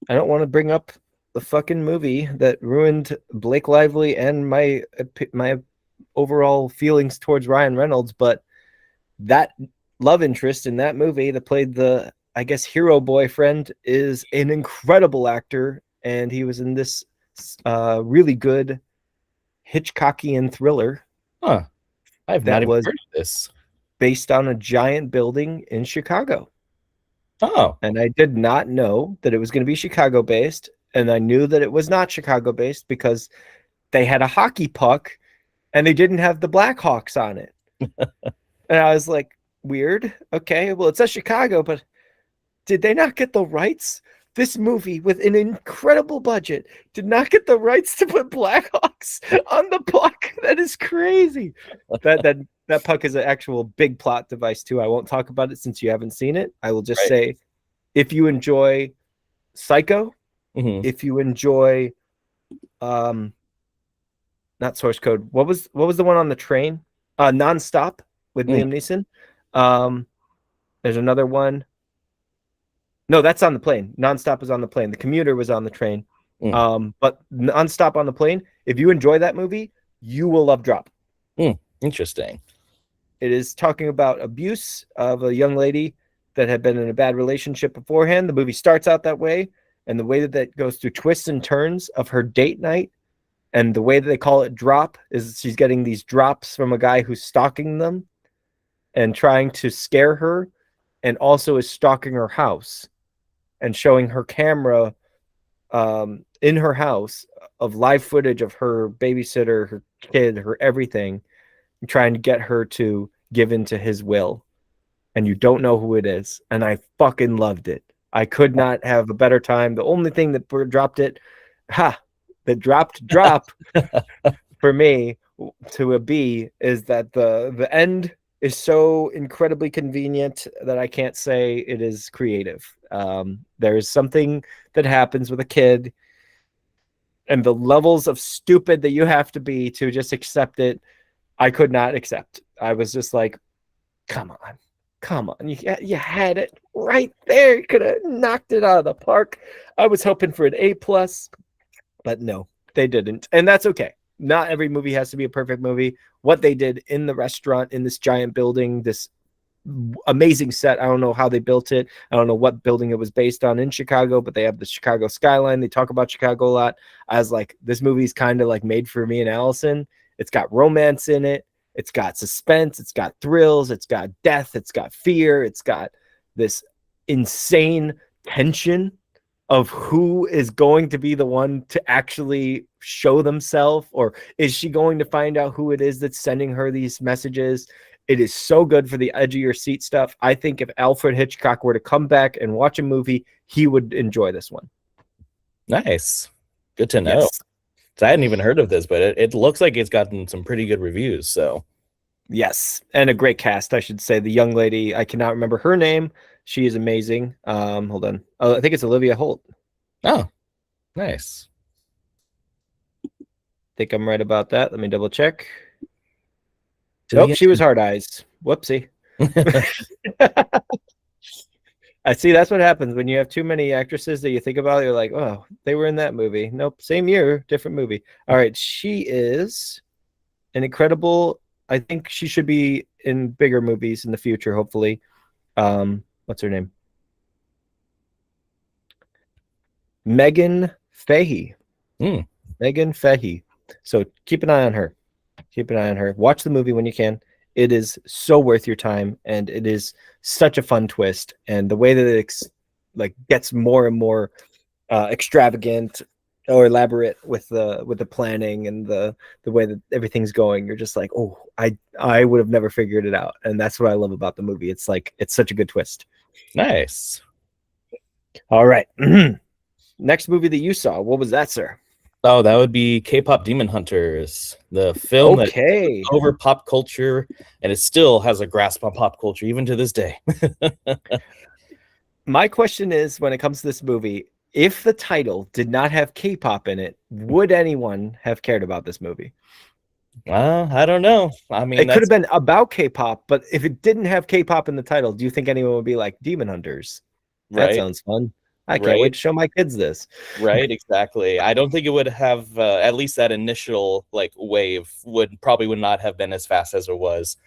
don't want to bring up the fucking movie that ruined Blake Lively and my overall feelings towards Ryan Reynolds, but that love interest in that movie that played the, I guess, hero boyfriend is an incredible actor, and he was in this really good Hitchcockian thriller. Huh. I've that not even was heard of this. based on a giant building in Chicago. Oh. And I did not know that it was going to be Chicago based. And I knew that it was not Chicago based because they had a hockey puck and they didn't have the Blackhawks on it. And I was like, weird. Okay, well, it says Chicago, but did they not get the rights? This movie with an incredible budget did not get the rights to put Blackhawks on the puck. That is crazy. That puck is an actual big plot device too. I won't talk about it since you haven't seen it. I will just say, if you enjoy Psycho, if you enjoy not Source Code, what was the one on the train? Nonstop with Liam Neeson. There's another one. No, that's on the plane. Nonstop is on the plane. The Commuter was on the train. But Nonstop on the plane, if you enjoy that movie, you will love Drop. Interesting. It is talking about abuse of a young lady that had been in a bad relationship beforehand. The movie starts out that way, and the way that goes through twists and turns of her date night, and the way that they call it drop is she's getting these drops from a guy who's stalking them and trying to scare her, and also is stalking her house and showing her camera in her house of live footage of her babysitter, her kid, her everything, trying to get her to give in to his will. And you don't know who it is. And I fucking loved it. I could not have a better time. The only thing that dropped it, that dropped drop for me to a B is that the end is so incredibly convenient that I can't say it is creative. There's something that happens with a kid, and the levels of stupid that you have to be to just accept it, I could not accept. I was just like, come on. You had it right there. You could have knocked it out of the park. I was hoping for an A+, but no, they didn't. And that's okay. Not every movie has to be a perfect movie. What they did in the restaurant, in this giant building, this amazing set. I don't know how they built it. I don't know what building it was based on in Chicago, but they have the Chicago skyline. They talk about Chicago a lot. I was like, this movie's kind of like made for me and Allison. It's got romance in it. It's got suspense. It's got thrills. It's got death. It's got fear. It's got this insane tension of who is going to be the one to actually show themselves, or is she going to find out who it is that's sending her these messages? It is so good for the edge of your seat stuff. I think if Alfred Hitchcock were to come back and watch a movie, he would enjoy this one. Nice. Good to know. Yes. I hadn't even heard of this, but it looks like it's gotten some pretty good reviews. So yes, and a great cast, I should say. The young lady, I cannot remember her name. She is amazing. Hold on. I think it's Olivia Holt. Oh, nice. I think I'm right about that. Let me double check. Nope, she was Hard Eyes. Whoopsie. I see. That's what happens when you have too many actresses that you think about. You're like, oh, they were in that movie. Nope, same year, different movie. All right, she is an incredible. I think she should be in bigger movies in the future, hopefully. What's her name? Megan Fahey. Megan Fahey. So keep an eye on her. Keep an eye on her. Watch the movie when you can. It is so worth your time, and it is such a fun twist. And the way that it gets more and more extravagant or elaborate with the planning and the way that everything's going, you're just like, oh, I would have never figured it out. And that's what I love about the movie. It's like, it's such a good twist. Nice. All right. Next movie that you saw, what was that, sir? Oh, that would be K-pop Demon Hunters, the film that over pop culture, and it still has a grasp on pop culture even to this day. My question is, when it comes to this movie, if the title did not have K-pop in it, would anyone have cared about this movie? I don't know. I mean, it could have been about K-pop, but if it didn't have K-pop in the title, do you think anyone would be like, Demon Hunters? That sounds fun. I can't wait to show my kids this. Right, exactly. I don't think it would have, at least that initial wave would not have been as fast as it was.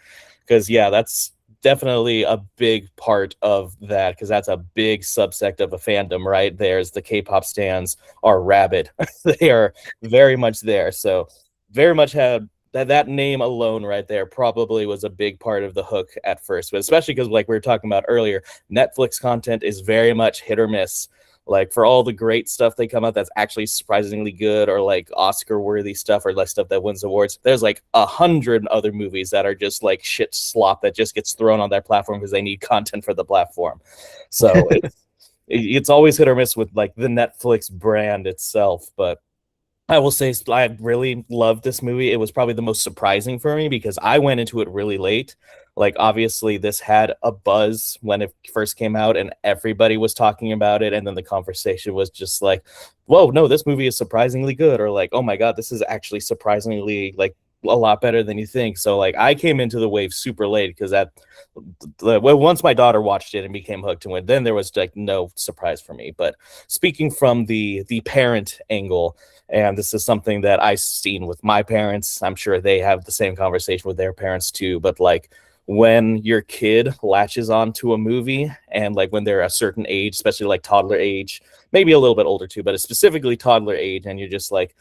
Because, yeah, that's definitely a big part of that, because that's a big subsect of a fandom, right? There's the K-pop stans are rabid. They are very much there. So very much had that name alone right there probably was a big part of the hook at first, but especially because, like we were talking about earlier, Netflix content is very much hit or miss. Like, for all the great stuff they come out that's actually surprisingly good, or like Oscar worthy stuff, or like stuff that wins awards, there's like 100 other movies that are just like shit slop that just gets thrown on that platform because they need content for the platform. So it's always hit or miss with like the Netflix brand itself. But I will say I really loved this movie. It was probably the most surprising for me because I went into it really late. Like, obviously, this had a buzz when it first came out and everybody was talking about it. And then the conversation was just like, whoa, no, this movie is surprisingly good. Or like, oh my God, this is actually surprisingly like a lot better than you think. So like, I came into the wave super late because once my daughter watched it and became hooked to it, then there was like no surprise for me. But speaking from the parent angle, and this is something that I've seen with my parents, I'm sure they have the same conversation with their parents too. But like, when your kid latches onto a movie, and like when they're a certain age, especially like toddler age, maybe a little bit older too, but it's specifically toddler age, and you're just like,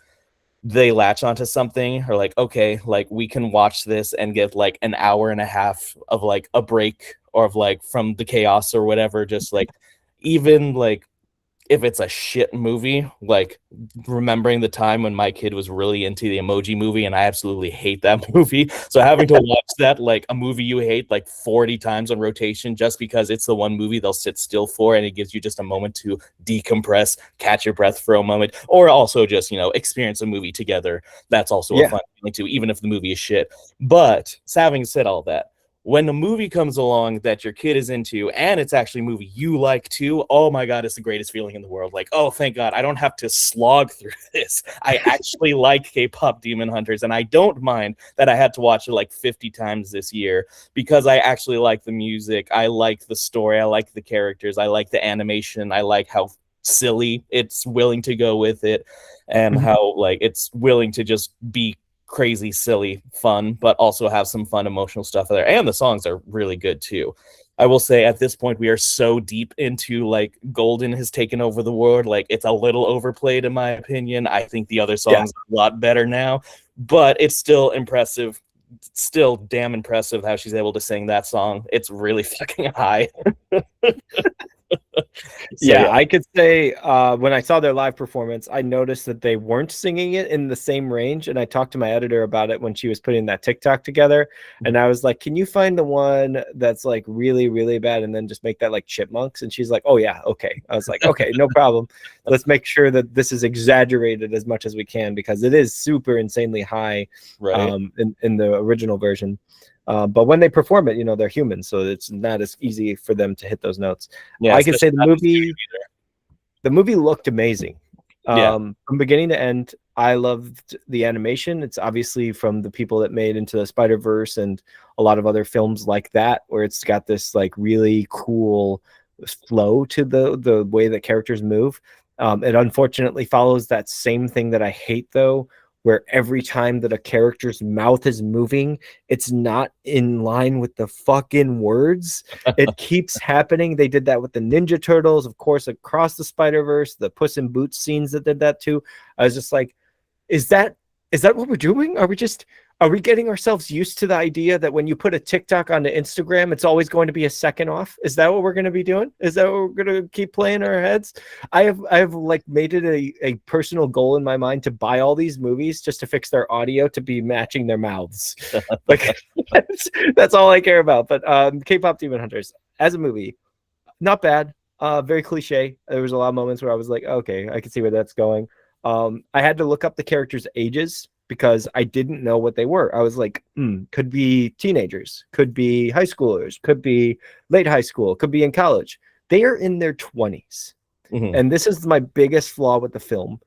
they latch onto something, or like, okay, like we can watch this and get like an hour and a half of like a break, or of like from the chaos or whatever, just like, even like if it's a shit movie, like remembering the time when my kid was really into the Emoji Movie and I absolutely hate that movie. So having to watch that, like a movie you hate, like 40 times on rotation just because it's the one movie they'll sit still for, and it gives you just a moment to decompress, catch your breath for a moment, or also just, you know, experience a movie together. That's also a Yeah. fun feeling too, even if the movie is shit. But having said all that, when a movie comes along that your kid is into and it's actually a movie you like too, oh my god, it's the greatest feeling in the world. Like, oh, thank god, I don't have to slog through this. I actually like K-pop Demon Hunters, and I don't mind that I had to watch it like 50 times this year, because I actually like the music, I like the story, I like the characters, I like the animation, I like how silly it's willing to go with it, and how like it's willing to just be crazy, silly, fun, but also have some fun emotional stuff there. And the songs are really good too. I will say at this point we are so deep into like Golden has taken over the world. Like it's a little overplayed in my opinion. I think the other Yeah. songs are a lot better now, but it's still impressive. It's still damn impressive how she's able to sing that song. It's really fucking high. So Yeah, yeah. I could say when I saw their live performance, I noticed that they weren't singing it in the same range. And I talked to my editor about it when she was putting that TikTok together. And I was like, can you find the one that's like really, really bad and then just make that like Chipmunks? And she's like, oh, yeah. Okay. I was like, okay, no problem. Let's make sure that this is exaggerated as much as we can, because it is super insanely high Right. in the original version. But when they perform it, you know, they're human, so it's not as easy for them to hit those notes. Yeah, I could say especially not in stereo the movie looked amazing. either. Yeah. From beginning to end. I loved the animation. It's obviously from the people that made Into the Spider-Verse and a lot of other films like that, where it's got this like really cool flow to the way that characters move. It unfortunately follows that same thing that I hate, though, where every time that a character's mouth is moving, it's not in line with the fucking words. It keeps happening. They did that with the Ninja Turtles, of course, across the Spider-Verse, the Puss in Boots scenes that did that too. I was just like, is that what we're doing? Are we getting ourselves used to the idea that when you put a TikTok onto Instagram, it's always going to be a second off? Is that what we're going to be doing? Is that what we're going to keep playing in our heads? I have like made it a personal goal in my mind to buy all these movies just to fix their audio to be matching their mouths. Like that's all I care about. But K-pop Demon Hunters as a movie, not bad. Very cliche. There was a lot of moments where I was like, okay, I can see where that's going. I had to look up the characters' ages because I didn't know what they were. I was like, could be teenagers, could be high schoolers, could be late high school, could be in college. They are in their 20s. Mhm. And this is my biggest flaw with the film.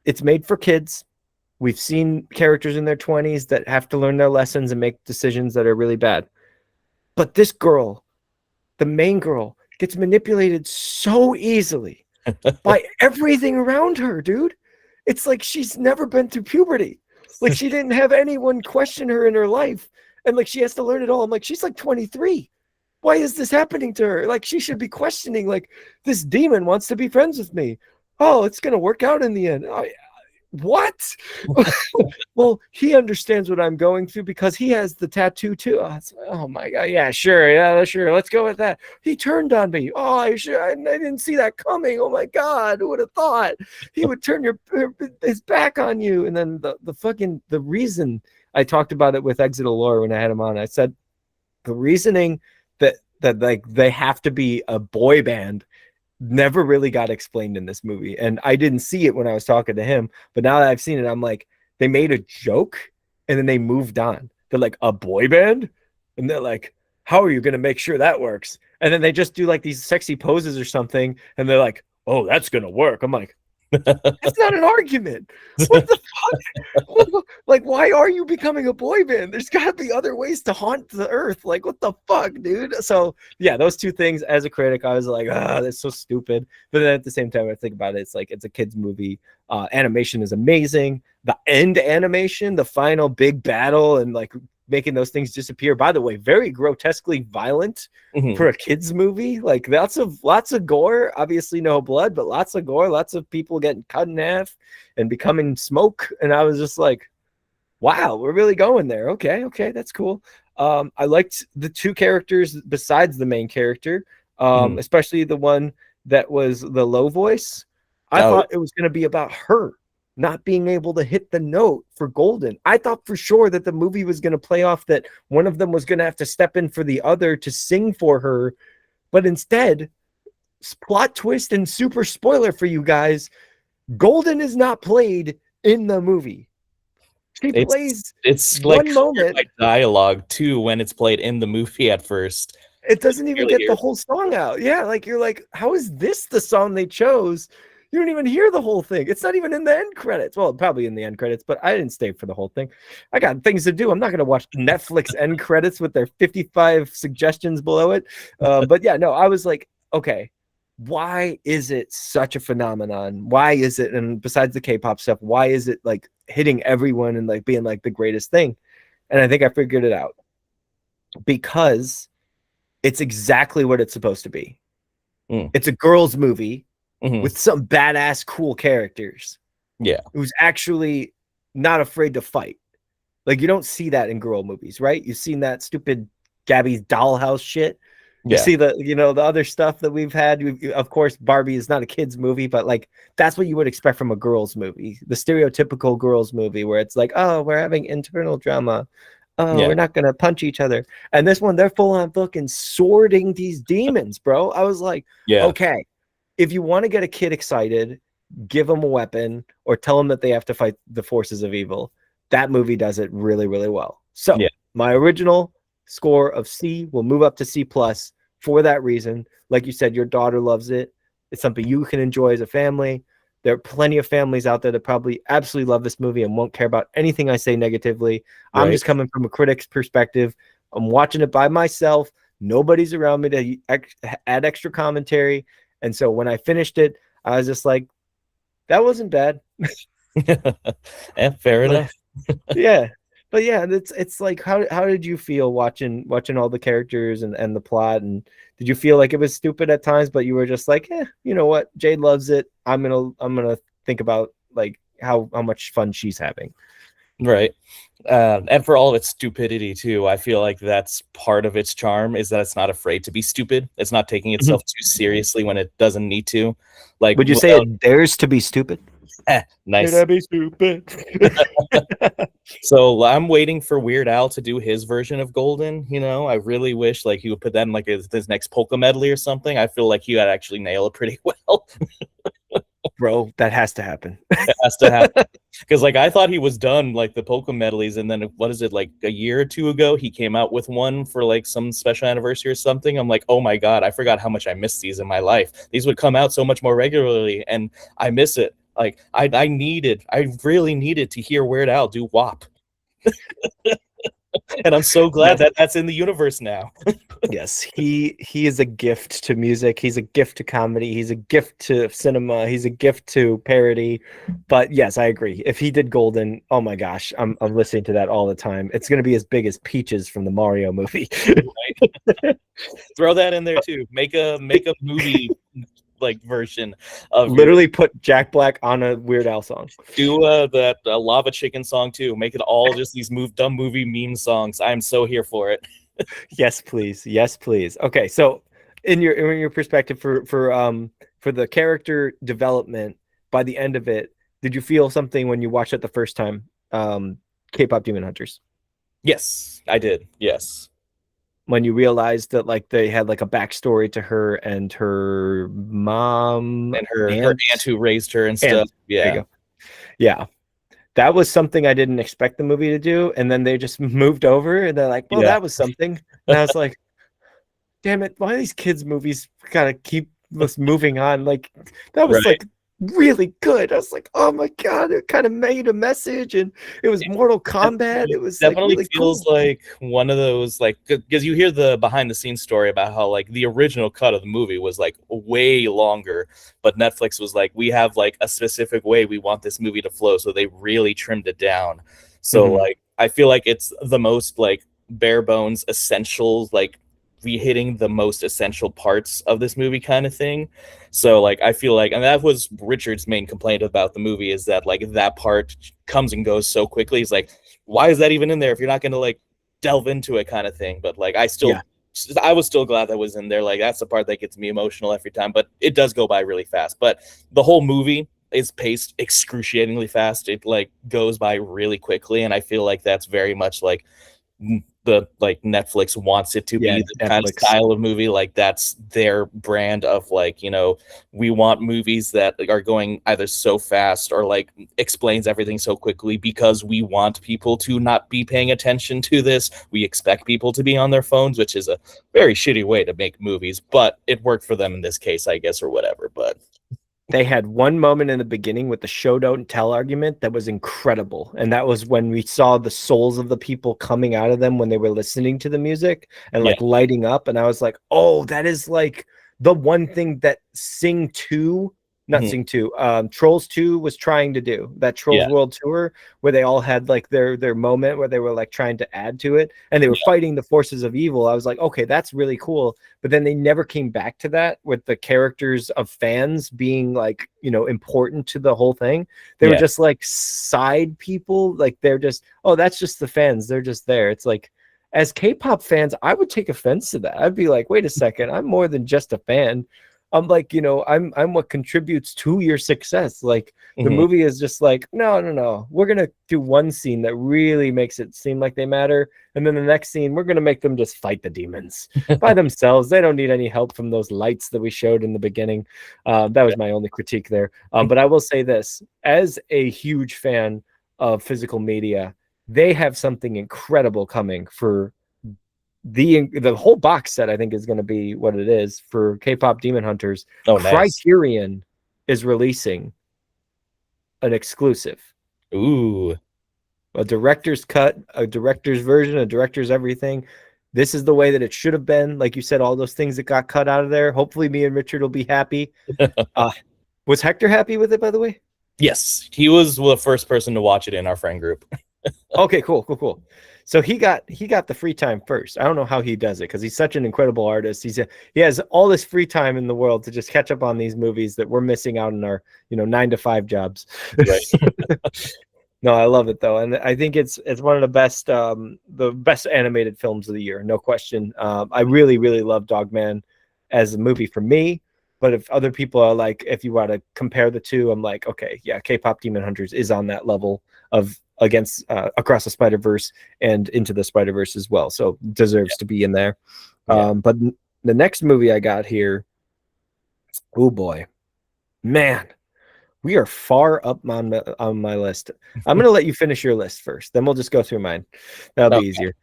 It's made for kids. We've seen characters in their 20s that have to learn their lessons and make decisions that are really bad. But this girl, the main girl, gets manipulated so easily by everything around her, dude. It's like she's never been through puberty. Like she didn't have anyone question her in her life. And like she has to learn it all. I'm like, she's like 23. Why is this happening to her? Like she should be questioning, like, this demon wants to be friends with me. Oh, it's gonna work out in the end. What? Well, he understands what I'm going through because he has the tattoo too. Oh my god, yeah, sure, let's go with that. He turned on me. Oh, I didn't see that coming. Oh my god, who would have thought he would turn his back on you? And then the reason I talked about it with Exit Allure when I had him on, I said the reasoning that like they have to be a boy band never really got explained in this movie. And I didn't see it when I was talking to him, but now that I've seen it, I'm like, they made a joke and then they moved on. They're like, a boy band? And they're like, how are you going to make sure that works? And then they just do like these sexy poses or something. And they're like, oh, that's going to work. I'm like, that's not an argument. What the fuck? Like, why are you becoming a boy band? There's got to be other ways to haunt the earth. Like, what the fuck, dude? So, yeah, those two things as a critic, I was like, that's so stupid. But then at the same time, I think about it, it's like, it's a kid's movie. Animation is amazing. The end animation, the final big battle, and like making those things disappear. By the way, very grotesquely violent for a kids movie. Like lots of gore, obviously no blood, but lots of gore, lots of people getting cut in half and becoming smoke. And I was just like, wow, we're really going there. Okay, that's cool. I liked the two characters besides the main character, especially the one that was the low voice. I thought it was going to be about her not being able to hit the note for Golden. I thought for sure that the movie was going to play off that one of them was going to have to step in for the other to sing for her. But instead, plot twist and super spoiler for you guys, Golden is not played in the movie. She plays it's one like moment. Like dialogue too when it's played in the movie at first. It doesn't even get the whole song out. Yeah, like you're like, how is this the song they chose? You don't even hear the whole thing. It's not even in the end credits. Well, probably in the end credits, but I didn't stay for the whole thing. I got things to do. I'm not going to watch Netflix end credits with their 55 suggestions below it. But yeah, no, I was like, okay, why is it such a phenomenon? Why is it, and besides the K-pop stuff, why is it like hitting everyone and like being like the greatest thing? And I think I figured it out. Because it's exactly what it's supposed to be. It's a girls' movie with some badass, cool characters. Yeah. Who's actually not afraid to fight. Like, you don't see that in girl movies, right? You've seen that stupid Gabby's dollhouse shit. You see the, the other stuff that we've had. Of course, Barbie is not a kid's movie, but like, that's what you would expect from a girls' movie. The stereotypical girls' movie where it's like, oh, we're having internal drama. Oh, we're not going to punch each other. And this one, they're full on fucking sorting these demons, bro. I was like, okay, if you want to get a kid excited, give them a weapon or tell them that they have to fight the forces of evil. That movie does it really, really well. So my original score of C will move up to C+ for that reason. Like you said, your daughter loves it. It's something you can enjoy as a family. There are plenty of families out there that probably absolutely love this movie and won't care about anything I say negatively. Right. I'm just coming from a critic's perspective. I'm watching it by myself. Nobody's around me to add extra commentary. And so when I finished it, I was just like, that wasn't bad. Fair enough. Yeah. But yeah, it's like, how did you feel watching all the characters and the plot? And did you feel like it was stupid at times, but you were just like, you know what? Jade loves it. I'm gonna think about like how much fun she's having. Right. And for all of its stupidity too, I feel like that's part of its charm is that it's not afraid to be stupid. It's not taking itself too seriously when it doesn't need to. Like, would you say it dares to be stupid? Nice. Dare to be stupid. So I'm waiting for Weird Al to do his version of Golden. I really wish like he would put that in like his next polka medley or something. I feel like he would actually nail it pretty well. Bro, that has to happen. It has to happen. Because like I thought he was done like the polka medleys, and then what is it, like a year or two ago he came out with one for like some special anniversary or something. I'm like, oh my god, I forgot how much I missed these in my life. These would come out so much more regularly and I miss it. Like I really needed to hear Weird Al do WAP. And I'm so glad that that's in the universe now. Yes, he is a gift to music. He's a gift to comedy. He's a gift to cinema. He's a gift to parody. But yes, I agree. If he did Golden, oh my gosh, I'm listening to that all the time. It's going to be as big as Peaches from the Mario movie. Right. Throw that in there too. Make a movie like version of literally put Jack Black on a Weird Al song. Do that Lava Chicken song too. Make it all just these dumb movie meme songs. I'm so here for it. Yes, please. Yes, please. Okay, so in your perspective for the character development by the end of it, did you feel something when you watched it the first time? K-pop Demon Hunters. Yes, I did. Yes. When you realized that like they had like a backstory to her and her mom and her aunt who raised her and stuff. Yeah. There you go. Yeah. That was something I didn't expect the movie to do. And then they just moved over and they're like, well, that was something. And I was like, damn it, why are these kids' movies gotta keep us moving on? Like that was like really good. I was like, oh my god, it kind of made a message, and it was Mortal Kombat. It was definitely like, really feels cool. like one of those, like, because you hear the behind the scenes story about how like the original cut of the movie was like way longer, but Netflix was like, we have like a specific way we want this movie to flow, so they really trimmed it down. So like I feel like it's the most like bare bones essentials, like re-hitting the most essential parts of this movie kind of thing. So like I feel like, and that was Richard's main complaint about the movie, is that like that part comes and goes so quickly. He's like, why is that even in there if you're not going to like delve into it kind of thing? But like I was still glad that was in there. Like that's the part that gets me emotional every time, but it does go by really fast. But the whole movie is paced excruciatingly fast. It like goes by really quickly, and I feel like that's very much like the like Netflix wants it to Yeah, be the kind of Netflix. style of movie. Like that's their brand of like, you know, we want movies that like, are going either so fast or like explains everything so quickly because we want people to not be paying attention to this. We expect people to be on their phones, which is a very shitty way to make movies, but it worked for them in this case, I guess, or whatever. But They had one moment in the beginning with the show don't tell argument that was incredible. And that was when we saw the souls of the people coming out of them when they were listening to the music and yeah. like lighting up. And I was like, oh, that is like the one thing that Sing 2, not Mhm. Sing 2, Trolls 2 was trying to do. That Trolls Yeah. World Tour where they all had like their moment where they were like trying to add to it and they were Yeah. fighting the forces of evil. I was like, okay, that's really cool. But then they never came back to that with the characters of fans being like, you know, important to the whole thing. They were Yeah. just like side people. Like they're just, oh, that's just the fans. They're just there. It's like, as K-pop fans, I would take offense to that. I'd be like, wait a second, I'm more than just a fan. I'm like, you know, I'm what contributes to your success. Like the Mhm. movie is just like, no. We're gonna do one scene that really makes it seem like they matter. And then the next scene, we're gonna make them just fight the demons by themselves. They don't need any help from those lights that we showed in the beginning. That was my only critique there. But I will say this: as a huge fan of physical media, they have something incredible coming for the whole box set. I think is going to be what it is for K-pop Demon Hunters. Oh, nice. Criterion is releasing an exclusive, Ooh. a director's cut, a director's version, a director's everything. This is the way that it should have been. Like you said, all those things that got cut out of there. Hopefully, me and Richard will be happy. Was Hector happy with it, by the way? Yes, he was the first person to watch it in our friend group. Okay, cool. So he got the free time first. I don't know how he does it because he's such an incredible artist. He has all this free time in the world to just catch up on these movies that we're missing out on our 9 to 5 jobs. Right. No, I love it though, and I think it's one of the best animated films of the year, no question. I really love Dogman as a movie for me. But if other people are like, if you want to compare the two, I'm like, okay, yeah, K-pop Demon Hunters is on that level of against Across the Spider-Verse and Into the Spider-Verse as well. So deserves to be in there. Yeah. But the next movie I got here, oh boy, man, we are far up on my list. I'm going to let you finish your list first. Then we'll just go through mine. That'll be easier.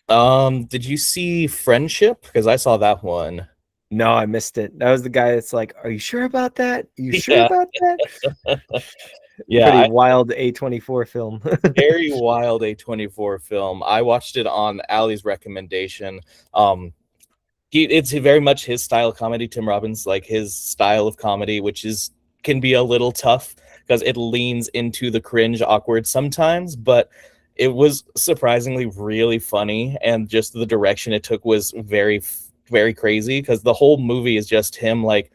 Did you see Friendship? Because I saw that one. No, I missed it. That was the guy that's like, are you sure about that? Are you sure Yeah. about that? Yeah, Pretty wild A24 film. very wild A24 film. I watched it on Ali's recommendation. It's very much his style of comedy. Tim Robbins, like his style of comedy, which can be a little tough because it leans into the cringe, awkward sometimes, but it was surprisingly really funny, and just the direction it took was very, very crazy because the whole movie is just him like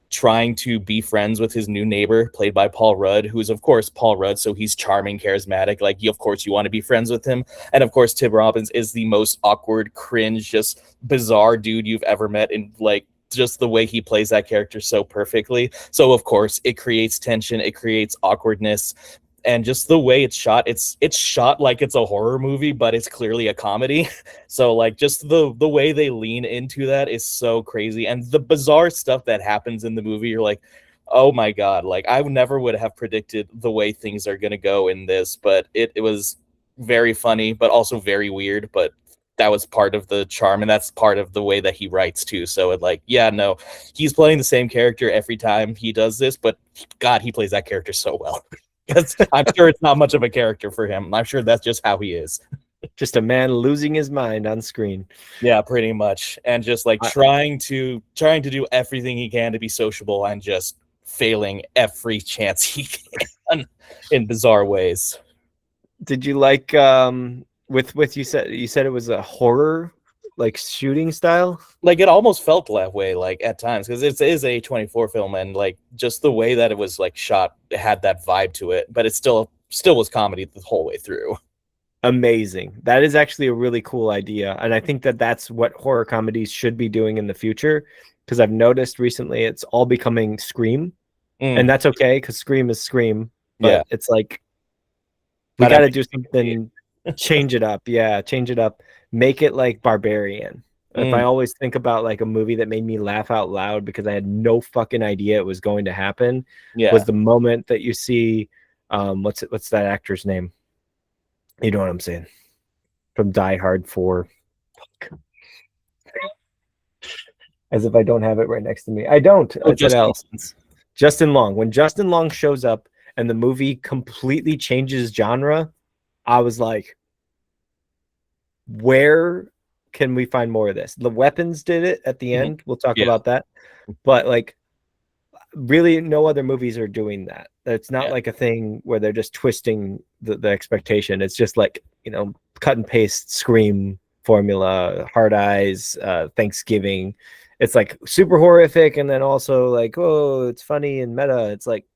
trying to be friends with his new neighbor, played by Paul Rudd, who's of course Paul Rudd, so he's charming, charismatic. Like, of course, you want to be friends with him. And of course, Tim Robbins is the most awkward, cringe, just bizarre dude you've ever met, and like just the way he plays that character so perfectly. So of course, it creates tension, it creates awkwardness. And just the way it's shot like it's a horror movie, but it's clearly a comedy. So like just the way they lean into that is so crazy, and the bizarre stuff that happens in the movie, you're like, oh my god, like I never would have predicted the way things are gonna go in this. But it was very funny, but also very weird. But that was part of the charm, and that's part of the way that he writes too. So it like, yeah, no, he's playing the same character every time he does this, but god, he plays that character so well. I'm sure it's not much of a character for him. I'm sure that's just how he is. Just a man losing his mind on screen. Yeah, pretty much. And just like trying to do everything he can to be sociable and just failing every chance he can in bizarre ways. Did you like with you said it was a horror like shooting style? Like it almost felt that way, like at times, because it is a 24 film, and like just the way that it was like shot, it had that vibe to it, but it still was comedy the whole way through. Amazing. That is actually a really cool idea, and I think that that's what horror comedies should be doing in the future, because I've noticed recently it's all becoming Scream, and that's okay because Scream is Scream, Yeah, but it's like we not got to every do something, change it up. Yeah, change it up. Make it like Barbarian. If I mm, always think about like a movie that made me laugh out loud because I had no fucking idea it was going to happen, was yeah. the moment that you see, what's that actor's name? You know what I'm saying? From Die Hard 4. As if I don't have it right next to me. I don't. Oh, I said just else. Justin Long. When Justin Long shows up and the movie completely changes genre, I was like, where can we find more of this? The Weapons did it at the end. We'll talk yeah, about that. But like really no other movies are doing that. It's not yeah. like a thing where they're just twisting the expectation. It's just like, cut and paste Scream formula, Hard Eyes, Thanksgiving. It's like super horrific and then also like, oh, it's funny and meta. It's like,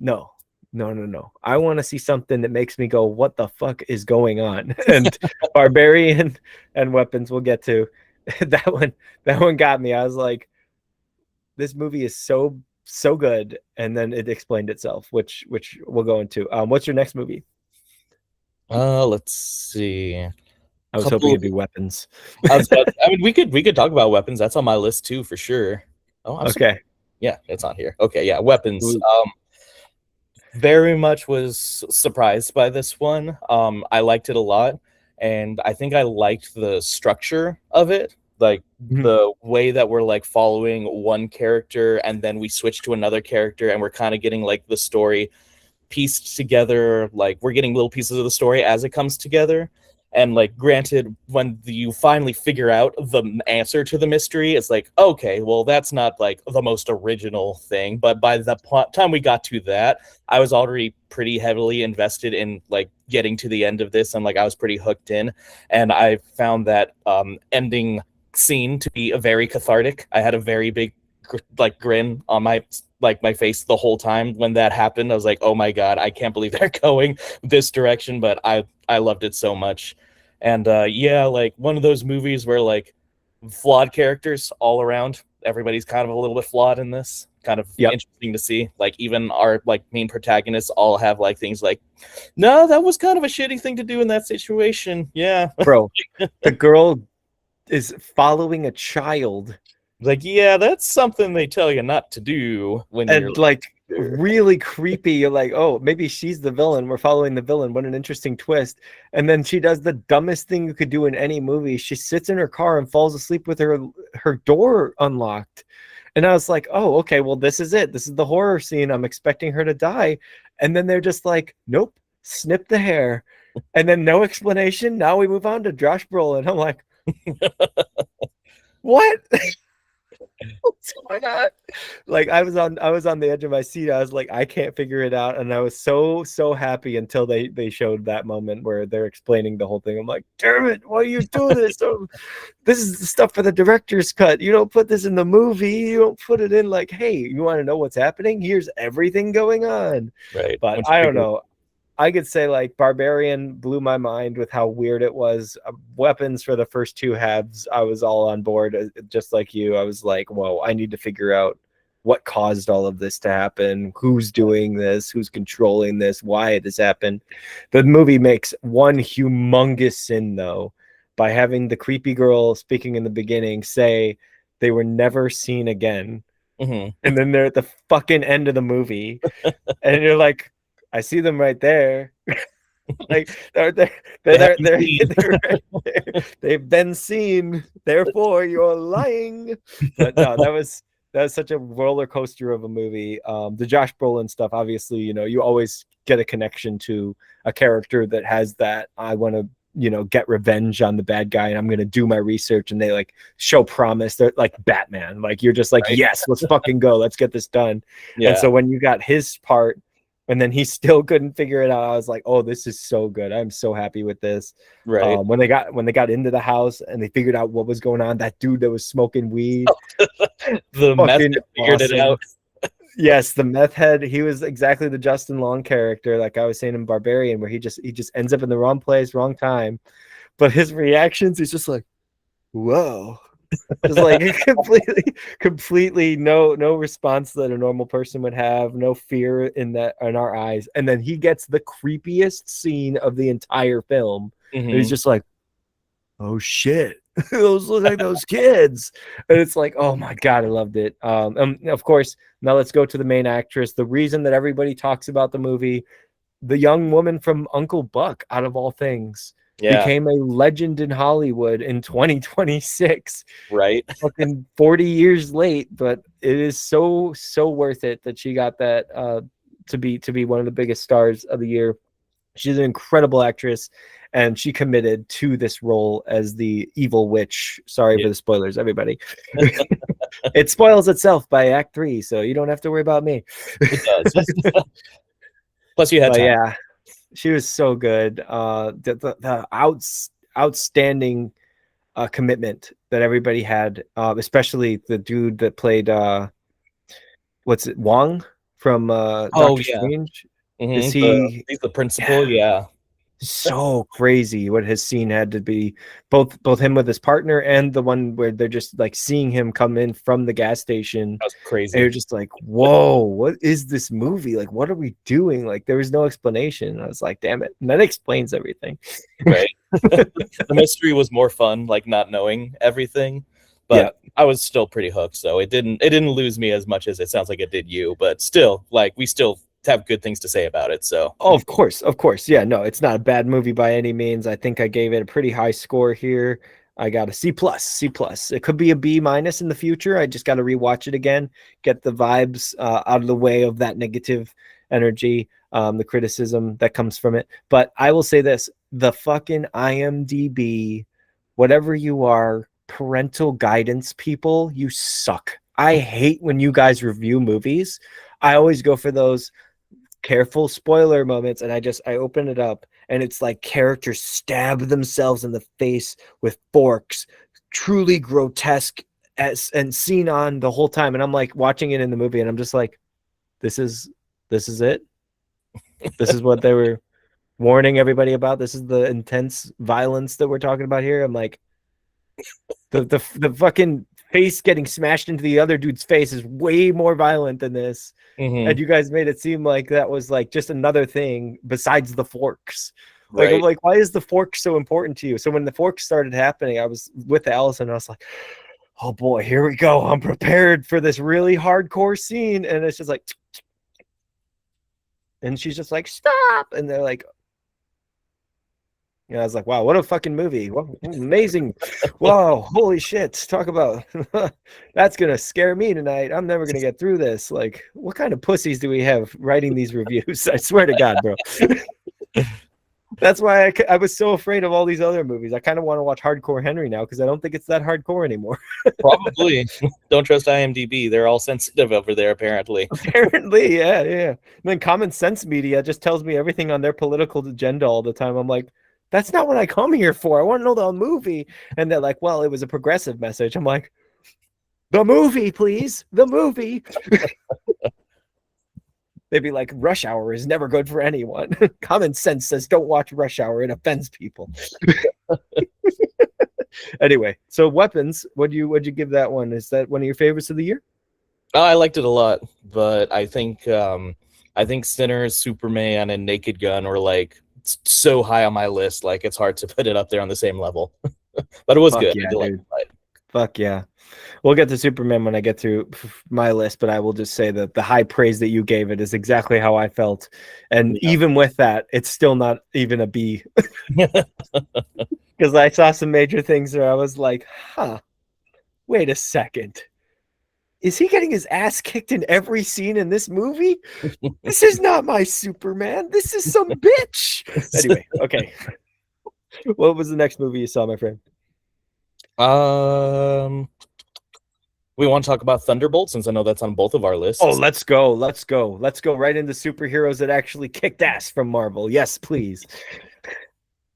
no, no, no, no. I want to see something that makes me go, what the fuck is going on? And Barbarian and Weapons we'll get to. That one got me. I was like, this movie is so good, and then it explained itself, which we'll go into. What's your next movie? Let's see. I was hoping Couple. it'd be Weapons. I mean, we could talk about weapons. That's on my list too, for sure. Oh, Okay. yeah, it's on here. Okay, yeah, weapons. Ooh. Very much was surprised by this one. I liked it a lot, and I think I liked the structure of it, like Mhm. the way that we're like following one character and then we switch to another character and we're kind of getting like the story pieced together, like we're getting little pieces of the story as it comes together. And like granted, when you finally figure out the answer to the mystery, it's like, okay, well, that's not like the most original thing, but by the time we got to that, I was already pretty heavily invested in like getting to the end of this, and like I was pretty hooked in. And I found that ending scene to be a very cathartic. I had a very big like grin on my face the whole time when that happened. I was like, oh my god, I can't believe they're going this direction, but I loved it so much. And yeah, like one of those movies where like flawed characters all around. Everybody's kind of a little bit flawed in this. Kind of Yep. interesting to see. Like even our like main protagonists all have like things like, no, that was kind of a shitty thing to do in that situation. Yeah. Bro, the girl is following a child Like, yeah, that's something they tell you not to do when you're and like really creepy. You're like, oh, maybe she's the villain. We're following the villain. What an interesting twist. And then she does the dumbest thing you could do in any movie. She sits in her car and falls asleep with her door unlocked. And I was like, oh, okay, well, this is it. This is the horror scene. I'm expecting her to die. And then they're just like, nope, snip the hair. And then no explanation. Now we move on to Josh Brolin. I'm like, what? What's going on? Like I was on the edge of my seat. I was like, I can't figure it out. And I was so happy until they showed that moment where they're explaining the whole thing. I'm like, damn it, why do you do this? This is the stuff for the director's cut. You don't put this in the movie. You don't put it in like, hey, you want to know what's happening? Here's everything going on. right. But I don't know. I could say like Barbarian blew my mind with how weird it was. Weapons for the first two halves, I was all on board, just like you. I was like, whoa, I need to figure out what caused all of this to happen, who's doing this, who's controlling this, why this happened. The movie makes one humongous sin, though, by having the creepy girl speaking in the beginning say they were never seen again. Mm-hmm. And then they're at the fucking end of the movie. And you're like, I see them right there. Like they're right there. They've been seen. Therefore, you're lying. But no, that was such a roller coaster of a movie. The Josh Brolin stuff, obviously, you always get a connection to a character that has that. I want to, get revenge on the bad guy, and I'm gonna do my research. And they like show promise. They're like Batman. Like you're just like, Right. yes, let's fucking go. Let's get this done. Yeah. And so when you got his part, and then he still couldn't figure it out. I was like, oh, this is so good. I'm so happy with this. Right. When they got into the house and they figured out what was going on, that dude that was smoking weed, The meth fucking figured it awesome. out. Yes, the meth head. He was exactly the Justin Long character, like I was saying in Barbarian, where he just ends up in the wrong place, wrong time. But his reactions, he's just like, whoa. Just like completely no response that a normal person would have, no fear in our eyes. And then he gets the creepiest scene of the entire film. And he's just like, oh shit. Those look like those kids. And it's like, oh my god, I loved it. And of course, now let's go to the main actress. The reason that everybody talks about the movie, the young woman from Uncle Buck, out of all things, became a legend in Hollywood in 2026. Right. Fucking 40 years late, but it is so worth it that she got that to be one of the biggest stars of the year. She's an incredible actress, and she committed to this role as the evil witch. Sorry for the spoilers, everybody. It spoils itself by Act 3, so you don't have to worry about me. It does. Plus, you had time. Yeah, she was so good. The outstanding commitment that everybody had, especially the dude that played what's it, Wong from Doctor Strange. Is he's the principal? Yeah. So crazy what his scene had to be, both him with his partner and the one where they're just like seeing him come in from the gas station. That was crazy. And you're just like, whoa, what is this movie? Like, what are we doing? Like, there was no explanation. I was like, damn it. And that explains everything. Right. The mystery was more fun, like not knowing everything. But I was still pretty hooked, so it didn't lose me as much as it sounds like it did you. But still, like, we still have good things to say about it. So of course, yeah, no, it's not a bad movie by any means. I think I gave it a pretty high score here. I got a C+. It could be a B- in the future. I just got to rewatch it again, get the vibes out of the way of that negative energy, the criticism that comes from it. But I will say this: the fucking IMDb, whatever you are, parental guidance people, you suck. I hate when you guys review movies. I always go for those careful spoiler moments, and I open it up, and it's like characters stab themselves in the face with forks, truly grotesque, and seen on the whole time. And I'm like watching it in the movie, and I'm just like, this is it. This is what they were warning everybody about. This is the intense violence that we're talking about here. I'm like, the fucking face getting smashed into the other dude's face is way more violent than this. And you guys made it seem like that was like just another thing besides the forks. Like, I'm like, why is the fork so important to you? So when the forks started happening, I was with Allison, and I was like, oh boy, here we go. I'm prepared for this really hardcore scene. And it's just like, and she's just like, stop. And they're like, I was like, wow, what a fucking movie. What amazing. Whoa, holy shit. Talk about that's gonna scare me tonight. I'm never gonna get through this. Like, what kind of pussies do we have writing these reviews? I swear to God, bro. That's why I was so afraid of all these other movies. I kind of want to watch Hardcore Henry now because I don't think it's that hardcore anymore. Probably. Don't trust IMDb. They're all sensitive over there, apparently. Apparently, yeah. And then Common Sense Media just tells me everything on their political agenda all the time. I'm like, that's not what I come here for. I want to know the movie. And they're like, well, it was a progressive message. I'm like, the movie, please. The movie. They'd be like, Rush Hour is never good for anyone. Common Sense says don't watch Rush Hour. It offends people. Anyway, so Weapons, what'd you give that one? Is that one of your favorites of the year? I liked it a lot, but I think Sinners, Superman, and Naked Gun were like so high on my list, like it's hard to put it up there on the same level. But it was good. Yeah, dude. Fuck yeah. We'll get to Superman when I get through my list, but I will just say that the high praise that you gave it is exactly how I felt. And even with that, it's still not even a B. Because I saw some major things where I was like, wait a second. Is he getting his ass kicked in every scene in this movie? This is not my Superman. This is some bitch. Anyway, okay. What was the next movie you saw, my friend? We want to talk about Thunderbolt since I know that's on both of our Oh, lists. let's go. Let's go. Let's go right into superheroes that actually kicked ass from Marvel. Yes, please.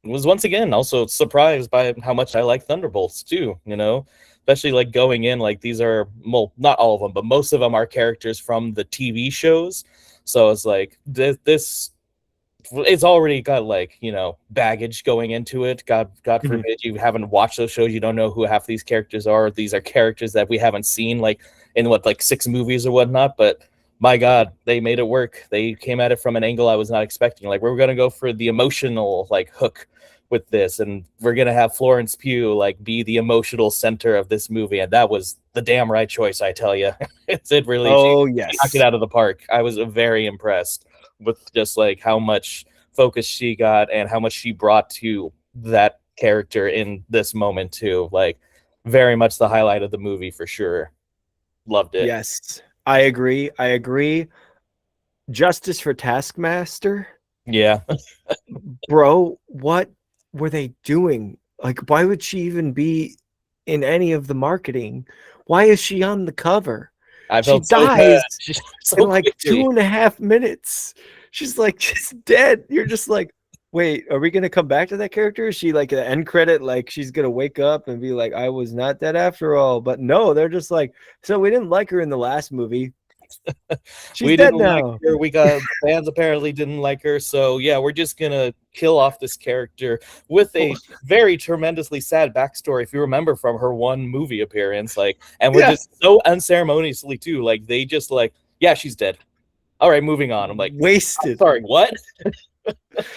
Was once again also surprised by how much I like Thunderbolts too, especially like going in like these are, well, not all of them, but most of them are characters from the TV shows. So it's like this it's already got like, baggage going into it. God Mhm. forbid you haven't watched those shows, you don't know who half these characters are. These are characters that we haven't seen like in what, like 6 movies or whatnot, but my God, they made it work. They came at it from an angle I was not expecting. Like, we're gonna go for the emotional like hook with this, and we're gonna have Florence Pugh like be the emotional center of this movie, and that was the damn right choice, I tell you. It really, Oh, she knocked it yes. out of the park. I was very impressed with just like how much focus she got and how much she brought to that character in this moment too. Like, very much the highlight of the movie for sure. Loved it. Yes. I agree. I agree. Justice for Taskmaster. Yeah. Bro, what were they doing? Like, why would she even be in any of the marketing? Why is she on the cover? I She felt so bad. dies in So like quickly. 2.5 minutes. She's like just dead. You're just like, wait, are we gonna come back to that character? Is she like an end credit? Like she's gonna wake up and be like, I was not dead after all. But no, they're just like, so we didn't like her in the last movie. She's We dead didn't like now. her. We got the fans apparently didn't like her. So yeah, we're just gonna kill off this character with a very tremendously sad backstory. If you remember from her one movie appearance, like, and we're Yeah, just so unceremoniously too. Like they just like, yeah, she's dead. All right, moving on. I'm like, I'm wasted. sorry, what?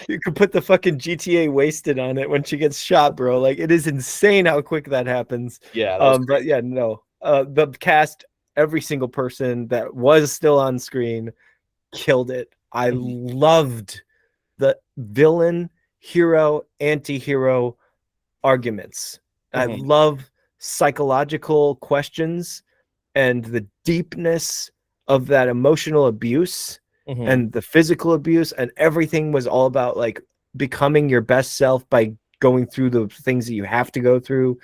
You could put the fucking GTA wasted on it when she gets shot, bro. Like it is insane how quick that happens. Yeah, that was But crazy. yeah, no. The cast, every single person that was still on screen killed it. I Mhm. loved the villain, hero, anti-hero arguments. I Mhm. love psychological questions and the deepness of that emotional abuse Mhm. and the physical abuse, and everything was all about like becoming your best self by going through the things that you have to go through,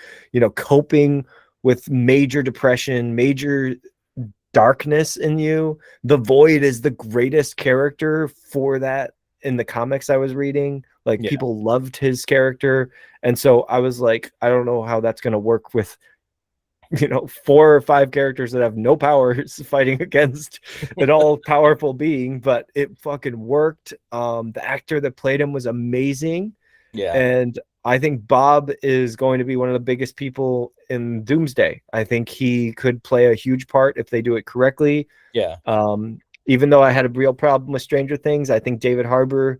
coping with major depression, major darkness in you. The Void is the greatest character for that in the comics I was reading. Like Yeah. people loved his character. And so I was like, I don't know how that's going to work with 4 or 5 characters that have no powers fighting against an all powerful being, but it fucking worked. The actor that played him was amazing. Yeah. And I think Bob is going to be one of the biggest people in Doomsday. I think he could play a huge part if they do it correctly. Yeah. Even though I had a real problem with Stranger Things, I think David Harbour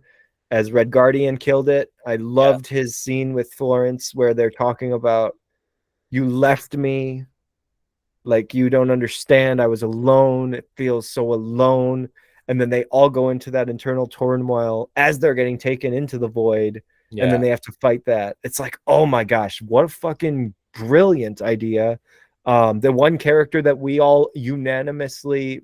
as Red Guardian killed it. I Yeah. loved his scene with Florence where they're talking about, you left me, like you don't understand, I was alone, it feels so alone. And then they all go into that internal turmoil as they're getting taken into the void, and then Yeah. they have to fight that. It's like, oh my gosh, what a fucking brilliant idea. The one character that we all unanimously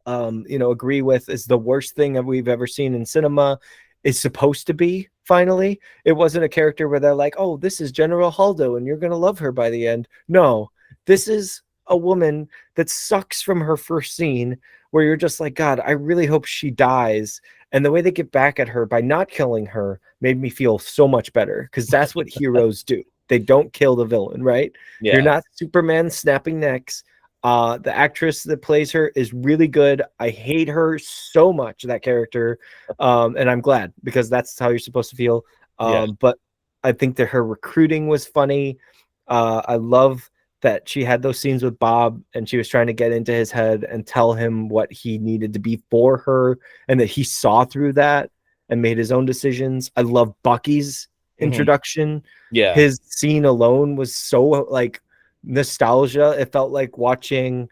agree with is the worst thing that we've ever seen in cinema is supposed to be, finally. It wasn't a character where they're like, oh, this is General Haldo and you're going to love her by the end. No, this is a woman that sucks from her first scene, where you're just like, God, I really hope she dies. And the way they get back at her by not killing her made me feel so much better, because that's what heroes do. They don't kill the villain, right? You're Yeah. not Superman snapping necks. The actress that plays her is really good. I hate her so much, that character. And I'm glad, because that's how you're supposed to feel. Yeah. But I think that her recruiting was funny. I love that she had those scenes with Bob and she was trying to get into his head and tell him what he needed to be for her, and that he saw through that and made his own decisions. I love Bucky's Mhm. introduction. Yeah. His scene alone was so like nostalgia. It felt like watching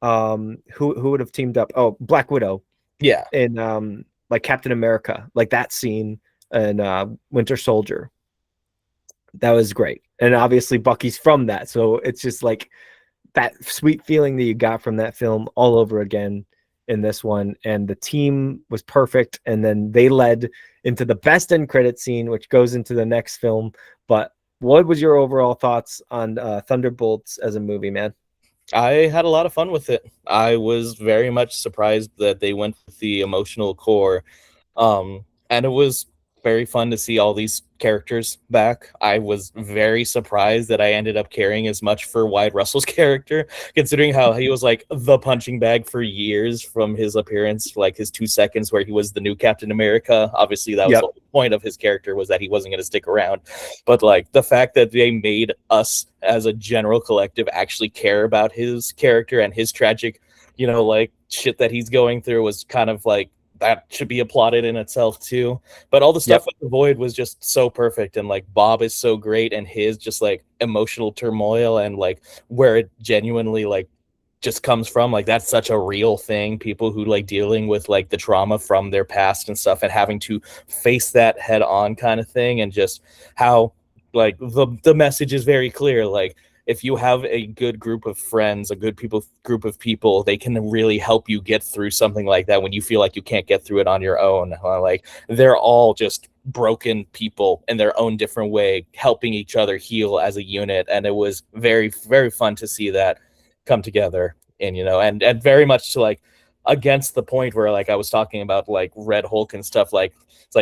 who would have teamed up? Oh, Black Widow Yeah. in like Captain America, like that scene, and Winter Soldier. That was great. And obviously Bucky's from that, so it's just like that sweet feeling that you got from that film all over again in this one. And the team was perfect, and then they led into the best end credit scene, which goes into the next film. But what was your overall thoughts on Thunderbolts as a movie, man? I had a lot of fun with it. I was very much surprised that they went with the emotional core. And it was very fun to see all these characters back. I was very surprised that I ended up caring as much for Wyatt Russell's character, considering how he was like the punching bag for years from his appearance, like his 2 seconds where he was the new Captain America. Obviously, that was the Yep. whole point of his character, was that he wasn't going to stick around. But like the fact that they made us as a general collective actually care about his character and his tragic, like shit that he's going through was kind of like, that should be applauded in itself too. But all the stuff Yep. with the Void was just so perfect, and like Bob is so great, and his just like emotional turmoil and like where it genuinely like just comes from, like that's such a real thing. People who like dealing with like the trauma from their past and stuff, and having to face that head on kind of thing, and just how like the message is very clear. Like if you have a good group of friends, a good group of people, they can really help you get through something like that when you feel like you can't get through it on your own. Like they're all just broken people in their own different way, helping each other heal as a unit, and it was very, very fun to see that come together. And and very much to like against the point where like I was talking about like Red Hulk and stuff, like it's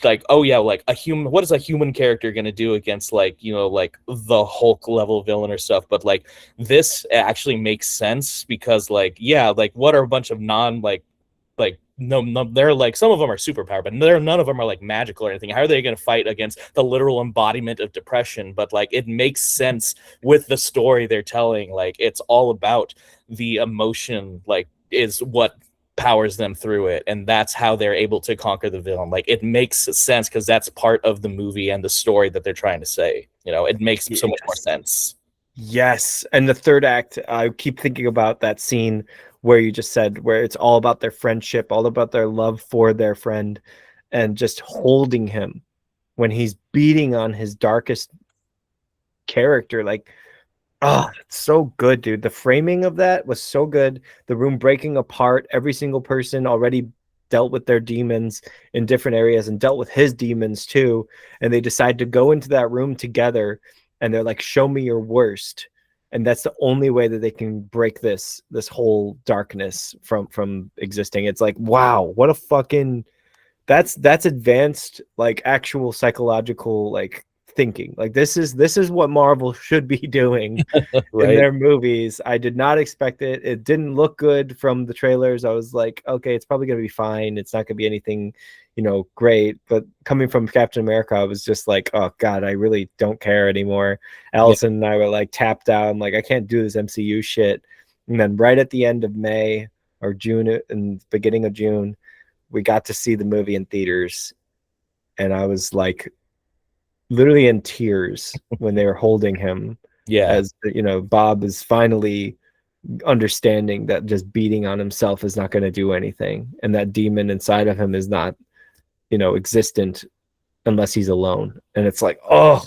like oh yeah, like a human, what is a human character going to do against like like the Hulk level villain or stuff. But like this actually makes sense, because like yeah, like what are a bunch of non like no, they're like, some of them are superpower, but none of them are like magical or anything. How are they going to fight against the literal embodiment of depression? But like it makes sense with the story they're telling. Like it's all about the emotion, like is what powers them through it, and that's how they're able to conquer the villain. Like it makes sense because that's part of the movie and the story that they're trying to say. It makes so much more Yes. sense. Yes. And the third act, I keep thinking about that scene where you just said, where it's all about their friendship, all about their love for their friend, and just holding him when he's beating on his darkest character. Like, oh, it's so good, dude. The framing of that was so good. The room breaking apart, every single person already dealt with their demons in different areas and dealt with his demons too. And they decide to go into that room together, and they're like, show me your worst. And that's the only way that they can break this whole darkness from existing. It's like, wow, what a fucking, that's advanced, like actual psychological like thinking. Like this is what Marvel should be doing in Right. their movies. I did not expect it. It didn't look good from the trailers. I was like, okay, it's probably gonna be fine. It's not gonna be anything, great. But coming from Captain America, I was just like, oh god, I really don't care anymore. Yeah. Allison and I were like tapped out. I'm like, I can't do this MCU shit. And then right at the end of May or June and beginning of June, we got to see the movie in theaters, and I was like literally in tears when they were holding him, Yeah. as Bob is finally understanding that just beating on himself is not going to do anything, and that demon inside of him is not existent unless he's alone. And it's like, oh,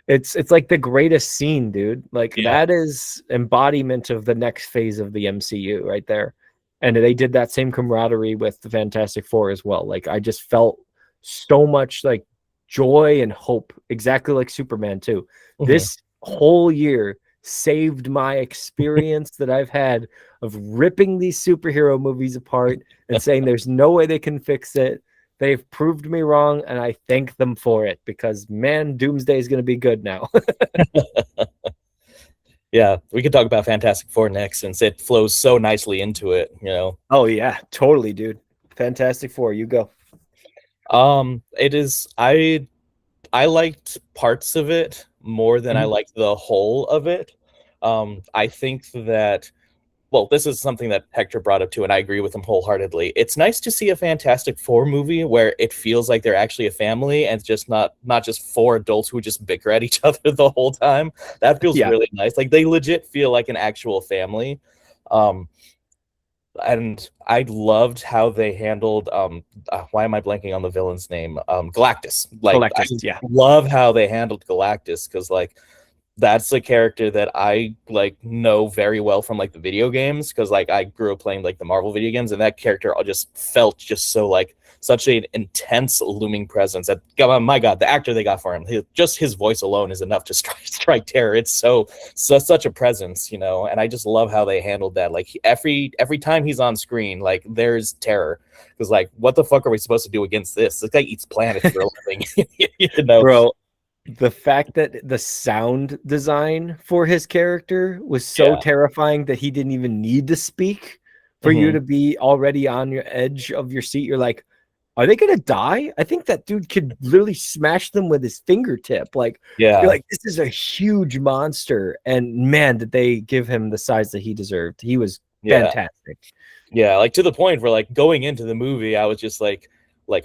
it's like the greatest scene, dude. Like Yeah. that is embodiment of the next phase of the MCU right there. And they did that same camaraderie with the Fantastic Four as well. Like I just felt so much like joy and hope, exactly like Superman too. Mhm. This whole year saved my experience that I've had of ripping these superhero movies apart and saying there's no way they can fix it. They've proved me wrong, and I thank them for it, because man, Doomsday is going to be good now. Yeah, we could talk about Fantastic Four next, since it flows so nicely into it. Oh yeah, totally, dude. Fantastic Four, you go. It is, I liked parts of it more than I Mhm. liked the whole of it. I think that, well, this is something that Hector brought up too, and I agree with him wholeheartedly. It's nice to see a Fantastic Four movie where it feels like they're actually a family, and it's just not just four adults who just bicker at each other the whole time. That feels Yeah, really nice. Like they legit feel like an actual family. Um, and I loved how they handled why am I blanking on the villain's name? Galactus. Like I Galactus. Yeah, love how they handled Galactus, because like that's a character that I like know very well from like the video games, because like I grew up playing like the Marvel video games, and that character just felt just so like such an intense looming presence that, oh my God, the actor they got for him, just his voice alone is enough to strike terror. It's so such a presence, you know, and I just love how they handled that. Like every time he's on screen, like there's terror. Because like, what the fuck are we supposed to do against this? This guy eats planets for a living, you know, Bro. The fact that the sound design for his character was so terrifying that he didn't even need to speak for you to be already on your edge of your seat. You're like, are they gonna die? I think that dude could literally smash them with his fingertip. Like, you're like, this is a huge monster. And man, did they give him the size that he deserved. He was fantastic. Yeah, like to the point where like going into the movie, I was just like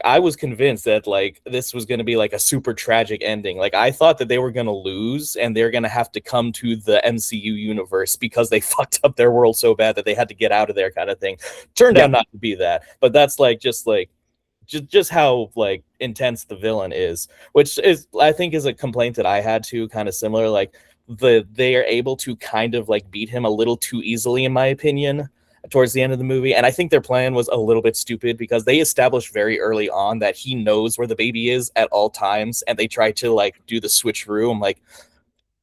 I was convinced that like this was going to be like a super tragic ending. Like I thought that they were going to lose and they're going to have to come to the MCU universe because they fucked up their world so bad that they had to get out of there, kind of thing. Turned out not to be that, but that's like just how like intense the villain is, which is I think is a complaint that I had too, kind of similar. Like they are able to kind of like beat him a little too easily, in my opinion, towards the end of the movie. And I think their plan was a little bit stupid because they established very early on that he knows where the baby is at all times, and they tried to like do the switcheroo. I'm like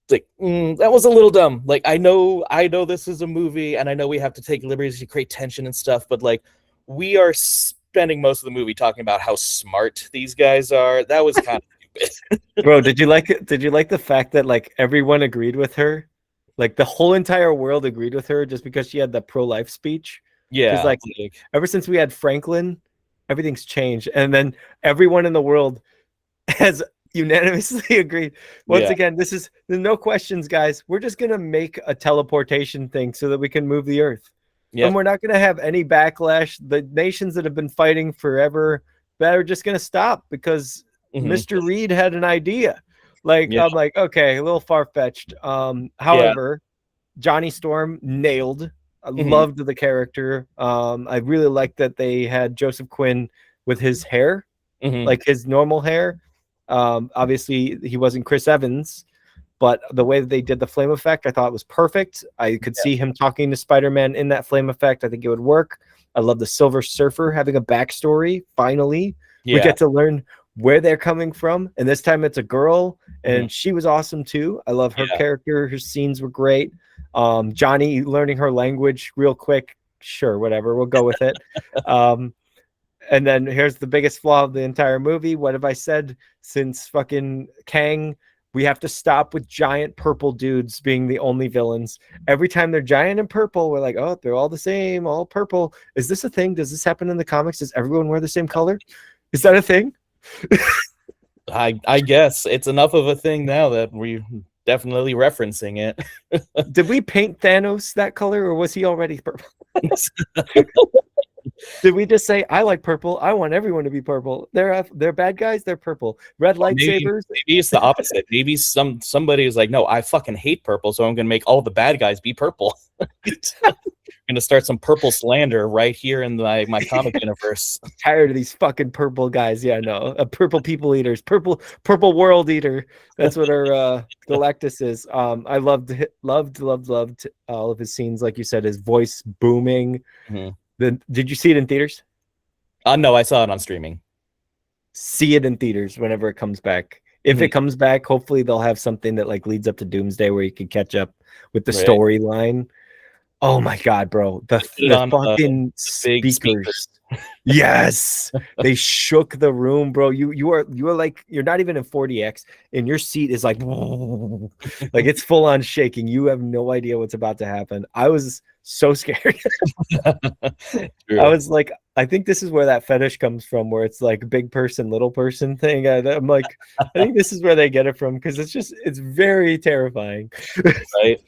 that was a little dumb. Like I know this is a movie and I know we have to take liberties to create tension and stuff, but like we are spending most of the movie talking about how smart these guys are. That was kind of stupid. Bro, did you like the fact that like everyone agreed with her? Like the whole entire world agreed with her just because she had the pro-life speech. Yeah. Because like ever since we had Franklin, everything's changed. And then everyone in the world has unanimously agreed. Once again, there's no questions, guys. We're just gonna make a teleportation thing so that we can move the earth. And we're not gonna have any backlash. The nations that have been fighting forever, that are just gonna stop because Mr. Reed had an idea. Like I'm like, okay, a little far-fetched. However, Johnny Storm nailed. I loved the character. I really liked that they had Joseph Quinn with his hair, like his normal hair. Obviously he wasn't Chris Evans, but the way that they did the flame effect, I thought was perfect. I could see him talking to Spider-Man in that flame effect. I think it would work. I love the Silver Surfer having a backstory. Finally, we get to learn where they're coming from, and this time it's a girl, and she was awesome too. I love her character. Her scenes were great. Johnny learning her language real quick, sure, whatever, we'll go with it. And then here's the biggest flaw of the entire movie. What have I said since fucking Kang? We have to stop with giant purple dudes being the only villains. Every time they're giant and purple, we're like, oh, they're all the same, all purple. Is this a thing? Does this happen in the comics? Does everyone wear the same color? Is that a thing? I guess it's enough of a thing now that we're definitely referencing it. Did we paint Thanos that color, or was he already purple? Did we just say, I like purple, I want everyone to be purple? They're bad guys, they're purple. Red lightsabers? Maybe it's the opposite. Maybe somebody is like, no, I fucking hate purple, so I'm gonna make all the bad guys be purple. I'm gonna start some purple slander right here in my comic universe. Tired of these fucking purple guys. Yeah, no, purple people eaters, purple world eater. That's what our Galactus is. I loved all of his scenes. Like you said, his voice booming. Did you see it in theaters? No, I saw it on streaming. See it in theaters whenever it comes back. If it comes back, hopefully they'll have something that like leads up to Doomsday where you can catch up with the storyline. Oh my god, bro! The fucking speakers. Yes, they shook the room, bro. You are like, you're not even in 40x, and your seat is like like it's full on shaking. You have no idea what's about to happen. I was so scared. I was like, I think this is where that fetish comes from, where it's like big person, little person thing. I'm like, I think this is where they get it from, because it's very terrifying. Right.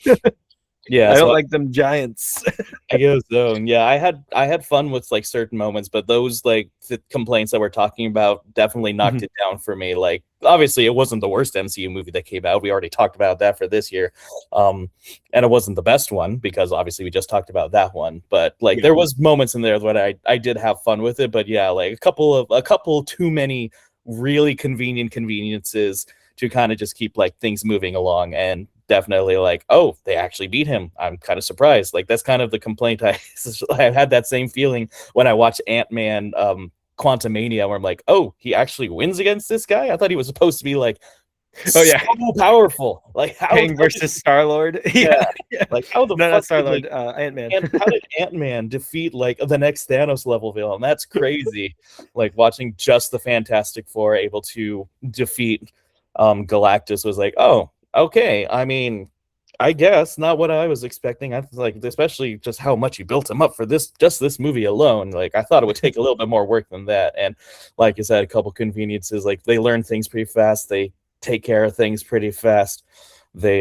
Yeah, I don't like them giants. I guess so. Yeah, I had fun with like certain moments, but those like the complaints that we're talking about definitely knocked it down for me. Like obviously it wasn't the worst MCU movie that came out. We already talked about that for this year. And it wasn't the best one because obviously we just talked about that one. But like there was moments in there that I did have fun with it. But yeah, like a couple too many really convenient conveniences to kind of just keep like things moving along. And definitely like, oh, they actually beat him. I'm kind of surprised. Like that's kind of the complaint. I had that same feeling when I watched Ant-Man Quantumania, where I'm like, oh, he actually wins against this guy. I thought he was supposed to be like Oh yeah, so powerful. Like Kang versus Star-Lord. yeah, Yeah. like how the No, not fuck did Star-Lord, like Ant-Man. and how did Ant-Man defeat like the next Thanos level villain? That's crazy. Like watching just the Fantastic Four able to defeat Galactus was like, oh, okay. I mean, I guess not what I was expecting. I was like, especially just how much you built him up for this movie alone. Like I thought it would take a little bit more work than that. And like you said, a couple conveniences. Like they learn things pretty fast. They take care of things pretty fast. They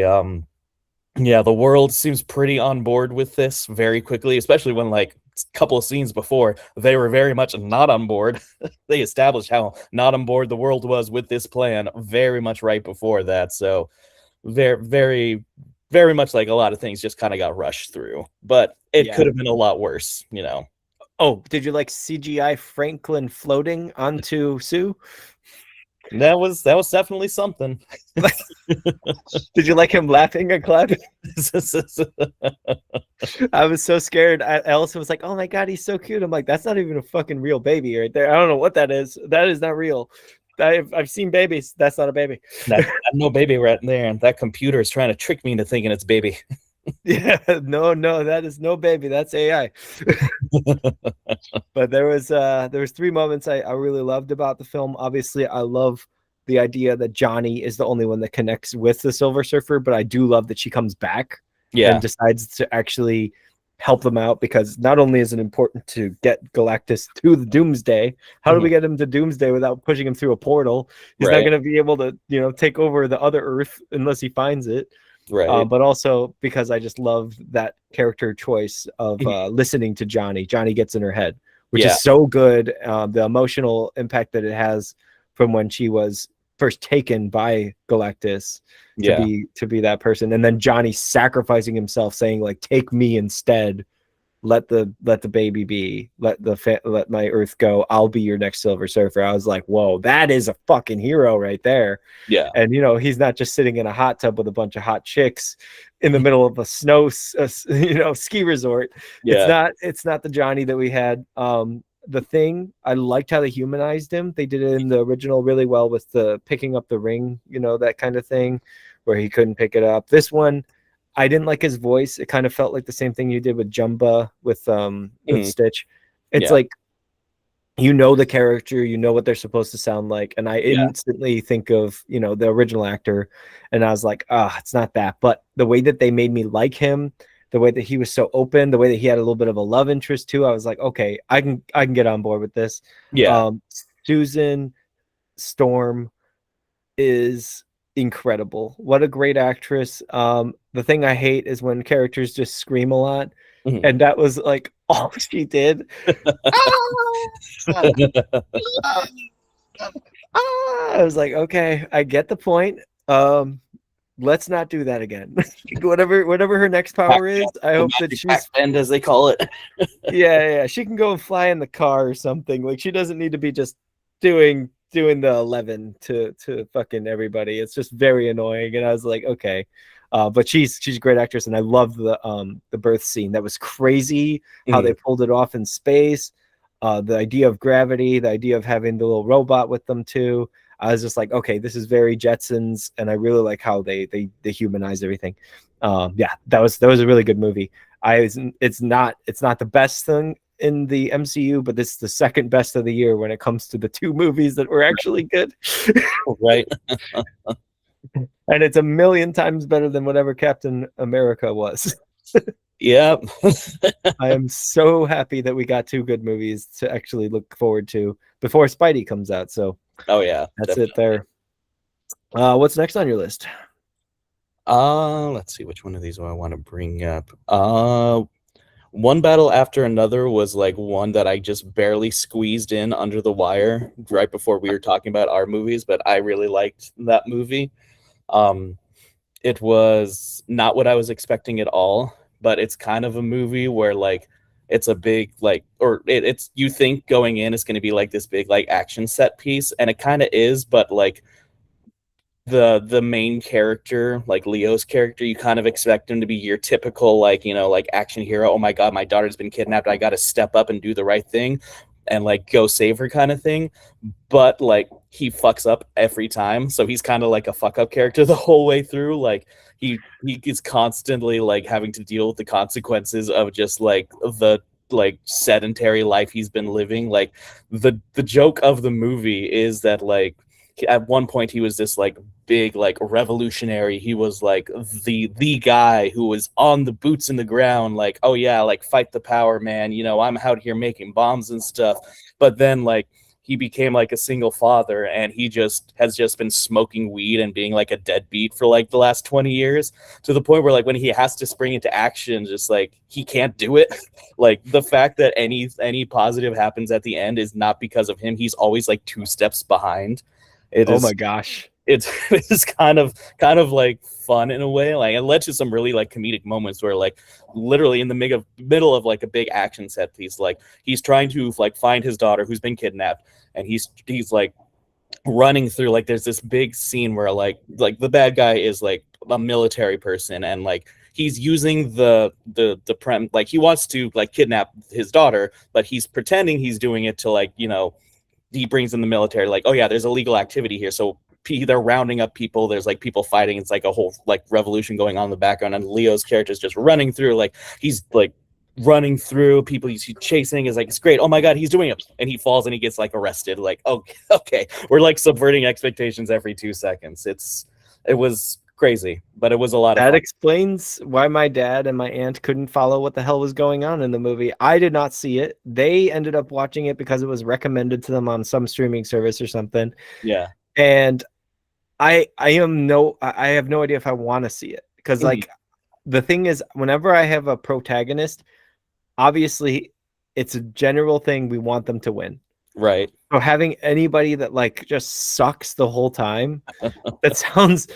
yeah, the world seems pretty on board with this very quickly, especially when like a couple of scenes before they were very much not on board. They established how not on board the world was with this plan very much right before that. So very much like a lot of things just kind of got rushed through, but it could have been a lot worse, you know. Oh, did you like CGI Franklin floating onto Sue? That was definitely something. Did you like him laughing and clapping? I was so scared. Elsa was like, "Oh my god, he's so cute." I'm like, "That's not even a fucking real baby right there. I don't know what that is. That is not real. I've seen babies. That's not a baby. That's no baby right there. And that computer is trying to trick me into thinking it's baby." Yeah, no, that is no baby. That's AI. But there was three moments I really loved about the film. Obviously, I love the idea that Johnny is the only one that connects with the Silver Surfer, but I do love that she comes back and decides to actually help them out, because not only is it important to get Galactus to the Doomsday, how do we get him to Doomsday without pushing him through a portal? He's not going to be able to, take over the other Earth unless he finds it. Right. But also because I just love that character choice of listening to Johnny. Johnny gets in her head, which is so good. The emotional impact that it has from when she was first taken by Galactus to be that person, and then Johnny sacrificing himself, saying like, "Take me instead. Let the baby be. Let my Earth go. I'll be your next Silver Surfer." I was like, "Whoa, that is a fucking hero right there." Yeah. And he's not just sitting in a hot tub with a bunch of hot chicks in the middle of a snow ski resort. Yeah. It's not the Johnny that we had. The Thing, I liked how they humanized him. They did it in the original really well with the picking up the ring, that kind of thing, where he couldn't pick it up. This one, I didn't like his voice. It kind of felt like the same thing you did with Jumba with Stitch. It's like, the character, what they're supposed to sound like. And I instantly think of, the original actor, and I was like, it's not that. But the way that they made me like him, the way that he was so open, the way that he had a little bit of a love interest too, I was like, okay, I can get on board with this. Yeah. Susan Storm is incredible. What a great actress. The thing I hate is when characters just scream a lot, and that was like all she did. I was like, okay, I get the point. Let's not do that again. whatever her next power is, I hope that she's bend, as they call it. yeah, she can go and fly in the car or something. Like, she doesn't need to be just doing the 11 to fucking everybody. It's just very annoying. And I was like, okay. But she's a great actress, and I love the birth scene. That was crazy how they pulled it off in space. The idea of gravity, the idea of having the little robot with them too. I was just like, okay, this is very Jetsons, and I really like how they humanize everything. That was a really good movie. It's not the best thing in the MCU, but this is the second best of the year when it comes to the two movies that were actually good. Right. And it's a million times better than whatever Captain America was. Yeah. I am so happy that we got two good movies to actually look forward to before Spidey comes out. So yeah, that's definitely. it there. What's next on your list? Let's see, which one of these do I want to bring up. One Battle After Another was like one that I just barely squeezed in under the wire right before we were talking about our movies, but I really liked that movie. It was not what I was expecting at all, but it's kind of a movie where like it's a big it's you think going in it's going to be like this big like action set piece, and it kind of is, but like the main character, like Leo's character, you kind of expect him to be your typical like action hero. Oh my god, my daughter's been kidnapped, I got to step up and do the right thing. and like go save her kind of thing, but like he fucks up every time, so he's kind of like a fuck up character the whole way through. Like he is constantly like having to deal with the consequences of just like the like sedentary life he's been living. Like the joke of the movie is that like at one point he was this like big like revolutionary. He was like the guy who was on the boots in the ground, like, oh yeah, like fight the power, man, you know, I'm out here making bombs and stuff. But then like he became like a single father, and he just has just been smoking weed and being like a deadbeat for like the last 20 years, to the point where like when he has to spring into action, just like he can't do it. Like the fact that any positive happens at the end is not because of him. He's always like 2 steps behind. Oh my gosh. It's kind of like fun in a way. Like it led to some really like comedic moments where like literally in the middle of like a big action set piece, like he's trying to like find his daughter who's been kidnapped, and he's like running through, like there's this big scene where like the bad guy is like a military person, and like he's using the like he wants to like kidnap his daughter, but he's pretending he's doing it to like, you know, he brings in the military, like, oh yeah, there's illegal activity here, so they're rounding up people, there's like people fighting, it's like a whole like revolution going on in the background, and Leo's character is just running through, like he's like running through people he's chasing, is like, it's great, oh my god, he's doing it, and he falls and he gets like arrested, like, okay, we're like subverting expectations every 2 seconds. It was crazy, but it was a lot of fun. That explains why my dad and my aunt couldn't follow what the hell was going on in the movie. I did not see it. They ended up watching it because it was recommended to them on some streaming service or something. Yeah. And I have no idea if I want to see it, because like the thing is, whenever I have a protagonist, obviously it's a general thing, we want them to win. Right. So having anybody that like just sucks the whole time, that sounds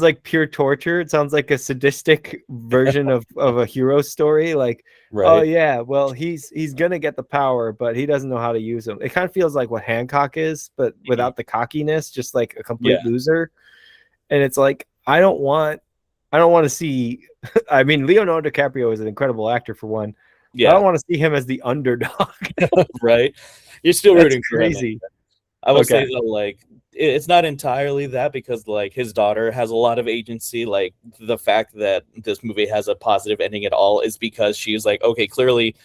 like pure torture. It sounds like a sadistic version of a hero story. Like, right. Oh yeah, well he's gonna get the power, but he doesn't know how to use them. It kind of feels like what Hancock is, but without the cockiness, just like a complete loser. And it's like, I don't want to see. I mean, Leonardo DiCaprio is an incredible actor for one. Yeah. I don't want to see him as the underdog. Right. You're still rooting for him. Crazy. I will say that like it's not entirely that, because like his daughter has a lot of agency. Like the fact that this movie has a positive ending at all is because she's like, okay, clearly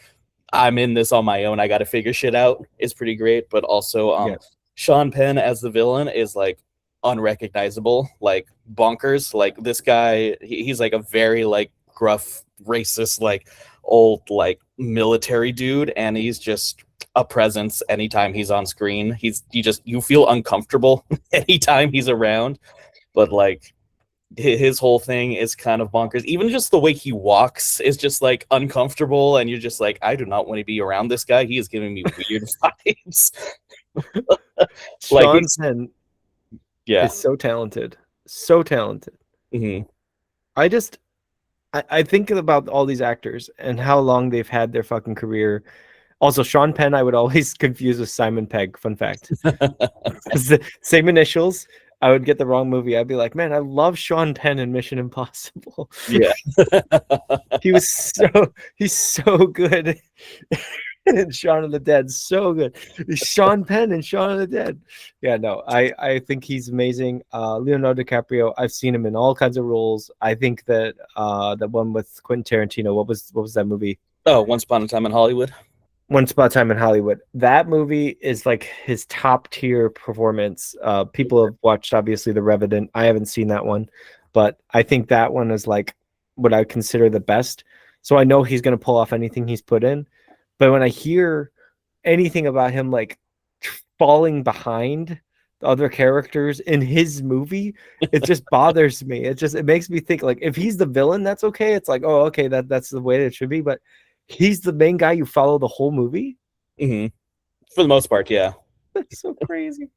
I'm in this on my own, I got to figure shit out, is pretty great. But also Sean Penn as the villain is like unrecognizable, like bonkers. Like this guy, he's like a very like gruff, racist, like old like military dude, and he's just a presence anytime he's on screen. You feel uncomfortable anytime he's around. But like his whole thing is kind of bonkers. Even just the way he walks is just like uncomfortable, and you're just like, I do not want to be around this guy. He is giving me weird vibes. Sean Penn is so talented. Mm-hmm. I think about all these actors and how long they've had their fucking career. Also, Sean Penn, I would always confuse with Simon Pegg. Fun fact. Same initials. I would get the wrong movie. I'd be like, man, I love Sean Penn in Mission Impossible. Yeah. He's so good. And Shaun of the Dead, so good. Sean Penn and Shaun of the Dead. Yeah, no, I think he's amazing. Leonardo DiCaprio, I've seen him in all kinds of roles. I think that the one with Quentin Tarantino, what was that movie? Oh, Once Upon a Time in Hollywood. Once Upon a Time in Hollywood. That movie is like his top tier performance. People have watched obviously The Revenant. I haven't seen that one, but I think that one is like what I consider the best. So I know he's going to pull off anything he's put in. But when I hear anything about him like falling behind the other characters in his movie, it just bothers me. It makes me think, like, if he's the villain, that's okay. It's like, oh, okay, that's the way it should be. But he's the main guy you follow the whole movie. Mm-hmm. For the most part, yeah. That's so crazy.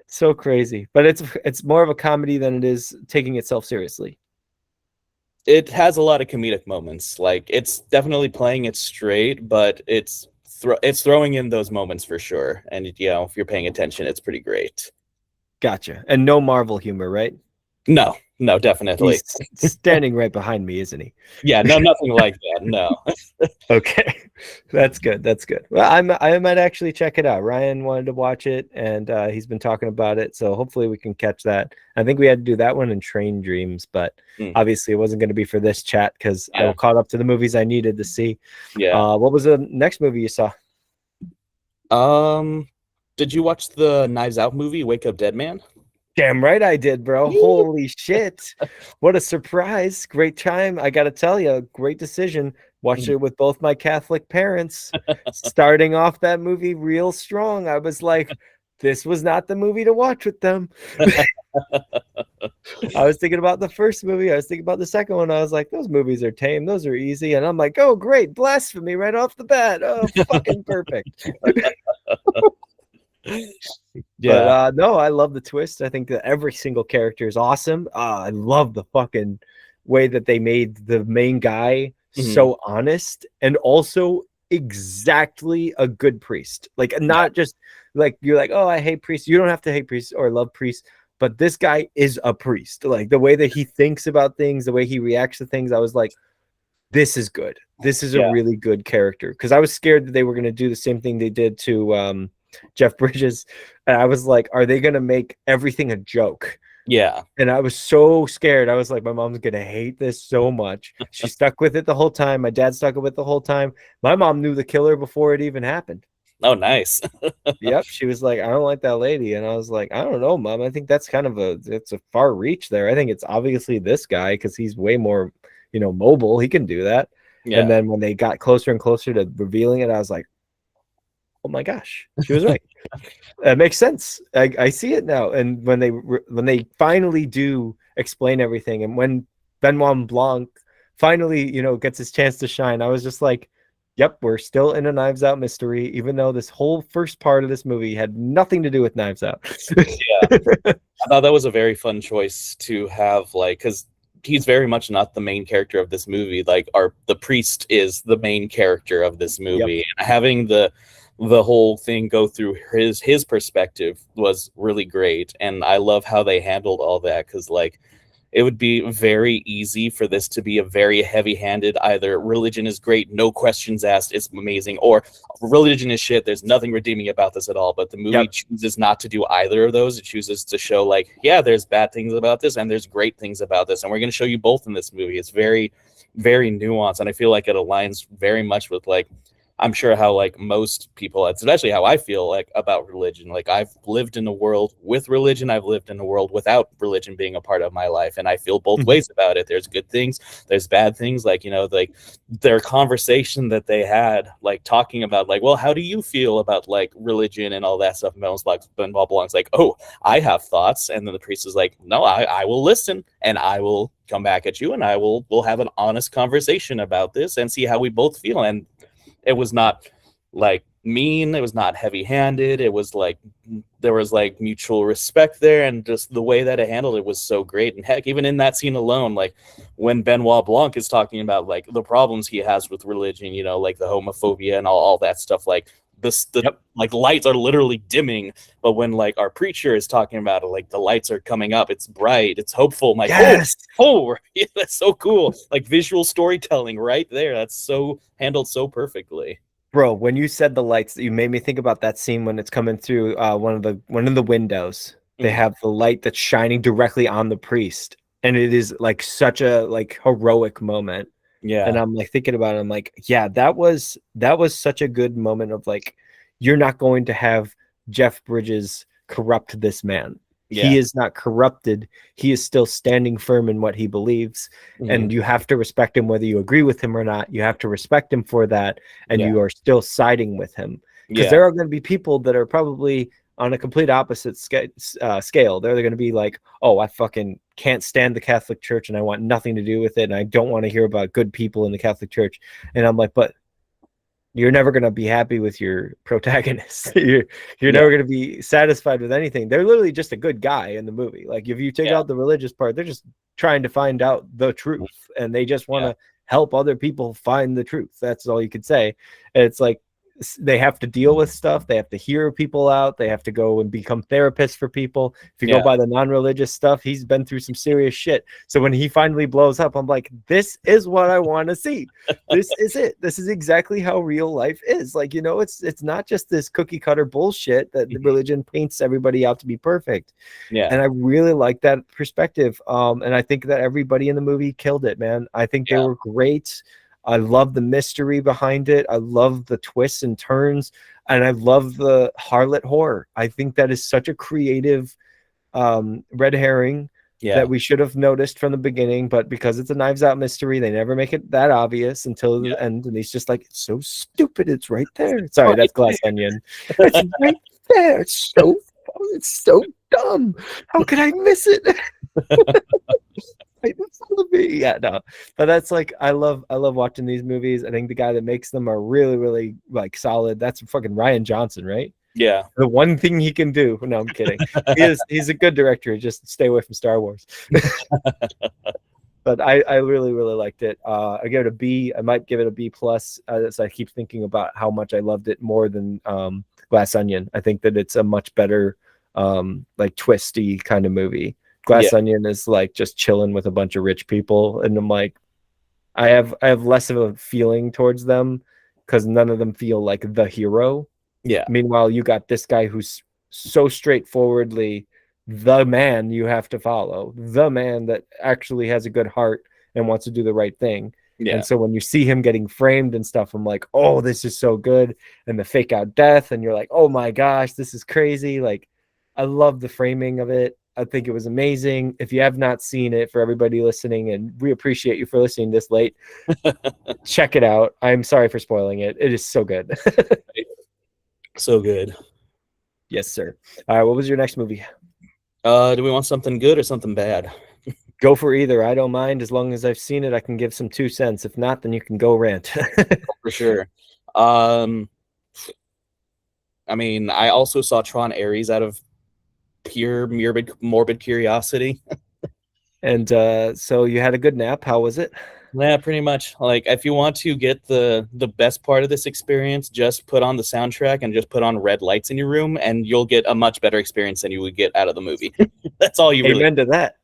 So crazy. But it's more of a comedy than it is taking itself seriously. It has a lot of comedic moments. Like, it's definitely playing it straight, but it's throwing in those moments for sure. And if you're paying attention, it's pretty great. Gotcha. And no Marvel humor, right? No, No, definitely. He's standing right behind me, isn't he? Yeah, no, nothing like that. No. Okay, that's good. That's good. Well, I might actually check it out. Ryan wanted to watch it, and he's been talking about it, so hopefully we can catch that. I think we had to do that one in Train Dreams, but obviously it wasn't going to be for this chat because I caught up to the movies I needed to see. Yeah. What was the next movie you saw? Did you watch the Knives Out movie, Wake Up Dead Man? Damn right I did, bro. Holy shit. What a surprise. Great time. I got to tell you, great decision. Watched it with both my Catholic parents. Starting off that movie real strong. I was like, this was not the movie to watch with them. I was thinking about the first movie. I was thinking about the second one. I was like, those movies are tame. Those are easy. And I'm like, oh, great. Blasphemy right off the bat. Oh, fucking perfect. Yeah. But no, I love the twist. I think that every single character is awesome. I love the fucking way that they made the main guy so honest and also exactly a good priest. Like, not just like you're like, oh, I hate priests. You don't have to hate priests or love priests, but this guy is a priest. Like the way that he thinks about things, the way he reacts to things, I was like, this is good. This is a really good character. Because I was scared that they were going to do the same thing they did to Jeff Bridges. And I was like, are they going to make everything a joke? Yeah. And I was so scared. I was like, my mom's going to hate this so much. She stuck with it the whole time. My dad stuck with it the whole time. My mom knew the killer before it even happened. Oh, nice. Yep. She was like, I don't like that lady. And I was like, I don't know, Mom. I think that's kind of it's a far reach there. I think it's obviously this guy because he's way more, mobile. He can do that. Yeah. And then when they got closer and closer to revealing it, I was like, oh my gosh, she was right. That makes sense. I see it now. And when they finally do explain everything, and when Benoit Blanc finally, gets his chance to shine, I was just like, yep, we're still in a Knives Out mystery, even though this whole first part of this movie had nothing to do with Knives Out. Yeah. I thought that was a very fun choice to have, like, because he's very much not the main character of this movie. Like, the priest is the main character of this movie. Yep. And having the whole thing go through his perspective was really great. And I love how they handled all that, because like it would be very easy for this to be a very heavy-handed, either religion is great, no questions asked, it's amazing, or religion is shit, there's nothing redeeming about this at all. But the movie chooses not to do either of those. It chooses to show like, yeah, there's bad things about this and there's great things about this, and we're going to show you both in this movie. It's very, very nuanced, and I feel like it aligns very much with like, I'm sure how like most people, especially how I feel like about religion. Like I've lived in a world with religion. I've lived in a world without religion being a part of my life. And I feel both ways about it. There's good things, there's bad things. Like, like their conversation that they had, like talking about like, well, how do you feel about like religion and all that stuff? And Benoit Blanc's like, oh, I have thoughts. And then the priest is like, no, I will listen and I will come back at you and we'll have an honest conversation about this and see how we both feel. And it was not like mean, it was not heavy-handed, it was like there was like mutual respect there, and just the way that it handled it was so great. And heck, even in that scene alone, like when Benoit Blanc is talking about like the problems he has with religion, like the homophobia and all that stuff, like like lights are literally dimming, but when like our preacher is talking about it, like the lights are coming up, it's bright, it's hopeful. I'm like, yes, yeah, that's so cool. Like visual storytelling right there. That's so handled so perfectly. bro. When you said the lights, you made me think about that scene when it's coming through one of the windows. They have the light that's shining directly on the priest, and it is like such a like heroic moment. Yeah. And I'm like thinking about it. I'm like, yeah, that was such a good moment of like, you're not going to have Jeff Bridges corrupt this man. Yeah. He is not corrupted. He is still standing firm in what he believes. And you have to respect him, whether you agree with him or not. You have to respect him for that. And you are still siding with him. Because there are going to be people that are probably on a complete opposite scale. They're going to be like, oh, I fucking can't stand the Catholic Church and I want nothing to do with it. And I don't want to hear about good people in the Catholic Church. And I'm like, but you're never going to be happy with your protagonist. you're never going to be satisfied with anything. They're literally just a good guy in the movie. Like if you take out the religious part, they're just trying to find out the truth. And they just want to help other people find the truth. That's all you could say. And it's like, they have to deal with stuff. They have to hear people out. They have to go and become therapists for people. If you go by the non-religious stuff, he's been through some serious shit. So when he finally blows up, I'm like, this is what I want to see. This is it. This is exactly how real life is. Like, you know, it's not just this cookie cutter bullshit that the religion paints everybody out to be perfect. Yeah. And I really like that perspective. And I think that everybody in the movie killed it, man. I think they were great. I love the mystery behind it. I love the twists and turns, and I love the harlot horror. I think that is such a creative red herring that we should have noticed from the beginning, but because it's a Knives Out mystery, they never make it that obvious until the end, and he's just like, it's so stupid, it's right there. Sorry, that's Glass Onion. It's right there. It's so dumb. How could I miss it? Yeah, no, but that's like, I love watching these movies. I think the guy that makes them are really, really like solid. That's fucking Rian Johnson, right? Yeah. The one thing he can do. No, I'm kidding. He's a good director. Just stay away from Star Wars. But I really, really liked it. I give it a B. I might give it a B plus. As I keep thinking about how much I loved it more than Glass Onion. I think that it's a much better like twisty kind of movie. Glass Onion is like just chilling with a bunch of rich people, and I'm like, I have less of a feeling towards them because none of them feel like the hero. Yeah. Meanwhile, you got this guy who's so straightforwardly the man you have to follow, the man that actually has a good heart and wants to do the right thing. Yeah. And so when you see him getting framed and stuff, I'm like, oh, this is so good. And the fake out death, and you're like, oh my gosh, this is crazy. Like, I love the framing of it. I think it was amazing. If you have not seen it, for everybody listening, and we appreciate you for listening this late, check it out. I'm sorry for spoiling it. It is so good. So good. Yes, sir. All right, what was your next movie? Do we want something good or something bad? Go for either. I don't mind. As long as I've seen it, I can give some 2 cents. If not, then you can go rant. For sure. I mean, I also saw Tron Ares out of pure morbid curiosity. And so you had a good nap. How was it? Yeah, pretty much. Like, if you want to get the best part of this experience, just put on the soundtrack and just put on red lights in your room, and you'll get a much better experience than you would get out of the movie. That's all you really. Amen to that.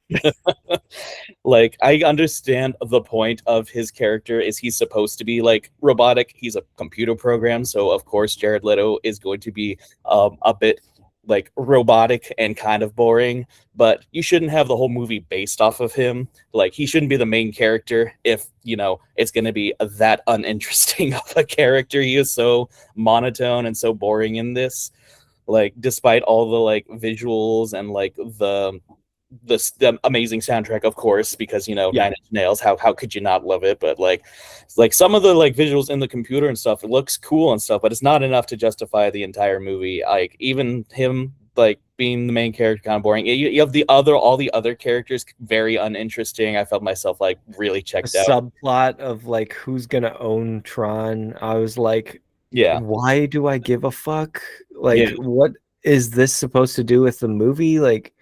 Like, I understand the point of his character is he's supposed to be like robotic. He's a computer program, so of course Jared Leto is going to be a bit like robotic and kind of boring, but you shouldn't have the whole movie based off of him. Like, he shouldn't be the main character if, you know, it's going to be that uninteresting of a character. He is so monotone and so boring in this, like, despite all the like visuals and like the amazing soundtrack, of course, because, you know, Nine Inch Nails, how could you not love it? But like some of the like visuals in the computer and stuff, it looks cool and stuff, but it's not enough to justify the entire movie. Like, even him like being the main character kind of boring. You have all the other characters very uninteresting. I felt myself like really checked out. Subplot of like who's gonna own Tron. I was like, why do I give a fuck? Like, what is this supposed to do with the movie? Like,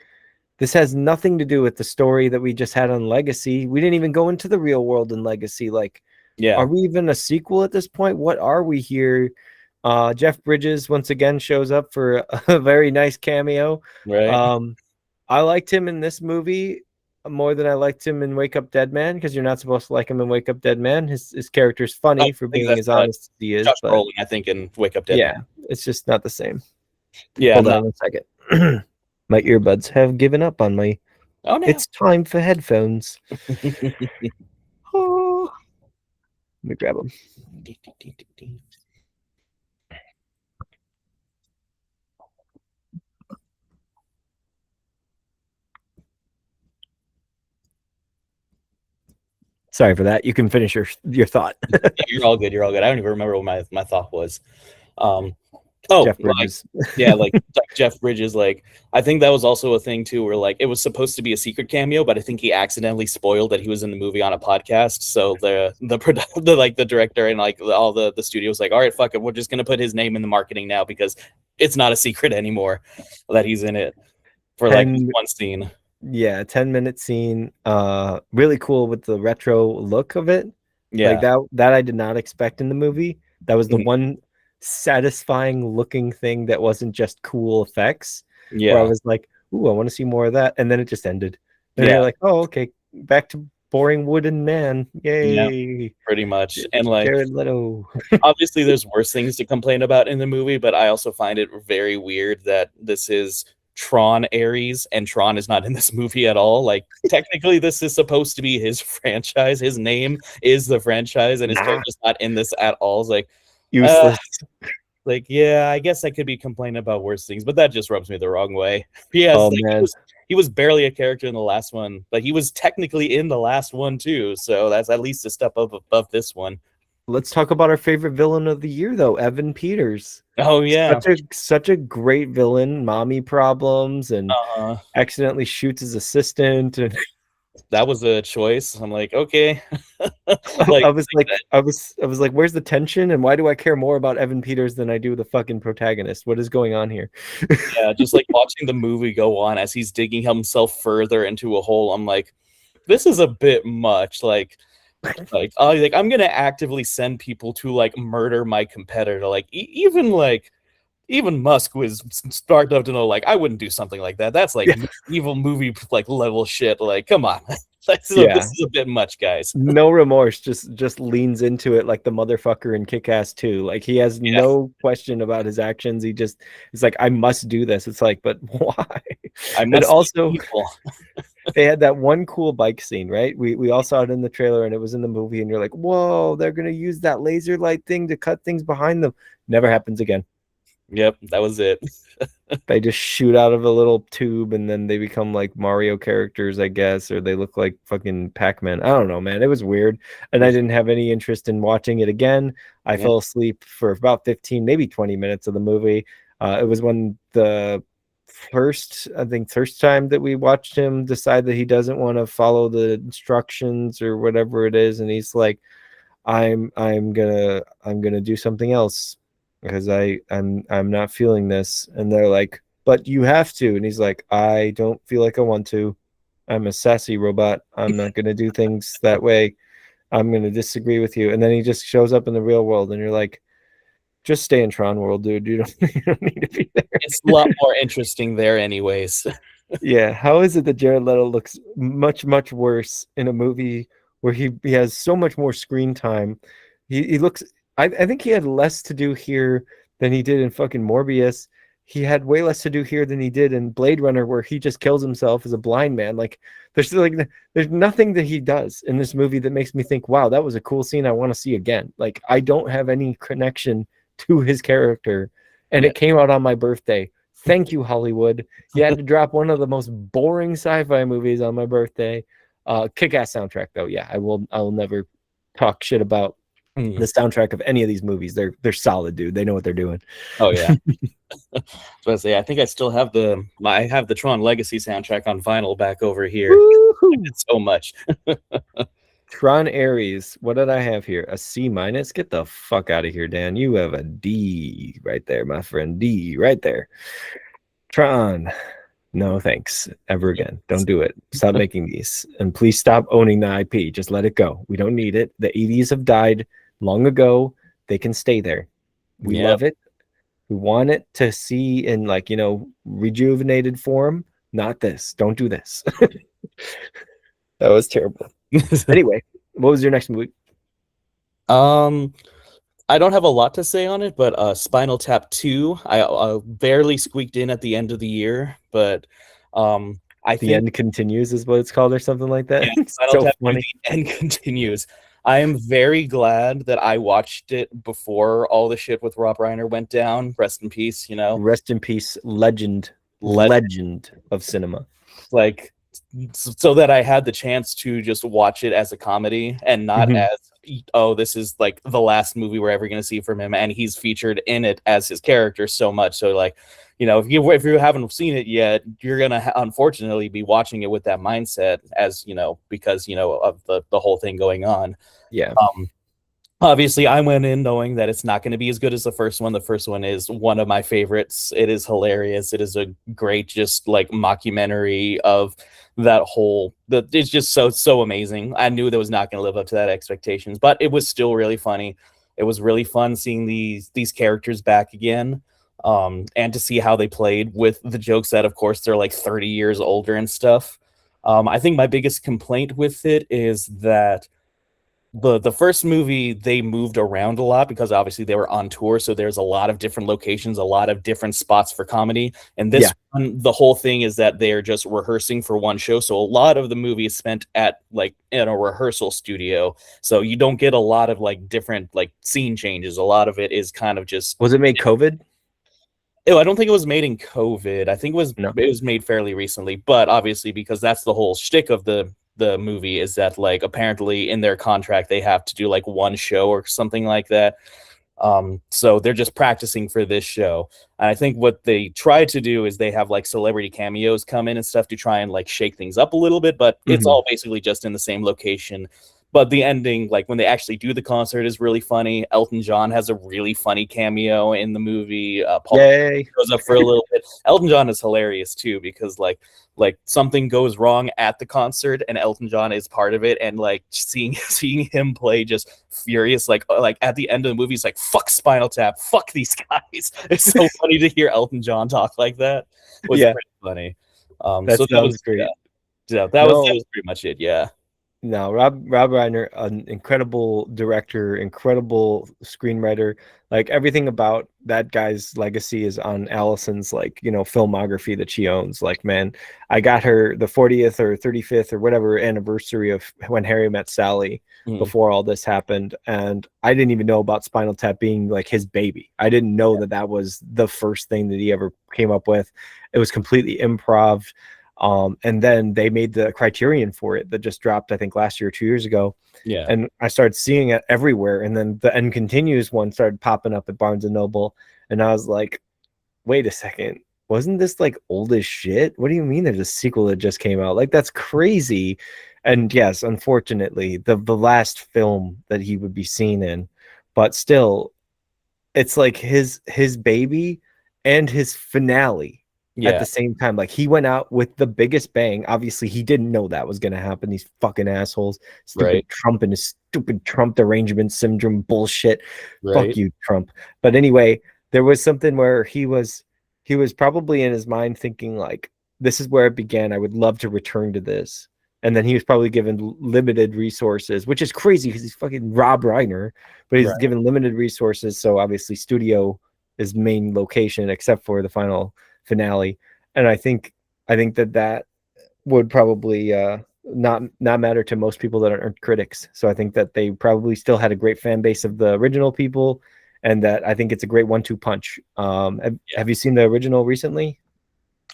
this has nothing to do with the story that we just had on Legacy. We didn't even go into the real world in Legacy. Like, are we even a sequel at this point? What are we here? Jeff Bridges once again shows up for a very nice cameo. Right. I liked him in this movie more than I liked him in Wake Up Dead Man, because you're not supposed to like him in Wake Up Dead Man. His character's funny for being as honest as he is. Josh Brolin, I think, in Wake Up Dead Man. It's just not the same. Yeah. Hold on 1 second. My earbuds have given up on me. Oh, no. It's time for headphones. Oh. Let me grab them. Sorry for that. You can finish your thought. You're all good. You're all good. I don't even remember what my thought was. Jeff Bridges. like Jeff Bridges. Like, I think that was also a thing too, where like it was supposed to be a secret cameo, but I think he accidentally spoiled that he was in the movie on a podcast. So the director and like all the studio was like, all right, fuck it, we're just gonna put his name in the marketing now because it's not a secret anymore that he's in it for like one scene. Yeah, 10-minute scene. Really cool with the retro look of it. Yeah, like that I did not expect in the movie. That was the one satisfying looking thing that wasn't just cool effects. Where I Yeah. was like, "Ooh, I want to see more of that," and then it just ended. And Yeah. you're like, "Oh, okay, back to boring wooden man. Yeah. Yay, Pretty much. And like, Jared Leto." obviously there's worse things to complain about in the movie, but I also find it very weird that this is Tron Ares and Tron is not in this movie at all. Like, technically this is supposed to be his franchise. His name is the franchise and his Nah, character's not in this at all. It's uh useless. yeah, I guess I could be complaining about worse things, but that just rubs me the wrong way. Yes, Oh like man, he was barely a character in the last one, but he was technically in the last one too, so that's at least a step up above this one. let's talk about our favorite villain of the year, though, Evan Peters. Oh yeah. Such a great villain, mommy problems, and Uh, accidentally shoots his assistant. And that was a choice. I'm like, okay. Like, I was like, where's the tension, and why do I care more about Evan Peters than I do the fucking protagonist? What is going on here? yeah, just like watching the movie go on as he's digging himself further into a hole. I'm like, this is a bit much. Like I'm gonna actively send people to like murder my competitor. Like even Musk was smart enough to know, like, I wouldn't do something like that. That's like Yeah, evil movie like level shit. Like, come on. This yeah. is a bit much, guys. No remorse, just leans into it like the motherfucker in Kick-Ass 2. Like he has Yeah. no question about his actions. It's like, I must do this. It's like, but why? I And must be also evil. they had that one cool bike scene, right? We all saw it in the trailer and it was in the movie, and you're like, whoa, they're gonna use that laser light thing to cut things behind them. Never happens again. Yep, that was it. They just shoot out of a little tube and then they become like Mario characters, I guess, or they look like fucking Pac-Man. I don't know, man. It was weird. And I didn't have any interest in watching it again. I Yeah. fell asleep for about 15, maybe 20 minutes of the movie. It was when the first time that we watched him decide that he doesn't want to follow the instructions or whatever it is, and he's like, I'm gonna do something else because I'm not feeling this. And they're like, but you have to. And he's like, I don't feel like I want to. I'm a sassy robot. I'm not gonna do things that way. I'm gonna disagree with you. And then he just shows up in the real world, and you're like, just stay in Tron world, dude. You don't need to be there. It's a lot more interesting there anyways. Yeah, how is it that Jared Leto looks much, much worse in a movie where he has so much more screen time? He looks, I think he had less to do here than he did in fucking Morbius. He had way less to do here than he did in Blade Runner, where he just kills himself as a blind man. There's nothing that he does in this movie that makes me think, wow, that was a cool scene I want to see again. Like, I don't have any connection to his character, and Yeah. it came out on my birthday. Thank you, Hollywood. You had to drop one of the most boring sci-fi movies on my birthday. Kick-ass soundtrack, though. Yeah, I will never talk shit about Hmm. the soundtrack of any of these movies. They're solid, dude. They know what they're doing. Oh yeah. So I say I think I still have I have the Tron Legacy soundtrack on vinyl back over here. Woo-hoo! It's so much. Tron Ares. What did I have here? A C minus? Get the fuck out of here, Dan. You have a D right there, my friend. D right there. Tron. No, thanks. Ever again. Don't do it. Stop making these. And please stop owning the IP. Just let it go. We don't need it. The 80s have died long ago. They can stay there. We Yep. love it. We want it to see in, like, rejuvenated form. Not this. Don't do this. That was terrible. Anyway, what was your next movie? I don't have a lot to say on it, but Spinal Tap 2, I barely squeaked in at the end of the year, but I The think End Continues is what it's called, or something like that. yeah, Spinal So Tap 2, funny. The End Continues. I am very glad that I watched it before all the shit with Rob Reiner went down. Rest in peace, Rest in peace, legend of cinema. Like, so that I had the chance to just watch it as a comedy and not Mhm. as, oh, this is like the last movie we're ever going to see from him, and he's featured in it as his character so much. So like, if you haven't seen it yet, you're gonna unfortunately be watching it with that mindset, as because of the whole thing going on. Yeah. Obviously, I went in knowing that it's not going to be as good as the first one. The first one is one of my favorites. It is hilarious. It is a great, just like mockumentary of that it's just so amazing. I knew that was not going to live up to that expectations, but it was still really funny. It was really fun seeing these characters back again, and to see how they played with the jokes that, of course, they're like 30 years older and stuff. I think my biggest complaint with it is that the first movie they moved around a lot because obviously they were on tour, so there's a lot of different locations, a lot of different spots for comedy. And this Yeah. one, the whole thing is that they're just rehearsing for one show, so a lot of the movie is spent at like in a rehearsal studio, so you don't get a lot of like different like scene changes. A lot of it is kind of just Was it made COVID? Oh, I don't think it was made in COVID. I think No. it was made fairly recently, but obviously because that's the whole shtick of the movie is that like apparently in their contract they have to do like one show or something like that. So they're just practicing for this show. And I think what they try to do is they have like celebrity cameos come in and stuff to try and like shake things up a little bit, but it's Mhm. all basically just in the same location. But the ending, like when they actually do the concert, is really funny. Elton John has a really funny cameo in the movie. Paul Yay. goes up for a little bit. Elton John is hilarious too because like something goes wrong at the concert and Elton John is part of it, and like seeing him play just furious, like at the end of the movie, he's like, "Fuck Spinal Tap, fuck these guys." It's so funny to hear Elton John talk like that. It was Yeah. pretty funny. That So that sounds was great. that No, was pretty much it. Yeah. no, Rob Reiner, an incredible director, incredible screenwriter. Like everything about that guy's legacy is on Allison's like, filmography that she owns. Like, man, I got her the 40th or 35th or whatever anniversary of When Harry Met Sally Mhm. before all this happened, and I didn't even know about Spinal Tap being like his baby. I didn't know that that was the first thing that he ever came up with. It was completely improv. And then they made the Criterion for it that just dropped, I think, last year or 2 years ago. Yeah. And I started seeing it everywhere. And then the End Continues one started popping up at Barnes and Noble. And I was like, wait a second. Wasn't this like old as shit? What do you mean there's a sequel that just came out? Like, that's crazy. And yes, unfortunately, the last film that he would be seen in, but still, it's like his baby and his finale at Yeah. the same time. Like he went out with the biggest bang. Obviously, he didn't know that was gonna happen. These fucking assholes, Right. stupid Trump and his stupid Trump derangement syndrome bullshit. Fuck Right. you, Trump. But anyway, there was something where he was probably in his mind thinking like, this is where it began. I would love to return to this. And then he was probably given limited resources, which is crazy because he's fucking Rob Reiner, but he's Right. given limited resources. So obviously, studio is main location, except for the final finale. And I think that would probably not matter to most people that aren't critics. So I think that they probably still had a great fan base of the original people, and that I think it's a great 1-2 punch. Have you seen the original recently?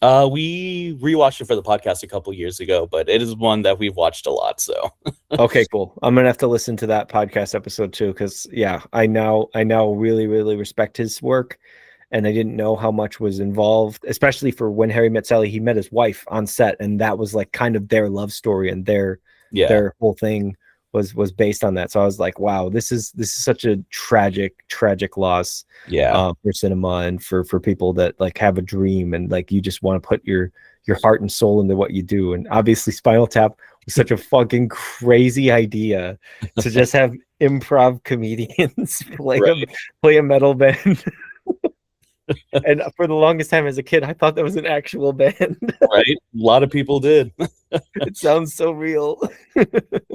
We rewatched it for the podcast a couple years ago, but it is one that we've watched a lot. So Okay, cool. I'm gonna have to listen to that podcast episode too, because yeah, I now really, really respect his work, and I didn't know how much was involved, especially for When Harry Met Sally. He met his wife on set, and that was like kind of their love story, and their yeah, their whole thing was based on that. So I was like, wow, this is such a tragic loss yeah, for cinema and for people that like have a dream and like you just want to put your heart and soul into what you do. And obviously, Spinal Tap was such a fucking crazy idea to just have improv comedians play a right, play a metal band. And for the longest time as a kid, I thought that was an actual band. right. A lot of people did. It sounds so real.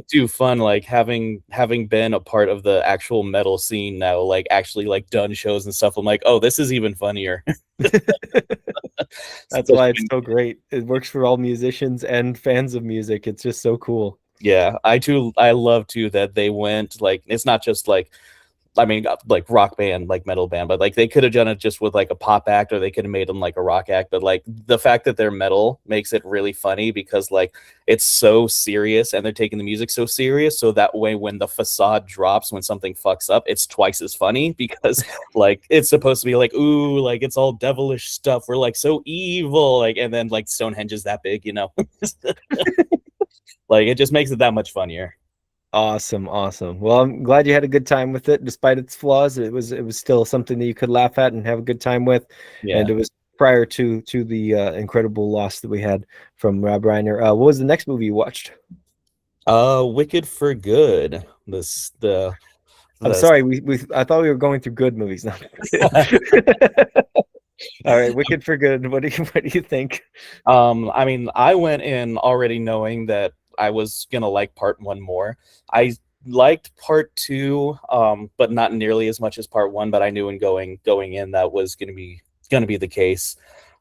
Too fun, like having been a part of the actual metal scene now, like actually like done shows and stuff. I'm like, oh, this is even funnier. That's why Especially it's so great. It works for all musicians and fans of music. It's just so cool. yeah, I love too that they went like it's not just like I mean like rock band like metal band, but like they could have done it just with like a pop act or they could have made them like a rock act, but like the fact that they're metal makes it really funny because like it's so serious and they're taking the music so serious, so that way when the facade drops when something fucks up it's twice as funny because like it's supposed to be like ooh like it's all devilish stuff, we're like so evil, like and then like Stonehenge is that big, you know. Like it just makes it that much funnier. Awesome, awesome. Well, I'm glad you had a good time with it, despite its flaws. It was still something that you could laugh at and have a good time with, and Yeah. it was prior to the incredible loss that we had from Rob Reiner. What was the next movie you watched? Wicked for Good. This the I'm sorry. We I thought we were going through good movies. No. All right, Wicked for Good. What do you think? I mean, I went in already knowing that I was gonna like part one more. I liked part two, but not nearly as much as part one. But I knew in going in that was gonna be the case.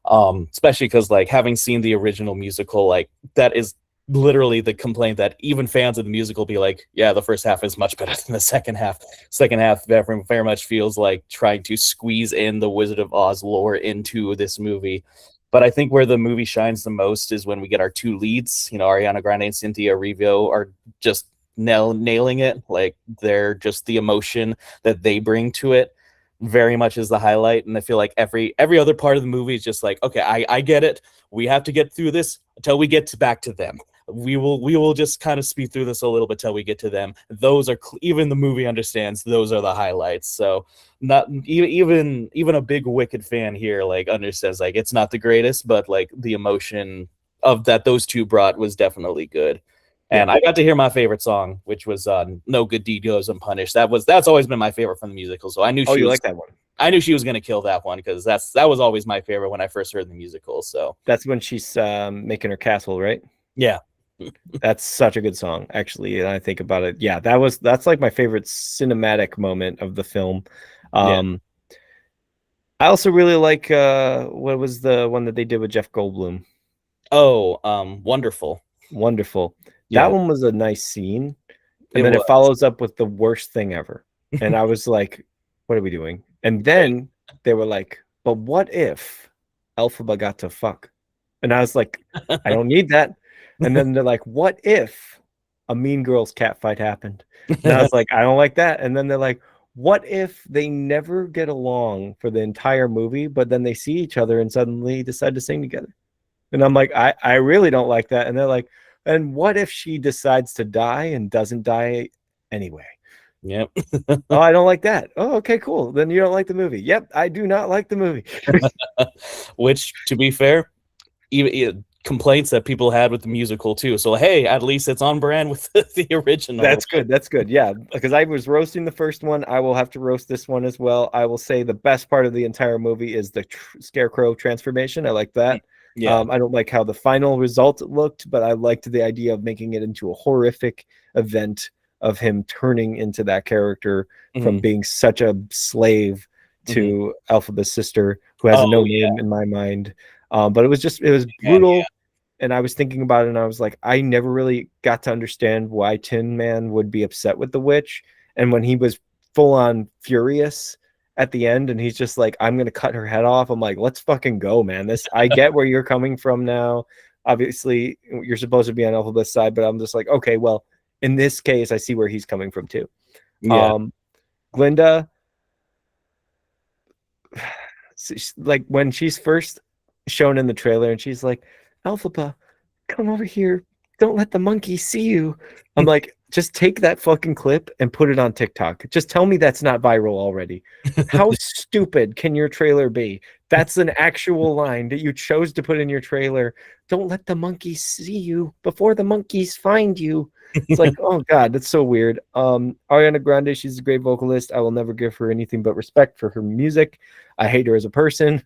Especially because like having seen the original musical, like that is literally the complaint that even fans of the musical be like, yeah, the first half is much better than the second half. Second half very much feels like trying to squeeze in the Wizard of Oz lore into this movie. But I think where the movie shines the most is when we get our two leads. You know, Ariana Grande and Cynthia Erivo are just nailing it. Like they're just the emotion that they bring to it very much is the highlight. And I feel like every other part of the movie is just like, okay, I get it. We have to get through this until we get back to them. We will just kind of speed through this a little bit till we get to them. Those are even the movie understands those are the highlights. So not even a big Wicked fan here like understands like it's not the greatest, but like the emotion of that those two brought was definitely good. And I got to hear my favorite song, which was "No Good Deed Goes Unpunished." That's always been my favorite from the musical. So I knew you like that one. I knew she was going to kill that one because that was always my favorite when I first heard the musical. So that's when she's making her castle, right? Yeah. That's such a good song, actually. And I think about it. Yeah, that's like my favorite cinematic moment of the film. I also really like what was the one that they did with Jeff Goldblum? Oh, Wonderful. Wonderful. Yeah. That one was a nice scene. And then it follows up with the worst thing ever. And I was like, what are we doing? And then they were like, but what if Elphaba got to fuck? And I was like, I don't need that. And then they're like, what if a Mean Girls catfight happened? And I was like, I don't like that. And then they're like, what if they never get along for the entire movie, but then they see each other and suddenly decide to sing together? And I'm like, I really don't like that. And they're like, and what if she decides to die and doesn't die anyway? Yep. Oh, I don't like that. Oh, okay, cool. Then you don't like the movie. Yep, I do not like the movie. Which, to be fair, even complaints that people had with the musical too. So hey, at least it's on brand with the original. That's good. That's good. Yeah, because I was roasting the first one. I will have to roast this one as well. I will say the best part of the entire movie is the Scarecrow transformation. I like that. Yeah. I don't like how the final result looked, but I liked the idea of making it into a horrific event of him turning into that character from being such a slave to Elphaba's sister, who has no name in my mind. But it was brutal. And I was thinking about it and I was like, I never really got to understand why Tin Man would be upset with the witch. And when he was full on furious at the end and he's just like, I'm going to cut her head off. I'm like, let's fucking go, man. I get where you're coming from now. Obviously, you're supposed to be on Elphaba's side, but I'm just like, okay, well, in this case, I see where he's coming from too. Yeah. Glinda, like when she's first shown in the trailer and she's like, Elphaba, come over here. Don't let the monkey see you. I'm like, just take that fucking clip and put it on TikTok. Just tell me that's not viral already. How stupid can your trailer be? That's an actual line that you chose to put in your trailer. Don't let the monkeys see you before the monkeys find you. It's like, oh God, that's so weird. Ariana Grande, she's a great vocalist. I will never give her anything but respect for her music. I hate her as a person.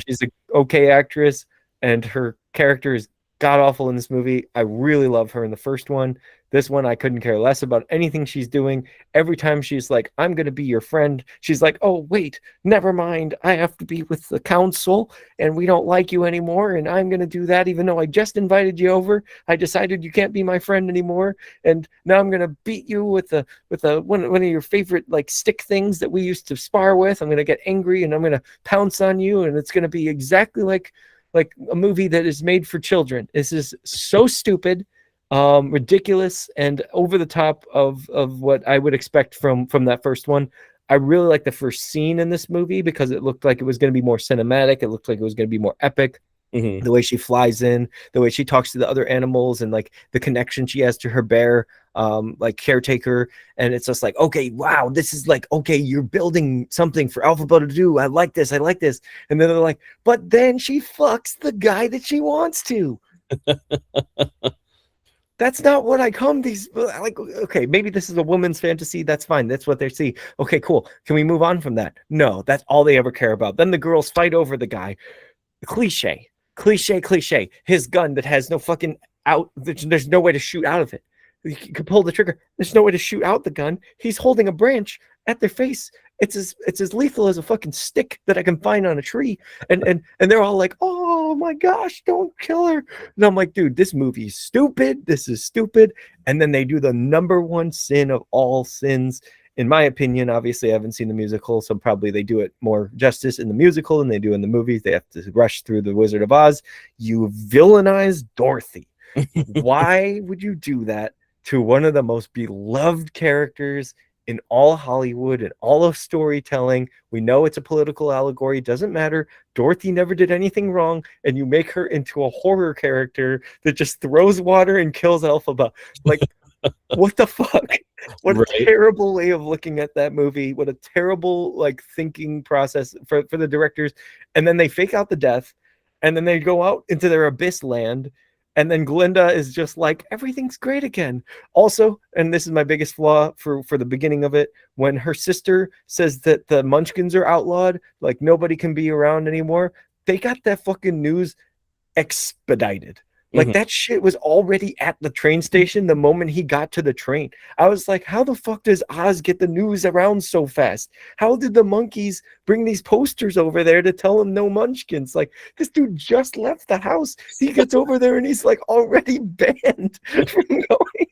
She's an okay actress, and her character is god awful in this movie. I really love her in the first one. This one, I couldn't care less about anything she's doing. Every time she's like, I'm going to be your friend, she's like, oh, wait, never mind. I have to be with the council and we don't like you anymore. And I'm going to do that even though I just invited you over. I decided you can't be my friend anymore. And now I'm going to beat you with one of your favorite like stick things that we used to spar with. I'm going to get angry and I'm going to pounce on you. And it's going to be exactly like a movie that is made for children. This is so stupid, ridiculous, and over the top of what I would expect from that first one. I really like the first scene in this movie because it looked like it was going to be more cinematic. It looked like it was going to be more epic. The way she flies in, the way she talks to the other animals, and like the connection she has to her bear, like caretaker. And it's just like, okay, wow, this is like, okay, you're building something for Elphaba to do. I like this. And then they're like, but then she fucks the guy that she wants to. That's not what I come these like. Okay, maybe this is a woman's fantasy. That's fine. That's what they see. Okay, cool. Can we move on from that? No, that's all they ever care about. Then the girls fight over the guy. Cliche, cliche, cliche. His gun that has no fucking out. There's no way to shoot out of it. You can pull the trigger. There's no way to shoot out the gun. He's holding a branch at their face. It's as lethal as a fucking stick that I can find on a tree. And they're all like, "Oh my gosh, don't kill her!" And I'm like, "Dude, this movie's stupid. This is stupid." And then they do the number one sin of all sins, in my opinion. Obviously, I haven't seen the musical, so probably they do it more justice in the musical than they do in the movies. They have to rush through the Wizard of Oz. You villainize Dorothy. Why would you do that to one of the most beloved characters in all Hollywood and all of storytelling? We know it's a political allegory. Doesn't matter. Dorothy never did anything wrong, and you make her into a horror character that just throws water and kills Elphaba. Like, what the fuck? What a terrible way of looking at that movie. What a terrible like thinking process for the directors. And then they fake out the death, and then they go out into their abyss land. And then Glinda is just like, everything's great again. Also, and this is my biggest flaw for the beginning of it, when her sister says that the Munchkins are outlawed, like nobody can be around anymore, they got that fucking news expedited. Like that shit was already at the train station the moment he got to the train. I was like, how the fuck does Oz get the news around so fast? How did the monkeys bring these posters over there to tell him no Munchkins? Like, this dude just left the house. He gets over there and he's like already banned from going.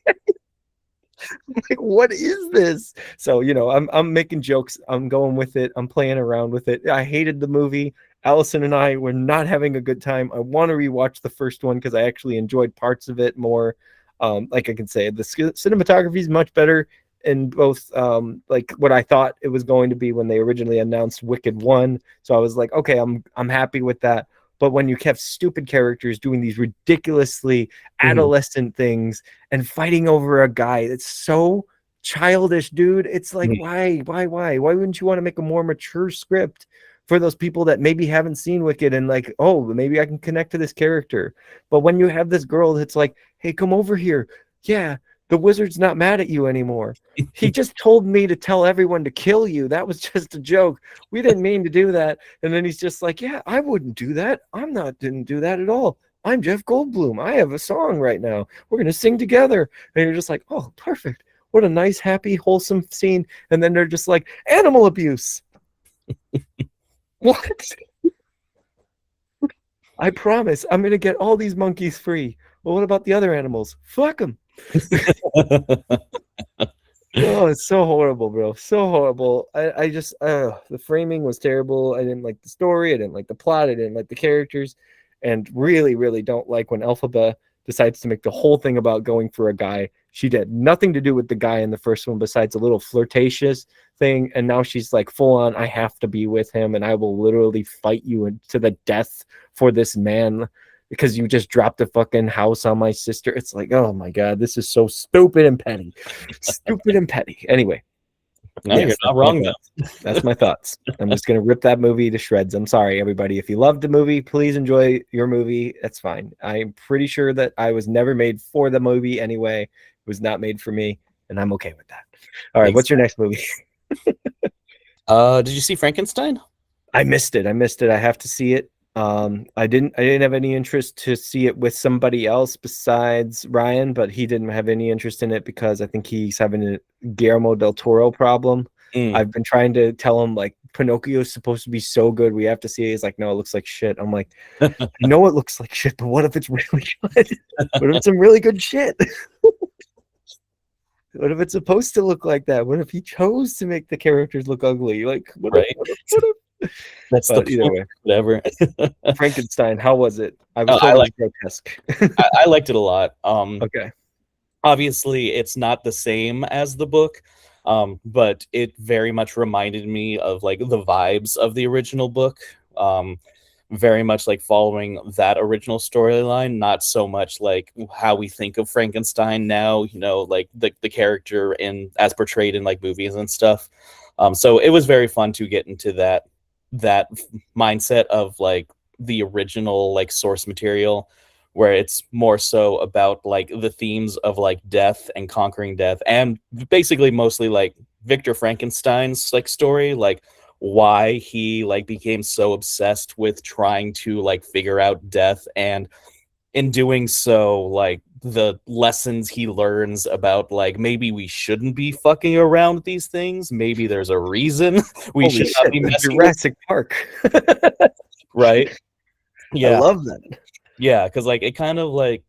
Like, what is this? So, I'm making jokes. I'm going with it. I'm playing around with it. I hated the movie. Allison and I were not having a good time. I want to rewatch the first one because I actually enjoyed parts of it more. Like I can say, the cinematography is much better in both like what I thought it was going to be when they originally announced Wicked 1. So I was like, okay, I'm happy with that. But when you kept stupid characters doing these ridiculously adolescent things and fighting over a guy that's so childish, dude, it's like, why wouldn't you want to make a more mature script for those people that maybe haven't seen Wicked and like, oh, maybe I can connect to this character? But when you have this girl that's like, hey, come over here. Yeah, the wizard's not mad at you anymore. He just told me to tell everyone to kill you. That was just a joke. We didn't mean to do that. And then he's just like, yeah, I wouldn't do that. Didn't do that at all. I'm Jeff Goldblum. I have a song right now. We're going to sing together. And you're just like, oh, perfect. What a nice, happy, wholesome scene. And then they're just like, animal abuse. What? I promise I'm going to get all these monkeys free. Well, what about the other animals? Fuck them. Oh, it's so horrible, bro. So horrible. I just, the framing was terrible. I didn't like the story. I didn't like the plot. I didn't like the characters. And really, really don't like when Elphaba decides to make the whole thing about going for a guy. She did nothing to do with the guy in the first one besides a little flirtatious thing. And now she's like full on, I have to be with him and I will literally fight you to the death for this man because you just dropped a fucking house on my sister. It's like, oh my God, this is so stupid and petty. Stupid and petty. Anyway. No, yes, you're not wrong, though. That's my thoughts. I'm just going to rip that movie to shreds. I'm sorry, everybody. If you loved the movie, please enjoy your movie. That's fine. I'm pretty sure that I was never made for the movie anyway. It was not made for me, and I'm okay with that. All right, what's your next movie? Did you see Frankenstein? I missed it. I have to see it. I didn't have any interest to see it with somebody else besides Ryan, but he didn't have any interest in it because I think he's having a Guillermo del Toro problem. I've been trying to tell him like Pinocchio is supposed to be so good, we have to see it. He's like, no, it looks like shit. I'm like, I know it looks like shit, but what if it's really good? What if it's some really good shit? What if it's supposed to look like that? What if he chose to make the characters look ugly? Like, what if? That's but the either way, whatever. Frankenstein, how was it? I was I liked grotesque. I liked it a lot. Okay. Obviously, it's not the same as the book, but it very much reminded me of like the vibes of the original book. Very much like following that original storyline, not so much like how we think of Frankenstein now. You know, like the character as portrayed in like movies and stuff. So it was very fun to get into that mindset of like the original like source material where it's more so about like the themes of like death and conquering death, and basically mostly like Victor Frankenstein's like story, like why he like became so obsessed with trying to like figure out death, and in doing so, like the lessons he learns about like maybe we shouldn't be fucking around with these things. Maybe there's a reason we Holy should not shit, be the messing with, Jurassic Park. right? I Yeah, love that. yeah, because like it kind of like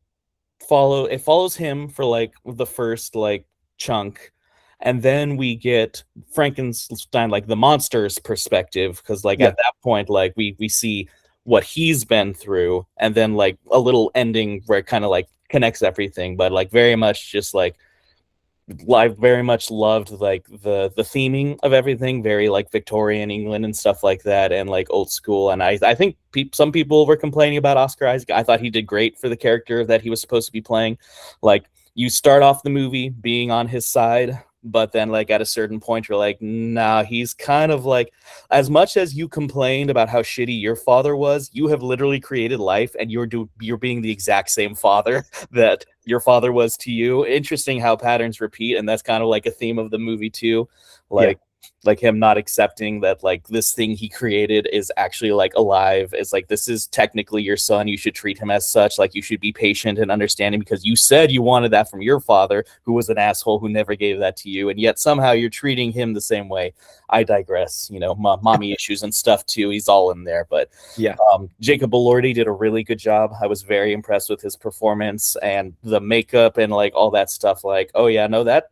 follows him for like the first like chunk, and then we get Frankenstein, like the monster's perspective, because like Yeah, at that point like we see what he's been through, and then like a little ending where it kind of like connects everything, but like very much just like I very much loved like the theming of everything, very like Victorian England and stuff like that, and like old school. And I think some people were complaining about Oscar Isaac. I thought he did great for the character that he was supposed to be playing. Like you start off the movie being on his side, but then like at a certain point you're like, nah, he's kind of like, as much as you complained about how shitty your father was, you have literally created life, and you're being the exact same father that your father was to you. Interesting how patterns repeat, and that's kind of like a theme of the movie too. yeah. Like him not accepting that like this thing he created is actually like alive. It's like, this is technically your son, you should treat him as such. Like you should be patient and understanding, because you said you wanted that from your father, who was an asshole who never gave that to you, and yet somehow you're treating him the same way. I digress. You know, mommy issues and stuff too, he's all in there. But Yeah. Jacob Elordi did a really good job. I was very impressed with his performance and the makeup and like all that stuff. Like, oh yeah, no, that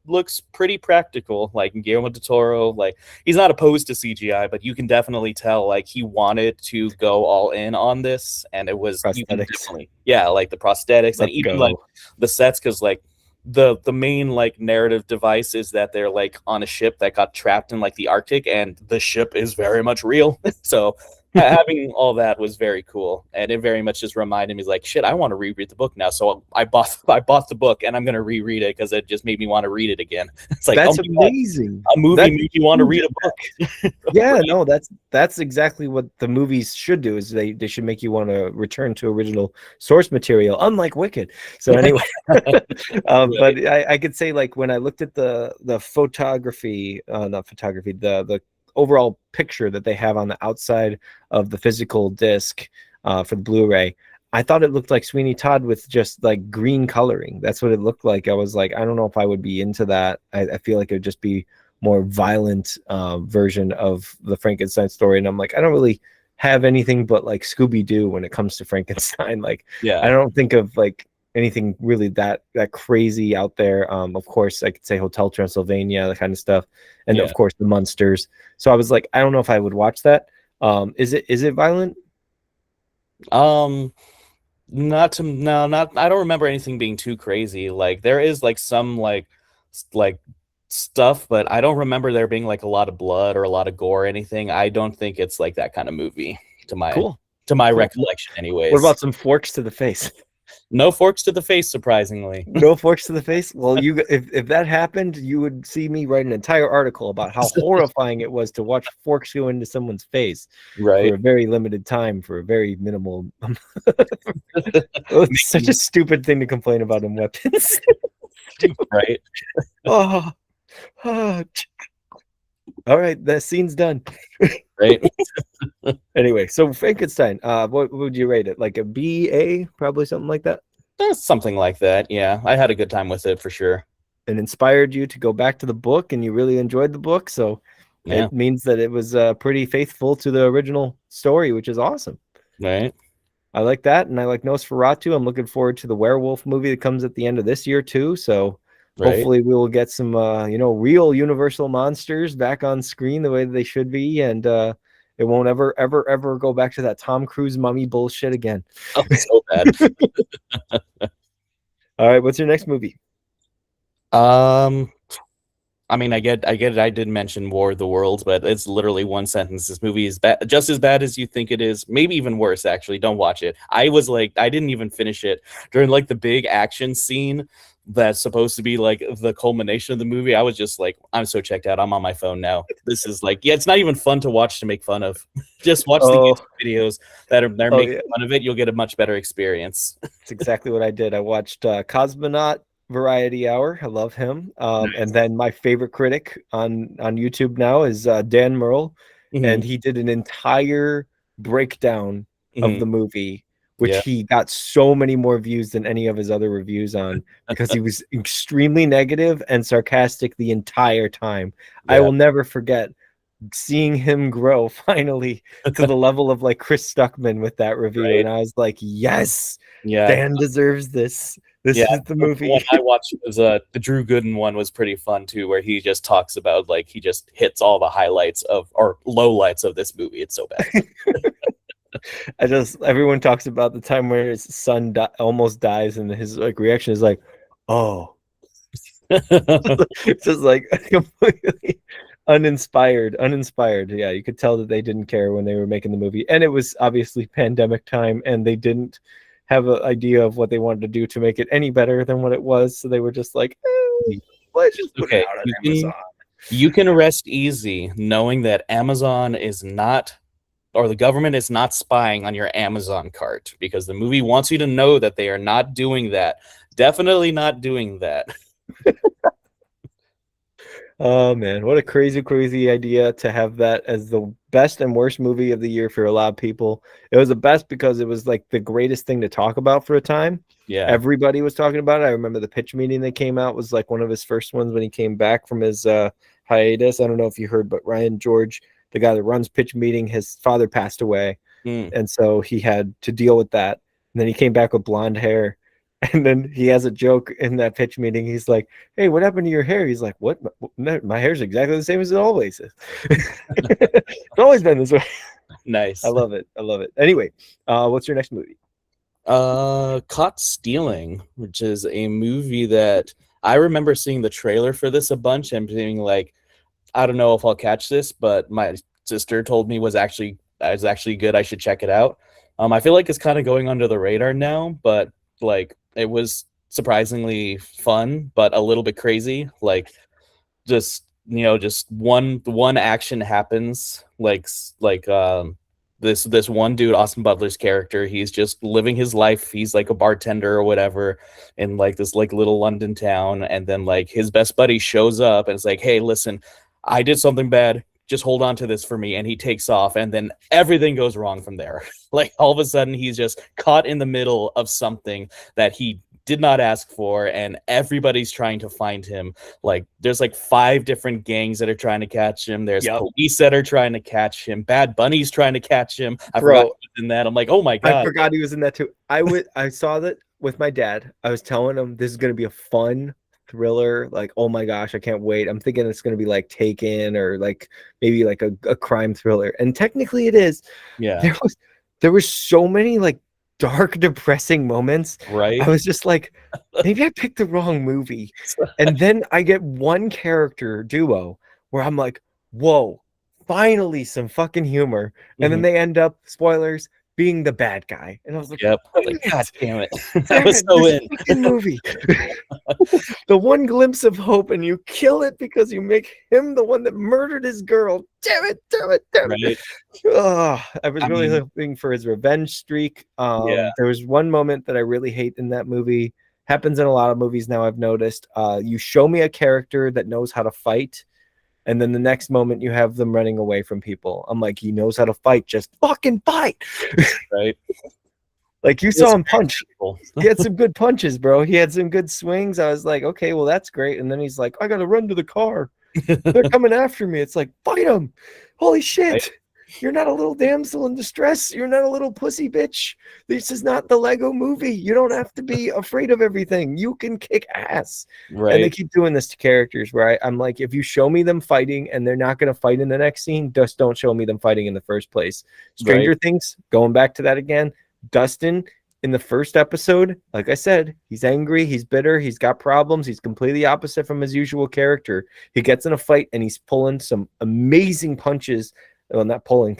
looks pretty practical. Like Guillermo del Toro, like he's not opposed to CGI, but you can definitely tell like he wanted to go all in on this, and it was, you can Prosthetics. definitely, yeah, like the prosthetics and Let's even go. like the sets, because like the main like narrative device is that they're like on a ship that got trapped in like the Arctic, and the ship is very much real. So having all that was very cool, and it very much just reminded me like, shit, I want to reread the book now. So I bought the book, and I'm gonna reread it because it just made me want to read it again. It's like, oh That's my God, amazing. a movie That's made you want to read a book. yeah, Right? no, that's exactly what the movies should do. Is they should make you want to return to original source material, unlike Wicked. So anyway, but Right. I could say like when I looked at the photography, not photography, the overall picture that they have on the outside of the physical disc for the Blu-ray, I thought it looked like Sweeney Todd with just like green coloring. That's what it looked like. I was like, I don't know if I would be into that. I feel like it would just be more violent version of the Frankenstein story. And I'm like, I don't really have anything but like Scooby-Doo when it comes to Frankenstein. Like, I Yeah. don't think of like anything really that crazy out there. Of course, I could say Hotel Transylvania, that kind of stuff, and Yeah. of course the Munsters. So I was like, I don't know if I would watch that. Is it violent? Um, not to no, not I don't remember anything being too crazy. Like there is like some like stuff, but I don't remember there being like a lot of blood or a lot of gore or anything. I don't think it's like that kind of movie to my Cool, cool. recollection What anyways. about some forks to the face? No forks to the face, surprisingly. No forks to the face. Well, if that happened, you would see me write an entire article about how horrifying it was to watch forks go into someone's face for Right. a very limited time for a very minimal. It's such a stupid thing to complain about in weapons. Right. Oh, oh. All right, that scene's done. Right. Anyway, so Frankenstein, what would you rate it? Like a B, A, probably something like that? Something like that. Yeah. I had a good time with it for sure. And inspired you to go back to the book, and you really enjoyed the book. So Yeah. it means that it was pretty faithful to the original story, which is awesome. Right. I like that, and I like Nosferatu. I'm looking forward to the werewolf movie that comes at the end of this year too. So Right. hopefully we will get some real universal monsters back on screen the way that they should be, and it won't ever go back to that Tom Cruise mummy bullshit again. Oh, so bad. All right, what's your next movie? Um I mean, I get it. I did mention War of the Worlds, but it's literally one sentence. This movie is bad, just as bad as you think it is. Maybe even worse, actually. Don't watch it. I was like, I didn't even finish it during like the big action scene that's supposed to be like the culmination of the movie. I was just like, I'm so checked out. I'm on my phone now. This is like, yeah, it's not even fun to watch to make fun of. Just watch the Oh, YouTube videos that are they're oh making yeah, fun of it. You'll get a much better experience. that's exactly what I did. I watched Cosmonaut Variety Hour. I love him. And then my favorite critic on YouTube now is Dan Merle, and Hmm. he did an entire breakdown of Hmm. the movie, which Yeah. he got so many more views than any of his other reviews on because he was extremely negative and sarcastic the entire time. I Yeah. will never forget seeing him grow finally to the level of like Chris Stuckman with that review. Right. And I was like, yes, Yeah. Dan deserves this. This Yeah, is the the one movie. I watched was the Drew Gooden one was pretty fun too, where he just talks about like he just hits all the highlights of or lowlights of this movie. It's so bad. I just everyone talks about the time where his son almost dies, and his like reaction is like, "Oh," it's just like completely uninspired. Yeah, you could tell that they didn't care when they were making the movie, and it was obviously pandemic time, and they didn't have an idea of what they wanted to do to make it any better than what it was. So they were just like, let's just put it Okay, out on Amazon. you can rest easy knowing that Amazon is not or the government is not spying on your Amazon cart because the movie wants you to know that they are not doing that. Definitely not doing that. Oh man, what a crazy idea to have that as the best and worst movie of the year for a lot of people. It was the best because it was like the greatest thing to talk about for a time. Yeah. Everybody was talking about it. I remember the pitch meeting that came out was like one of his first ones when he came back from his hiatus. I don't know if you heard, but Ryan George, the guy that runs pitch meeting, his father passed away. Mm. And so he had to deal with that. And then he came back with blonde hair. And then he has a joke in that pitch meeting. He's like, "Hey, what happened to your hair?" He's like, "What? My hair's exactly the same as it always is. It's always been this way." Nice. I love it. I love it. Anyway, what's your next movie? Caught Stealing, which is a movie that I remember seeing the trailer for this a bunch and being like, I don't know if I'll catch this, but my sister told me was actually good. I should check it out. I feel like it's kind of going under the radar now, but like it was surprisingly fun, but a little bit crazy. Like just just one action happens this one dude, Austin Butler's character, he's just living his life. He's like a bartender or whatever in like this like little London town, and then like his best buddy shows up and it's like, hey, listen, I did something bad, just hold on to this for me, and he takes off, and then everything goes wrong from there. Like all of a sudden he's just caught in the middle of something that he did not ask for, and everybody's trying to find him. Like there's like 5 different gangs that are trying to catch him. There's police that are trying to catch him. Bad Bunny's trying to catch him. I forgot he was in that. I'm like, oh my god, I forgot he was in that too. I saw that with my dad. I was telling him this is gonna be a fun thriller. Like, oh my gosh, I can't wait. I'm thinking it's gonna be like Taken or like maybe like a crime thriller. And technically it is. Yeah. There was so many like dark, depressing moments. Right. I was just like, maybe I picked the wrong movie. And then I get one character duo where I'm like, whoa, finally some fucking humor. And then they end up, spoilers, being the bad guy. And I was like, yep. Like, god damn it. Damn it, so this in fucking movie. The one glimpse of hope, and you kill it because you make him the one that murdered his girl. Damn it. right. Oh, I was really mean, hoping for his revenge streak. Yeah. There was one moment that I really hate in that movie. Happens in a lot of movies now, I've noticed. You show me a character that knows how to fight, and then the next moment you have them running away from people. I'm like, he knows how to fight, just fucking fight. Right. Like you saw him punch. He had some good punches, bro. He had some good swings. I was like, okay, well, that's great. And then he's like, I gotta run to the car. They're coming after me. It's like, fight them. Holy shit. Right. You're not a little damsel in distress. You're not a little pussy bitch. This is not the Lego movie. You don't have to be afraid of everything. You can kick ass. Right. And they keep doing this to characters where I'm like, if you show me them fighting and they're not going to fight in the next scene, just don't show me them fighting in the first place. Stranger Things, going back to that again, Dustin in the first episode, like I said, he's angry, he's bitter, he's got problems, he's completely opposite from his usual character. He gets in a fight and he's pulling some amazing punches. Well, not pulling,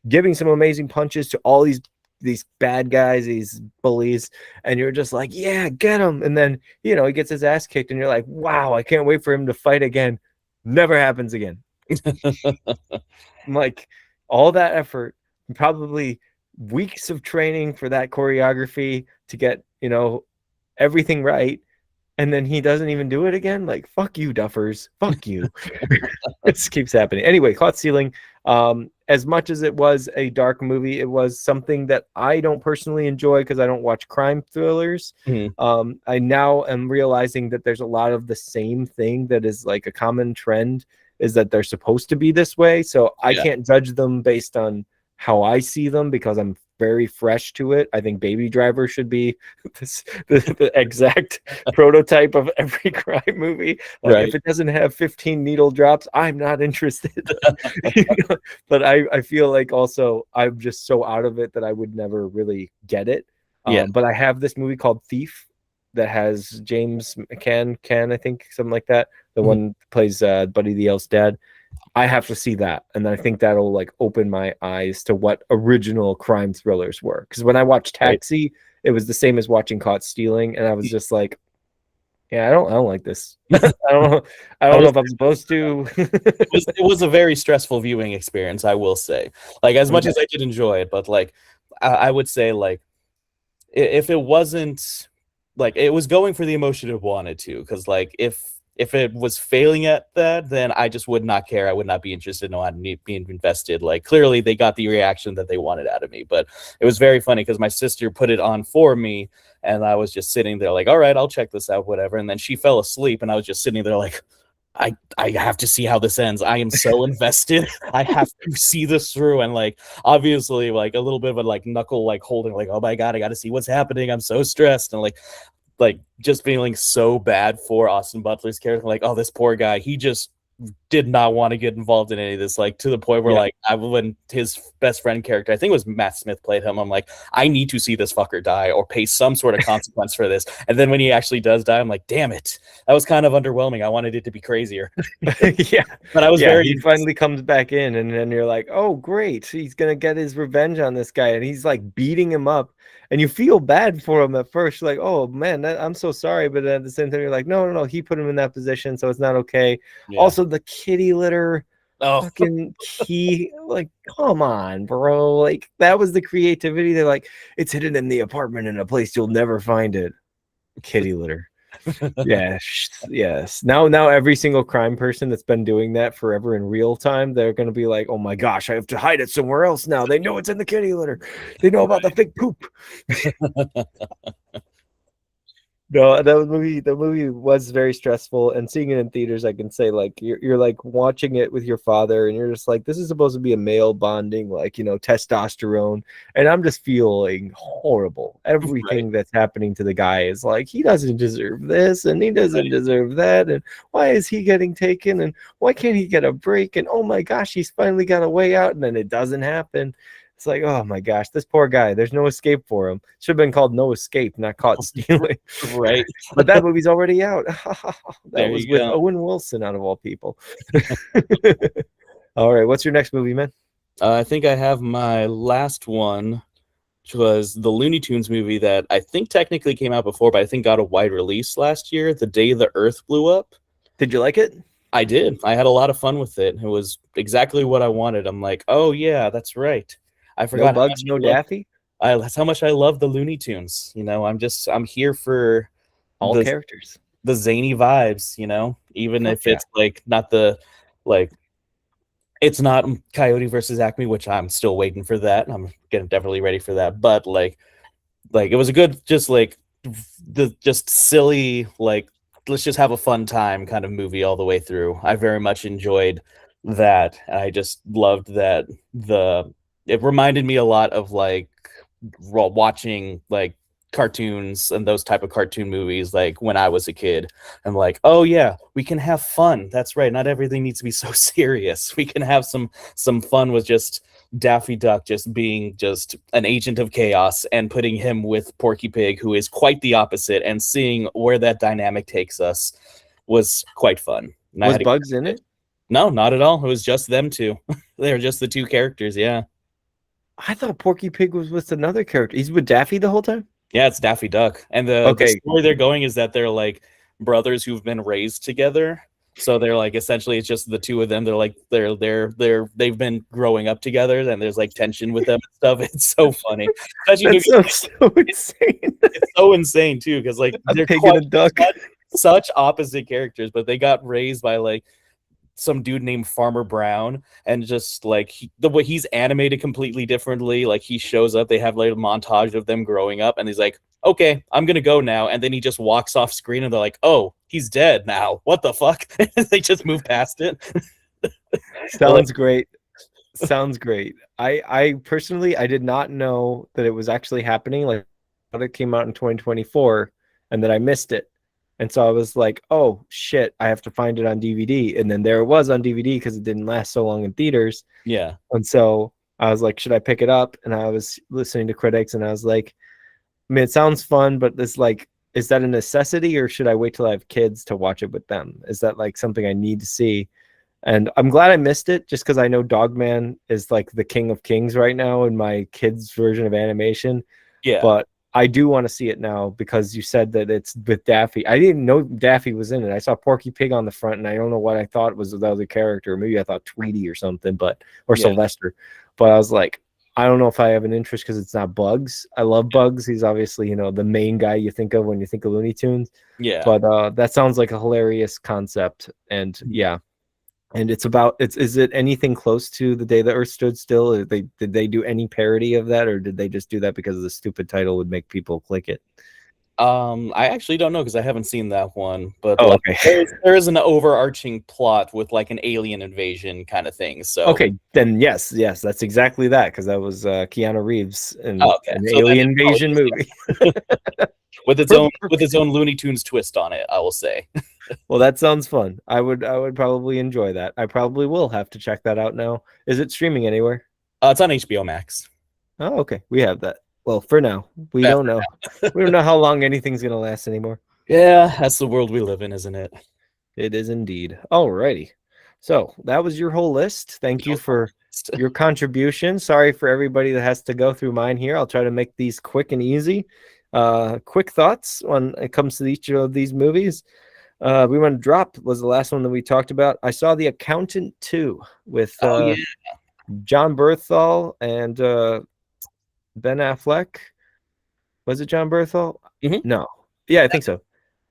giving some amazing punches to all these bad guys, these bullies, and you're just like, yeah, get him. And then, you know, he gets his ass kicked and you're like, wow, I can't wait for him to fight again. Never happens again. Like, all that effort, probably weeks of training for that choreography to get, you know, everything right, and then he doesn't even do it again. Like, fuck you, Duffers, fuck you. This keeps happening. Anyway, Caught Stealing, as much as it was a dark movie, it was something that I don't personally enjoy because I don't watch crime thrillers. I now am realizing that there's a lot of the same thing that is like a common trend, is that they're supposed to be this way. So I can't judge them based on how I see them because I'm very fresh to it. I think Baby Driver should be the exact prototype of every crime movie. Like, if it doesn't have 15 needle drops, I'm not interested. You know? But I feel like also I'm just so out of it that I would never really get it. But I have this movie called Thief that has James McCann, I think, something like that. The one that plays Buddy the Elf's dad. I have to see that, and I think that'll like open my eyes to what original crime thrillers were. Because when I watched Taxi, it was the same as watching Caught Stealing, and I was just like, yeah, I don't like this. I don't know if I'm supposed to. It was a very stressful viewing experience, I will say. Like, as much as I did enjoy it, but like I would say, like, if it wasn't like, it was going for the emotion it wanted to, because like if it was failing at that, then I just would not care. I would not be interested in being invested. Like, clearly they got the reaction that they wanted out of me. But it was very funny because my sister put it on for me, and I was just sitting there like, all right, I'll check this out, whatever. And then she fell asleep, and I was just sitting there like, I have to see how this ends. I am so invested. I have to see this through. And like, obviously, like a little bit of a like knuckle like holding, like, oh my God, I got to see what's happening. I'm so stressed. And like just feeling so bad for Austin Butler's character, like, oh, this poor guy, he just did not want to get involved in any of this, like to the point where like when his best friend character, I think it was Matt Smith, played him, I'm like, I need to see this fucker die or pay some sort of consequence for this. And then when he actually does die, I'm like, damn it, that was kind of underwhelming. I wanted it to be crazier. But I was very he finally comes back in, and then you're like, oh great, he's gonna get his revenge on this guy, and he's like beating him up, and you feel bad for him at first. You're like, oh man, I'm so sorry, but at the same time you're like, no, he put him in that position, so it's not okay. Also, the kitty litter, fucking key, like, come on, bro. Like, that was the creativity. They're like, it's hidden in the apartment in a place you'll never find it. Kitty litter. Yes. Now every single crime person that's been doing that forever in real time, they're gonna be like, oh my gosh, I have to hide it somewhere else now. They know it's in the kitty litter. They know about the fake poop. No, the movie was very stressful, and seeing it in theaters, I can say, like, you're like watching it with your father, and you're just like, this is supposed to be a male bonding, like, you know, testosterone, and I'm just feeling horrible. Everything that's happening to the guy is like, he doesn't deserve this, and he doesn't deserve that, and why is he getting taken, and why can't he get a break, and oh my gosh, he's finally got a way out, and then it doesn't happen. It's like, oh my gosh, this poor guy, there's no escape for him. Should have been called No Escape, not Caught Stealing. Right. But that movie's already out. That There was you with go. Owen Wilson, out of all people. All right, what's your next movie, man? I think I have my last one, which was the Looney Tunes movie that I think technically came out before, but I think got a wide release last year, The Day the Earth Blew Up. Did you like it? I did. I had a lot of fun with it. It was exactly what I wanted. I'm like, oh yeah, that's right. I forgot. No Bugs, no Daffy? That's how much I love the Looney Tunes. You know, I'm here for all the characters, the zany vibes, you know, even if it's like not the, like, it's not Coyote versus Acme, which I'm still waiting for that. I'm getting definitely ready for that. But like it was a good, just like just silly, like, let's just have a fun time kind of movie all the way through. I very much enjoyed that. I just loved that it reminded me a lot of like watching like cartoons and those type of cartoon movies like when I was a kid. I'm like, oh yeah, we can have fun. That's right. Not everything needs to be so serious. We can have some fun with just Daffy Duck just being just an agent of chaos and putting him with Porky Pig, who is quite the opposite, and seeing where that dynamic takes us was quite fun. And I Was had Bugs in it? no, not at all. It was just them two. They were just the two characters. Yeah. I thought Porky Pig was with another character. He's with Daffy the whole time? Yeah, it's Daffy Duck. And the Okay. story they're going is that they're like brothers who've been raised together. So they're like essentially it's just the two of them. They're like they've been growing up together, and there's like tension with them and stuff. It's so funny. That sounds so insane. It's so insane too, because like A they're pig and a duck. such opposite characters, but they got raised by like some dude named Farmer Brown, and just like the way he's animated completely differently. Like he shows up, they have like a montage of them growing up, and he's like, okay, I'm gonna go now, and then he just walks off screen, and they're like, oh, he's dead now, what the fuck. They just move past it. Sounds great. Sounds great. I personally, I did not know that it was actually happening. Like, it came out in 2024 and that I missed it. And so I was like, oh shit, I have to find it on DVD. And then there it was on DVD because it didn't last so long in theaters. Yeah. And so I was like, should I pick it up? And I was listening to critics and I was like, I mean, it sounds fun, but this like, is that a necessity, or should I wait till I have kids to watch it with them? Is that like something I need to see? And I'm glad I missed it, just because I know Dogman is like the king of kings right now in my kids' version of animation. Yeah. But I do want to see it now because you said that it's with Daffy. I didn't know Daffy was in it. I saw Porky Pig on the front, and I don't know what I thought was the other character. Maybe I thought Tweety or something, or Sylvester. But I was like, I don't know if I have an interest because it's not Bugs. I love Bugs. He's obviously, you know, the main guy you think of when you think of Looney Tunes. Yeah. But that sounds like a hilarious concept. And yeah. And it's about is it anything close to The Day the Earth Stood Still? Did they do any parody of that, or did they just do that because the stupid title would make people click it? I actually don't know because I haven't seen that one, but okay. there is an overarching plot with like an alien invasion kind of thing. So okay, then yes, that's exactly that, because that was Keanu Reeves in an so alien invasion movie. with its own Looney Tunes twist on it, I will say. Well, that sounds fun. I would probably enjoy that. I probably will have to check that out now. Is it streaming anywhere? It's on HBO Max. Oh, okay. We have that. Well, for now, we don't know. We don't know how long anything's gonna last anymore. Yeah, that's the world we live in, isn't it? It is indeed. Alrighty. So that was your whole list. Thank you for your contribution. Sorry for everybody that has to go through mine here. I'll try to make these quick and easy. Quick thoughts when it comes to each of these movies. We want to drop was the last one that we talked about. I saw The Accountant 2 with John Berthal and Ben Affleck. Was it John Berthal? Mm-hmm. No. Yeah, I think so.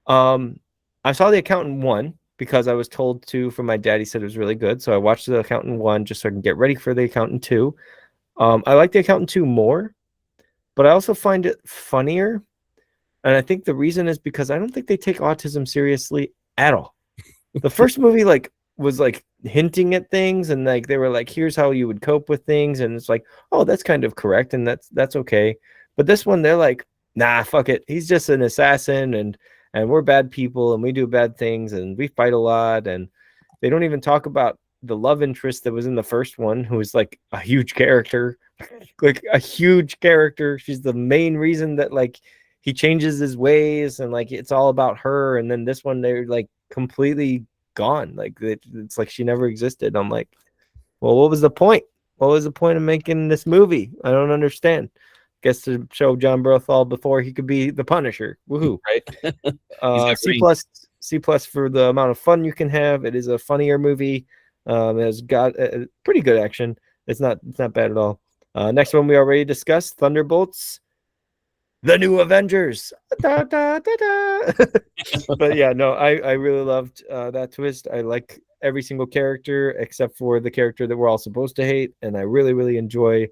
I saw The Accountant 1 because I was told to from my dad. He said it was really good. So I watched The Accountant 1 just so I can get ready for The Accountant 2. I like The Accountant 2 more, but I also find it funnier. And I think the reason is because I don't think they take autism seriously at all. The first movie was hinting at things, and like they were like, here's how you would cope with things, and it's like, oh, that's kind of correct, and that's okay. But this one, they're like, nah, fuck it. He's just an assassin, and we're bad people, and we do bad things, and we fight a lot, and they don't even talk about the love interest that was in the first one, who is like a huge character, like a huge character. She's the main reason that like he changes his ways, and like it's all about her. And then this one, they're like completely gone. Like it's like she never existed. I'm like, well, what was the point? What was the point of making this movie? I don't understand. Guess to show John Berthal before he could be the Punisher. Woohoo! Right. C plus for the amount of fun you can have. It is a funnier movie. It has got a pretty good action. It's not bad at all. Next one we already discussed, Thunderbolts. The New Avengers. Da, da, da, da. But yeah, no, I really loved that twist. I like every single character except for the character that we're all supposed to hate, and I really, really enjoy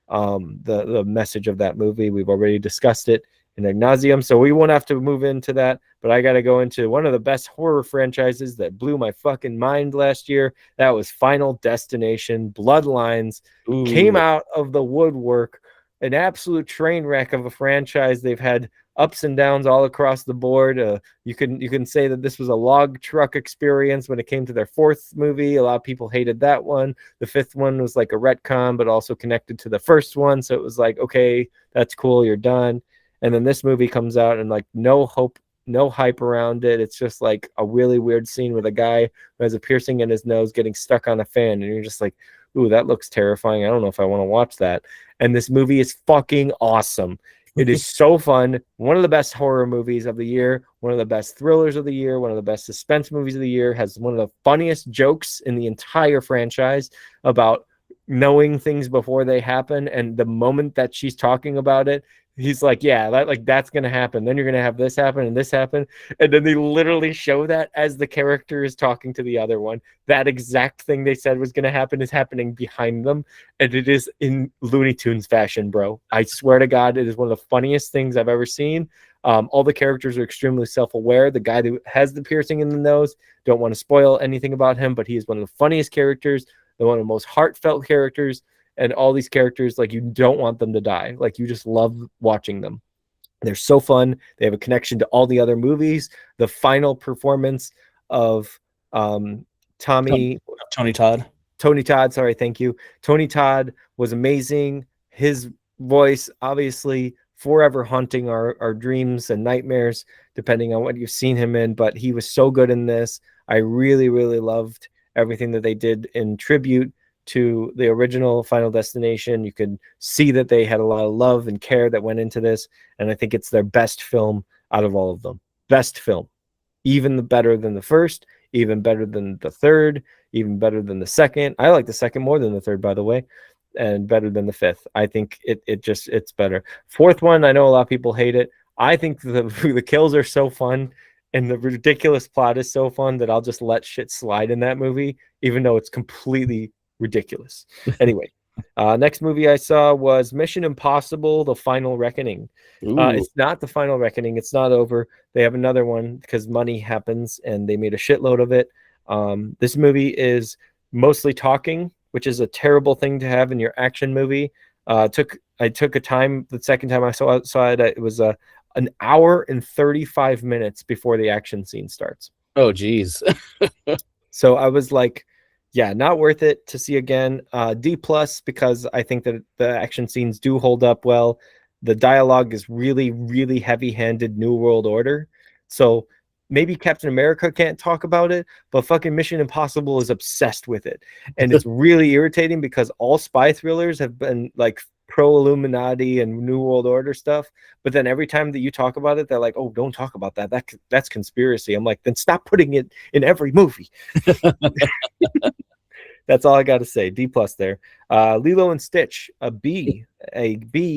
the message of that movie. We've already discussed it in ad nauseum, so we won't have to move into that. But I got to go into one of the best horror franchises that blew my fucking mind last year. That was Final Destination. Bloodlines came out of the woodwork. An absolute train wreck of a franchise. They've had ups and downs all across the board. You can say that this was a log truck experience when it came to their fourth movie. A lot of people hated that one. The fifth one was like a retcon, but also connected to the first one. So it was like, okay, that's cool, you're done. And then this movie comes out and like no hope, no hype around it. It's just like a really weird scene with a guy who has a piercing in his nose getting stuck on a fan. And you're just like, ooh, that looks terrifying. I don't know if I want to watch that. And this movie is fucking awesome. It is so fun. One of the best horror movies of the year, one of the best thrillers of the year, one of the best suspense movies of the year, has one of the funniest jokes in the entire franchise about knowing things before they happen. And the moment that she's talking about it, he's like, yeah, that's gonna happen. Then you're gonna have this happen and this happen. And then they literally show that as the character is talking to the other one. That exact thing they said was gonna happen is happening behind them. And it is in Looney Tunes fashion, bro. I swear to God, it is one of the funniest things I've ever seen. All the characters are extremely self-aware. The guy that has the piercing in the nose, don't want to spoil anything about him, but he is one of the funniest characters, one of the most heartfelt characters. And all these characters, like, you don't want them to die. Like, you just love watching them. They're so fun. They have a connection to all the other movies. The final performance of Tony Todd, sorry, thank you. Tony Todd was amazing. His voice, obviously, forever haunting our dreams and nightmares, depending on what you've seen him in. But he was so good in this. I really, really loved everything that they did in tribute to the original Final Destination. You could see that they had a lot of love and care that went into this, and I think it's their best film out of all of them. Best film. Even better than the first, even better than the third, even better than the second. I like the second more than the third, by the way, and better than the fifth. I think it's better. Fourth one, I know a lot of people hate it. I think the kills are so fun and the ridiculous plot is so fun that I'll just let shit slide in that movie, even though it's completely ridiculous. Anyway, next movie I saw was Mission Impossible: The Final Reckoning. It's not The Final Reckoning. It's not over. They have another one because money happens, and they made a shitload of it. This movie is mostly talking, which is a terrible thing to have in your action movie. I took a time. The second time I saw it, it was an hour and 35 minutes before the action scene starts. Oh, geez. So I was like, yeah, not worth it to see again. D+ because I think that the action scenes do hold up well. The dialogue is really, really heavy-handed New World Order. So maybe Captain America can't talk about it, but fucking Mission Impossible is obsessed with it. And it's really irritating because all spy thrillers have been like pro-Illuminati and New World Order stuff. But then every time that you talk about it, they're like, oh, don't talk about that. That's conspiracy. I'm like, then stop putting it in every movie. That's all I got to say. D+ there. Lilo and Stitch, a B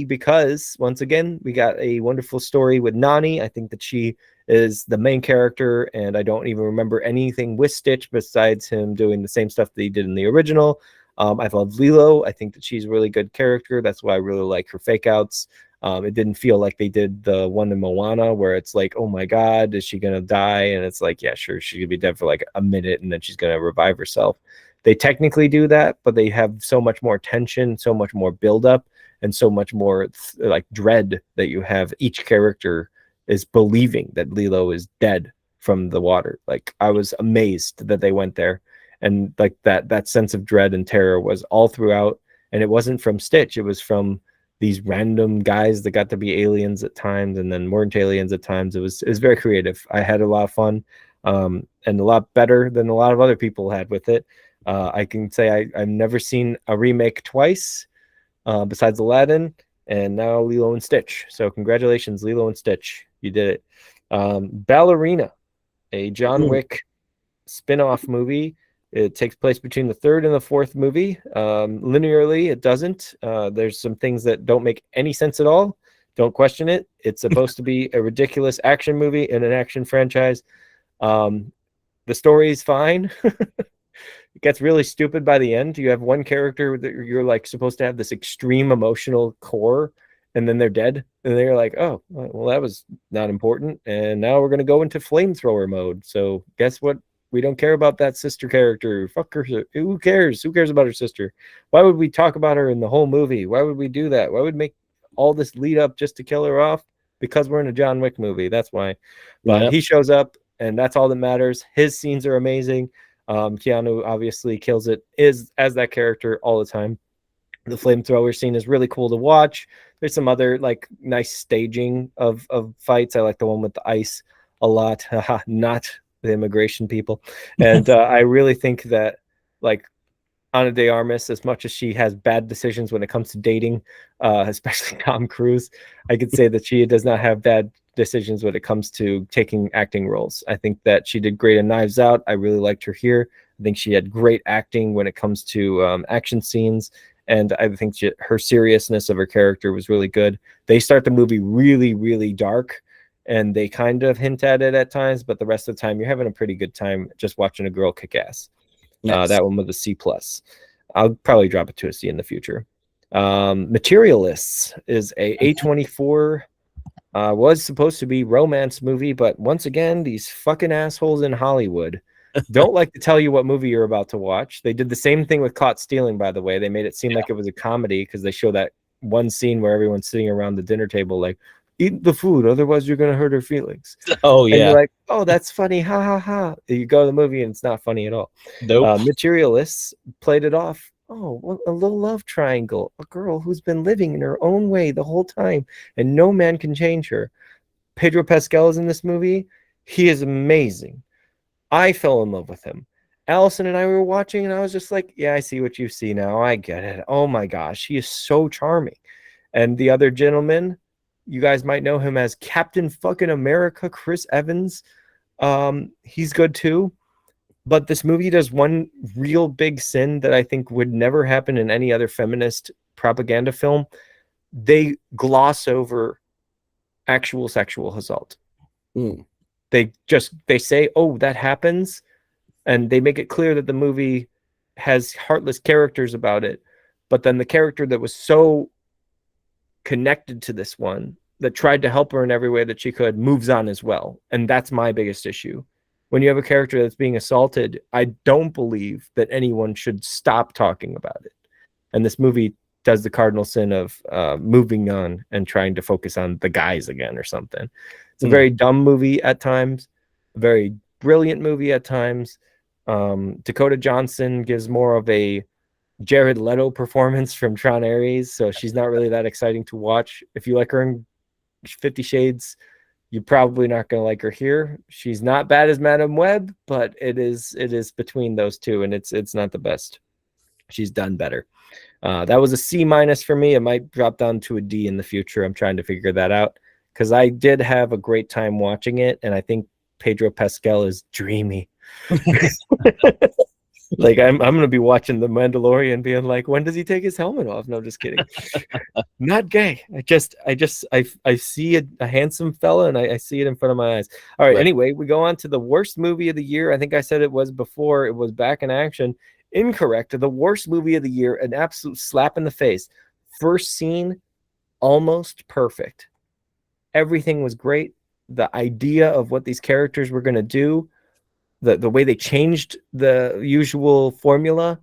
because once again, we got a wonderful story with Nani. I think that she is the main character, and I don't even remember anything with Stitch besides him doing the same stuff that he did in the original. I love Lilo. I think that she's a really good character. That's why I really like her fake outs. It didn't feel like they did the one in Moana where it's like, oh my God, is she going to die? And it's like, yeah, sure, she could be dead for like a minute and then she's going to revive herself. They technically do that, but they have so much more tension, so much more buildup, and so much more like dread that you have. Each character is believing that Lilo is dead from the water. Like, I was amazed that they went there. And like that sense of dread and terror was all throughout. And it wasn't from Stitch. It was from these random guys that got to be aliens at times and then weren't aliens at times. It was very creative. I had a lot of fun, and a lot better than a lot of other people had with it. I can say I've never seen a remake twice, besides Aladdin, and now Lilo and Stitch. So congratulations, Lilo and Stitch. You did it. Ballerina, a John Wick spin-off movie. It takes place between the third and the fourth movie. Linearly, it doesn't. There's some things that don't make any sense at all. Don't question it. It's supposed to be a ridiculous action movie in an action franchise. The story is fine. It gets really stupid by the end. You have one character that you're like supposed to have this extreme emotional core, and then they're dead. And they're like, oh, well, that was not important. And now we're going to go into flamethrower mode. So guess what? We don't care about that sister character. Fuck her. Who cares? Who cares about her sister? Why would we talk about her in the whole movie? Why would we do that? Why would we make all this lead up just to kill her off? because we're in a John Wick movie. That's why. But Yep. he shows up, and that's all that matters. His scenes are amazing. Keanu obviously kills it as that character all the time. The flamethrower scene is really cool to watch. There's some other like nice staging of fights. I like the one with the ice a lot. Not the immigration people. And I really think that like Ana de Armas, as much as she has bad decisions when it comes to dating, especially Tom Cruise, I could say that she does not have bad decisions when it comes to taking acting roles. I think that she did great in Knives Out. I really liked her here. I think she had great acting when it comes to action scenes. And I think her seriousness of her character was really good. They start the movie really, really dark, and they kind of hint at it at times, but the rest of the time you're having a pretty good time just watching a girl kick ass. Nice. That one was a C+. I'll probably drop it to a C in the future. Materialists is a A24. Was supposed to be romance movie, but once again, these fucking assholes in Hollywood don't like to tell you what movie you're about to watch. They did the same thing with Caught Stealing, by the way. They made it seem like it was a comedy because they show that one scene where everyone's sitting around the dinner table like, eat the food, otherwise you're going to hurt her feelings. Oh, And yeah. you're like, oh, that's funny. Ha, ha, ha. You go to the movie and it's not funny at all. Nope. Materialists played it off. Oh, well, a little love triangle. A girl who's been living in her own way the whole time and no man can change her. Pedro Pascal is in this movie. He is amazing. I fell in love with him. Allison and I were watching, and I was just like, yeah, I see what you see now. I get it. Oh my gosh, he is so charming. And the other gentleman, you guys might know him as Captain fucking America, Chris Evans. He's good too. But this movie does one real big sin that I think would never happen in any other feminist propaganda film. They gloss over actual sexual assault. They say, oh, that happens, and they make it clear that the movie has heartless characters about it, but then the character that was so connected to this one that tried to help her in every way that she could moves on as well. And that's my biggest issue. When you have a character that's being assaulted, I don't believe that anyone should stop talking about it. And this movie does the cardinal sin of moving on and trying to focus on the guys again or something. It's a very dumb movie at times, a very brilliant movie at times. Dakota Johnson gives more of a Jared Leto performance from Tron Ares, so she's not really that exciting to watch. If you like her in 50 Shades, you're probably not going to like her here. She's not bad as Madame Web, but it is between those two, and it's not the best. She's done better. That was a C- for me. It might drop down to a D in the future. I'm trying to figure that out because I did have a great time watching it, and I think Pedro Pascal is dreamy. Like I'm gonna be watching The Mandalorian being like, when does he take his helmet off? No, just kidding. Not gay. I see a handsome fella and I see it in front of my eyes. All right. Anyway, we go on to the worst movie of the year. I think I said it was before. It was Back in Action. Incorrect. The worst movie of the year, an absolute slap in the face. First scene, almost perfect. Everything was great. The idea of what these characters were gonna do, the way they changed the usual formula,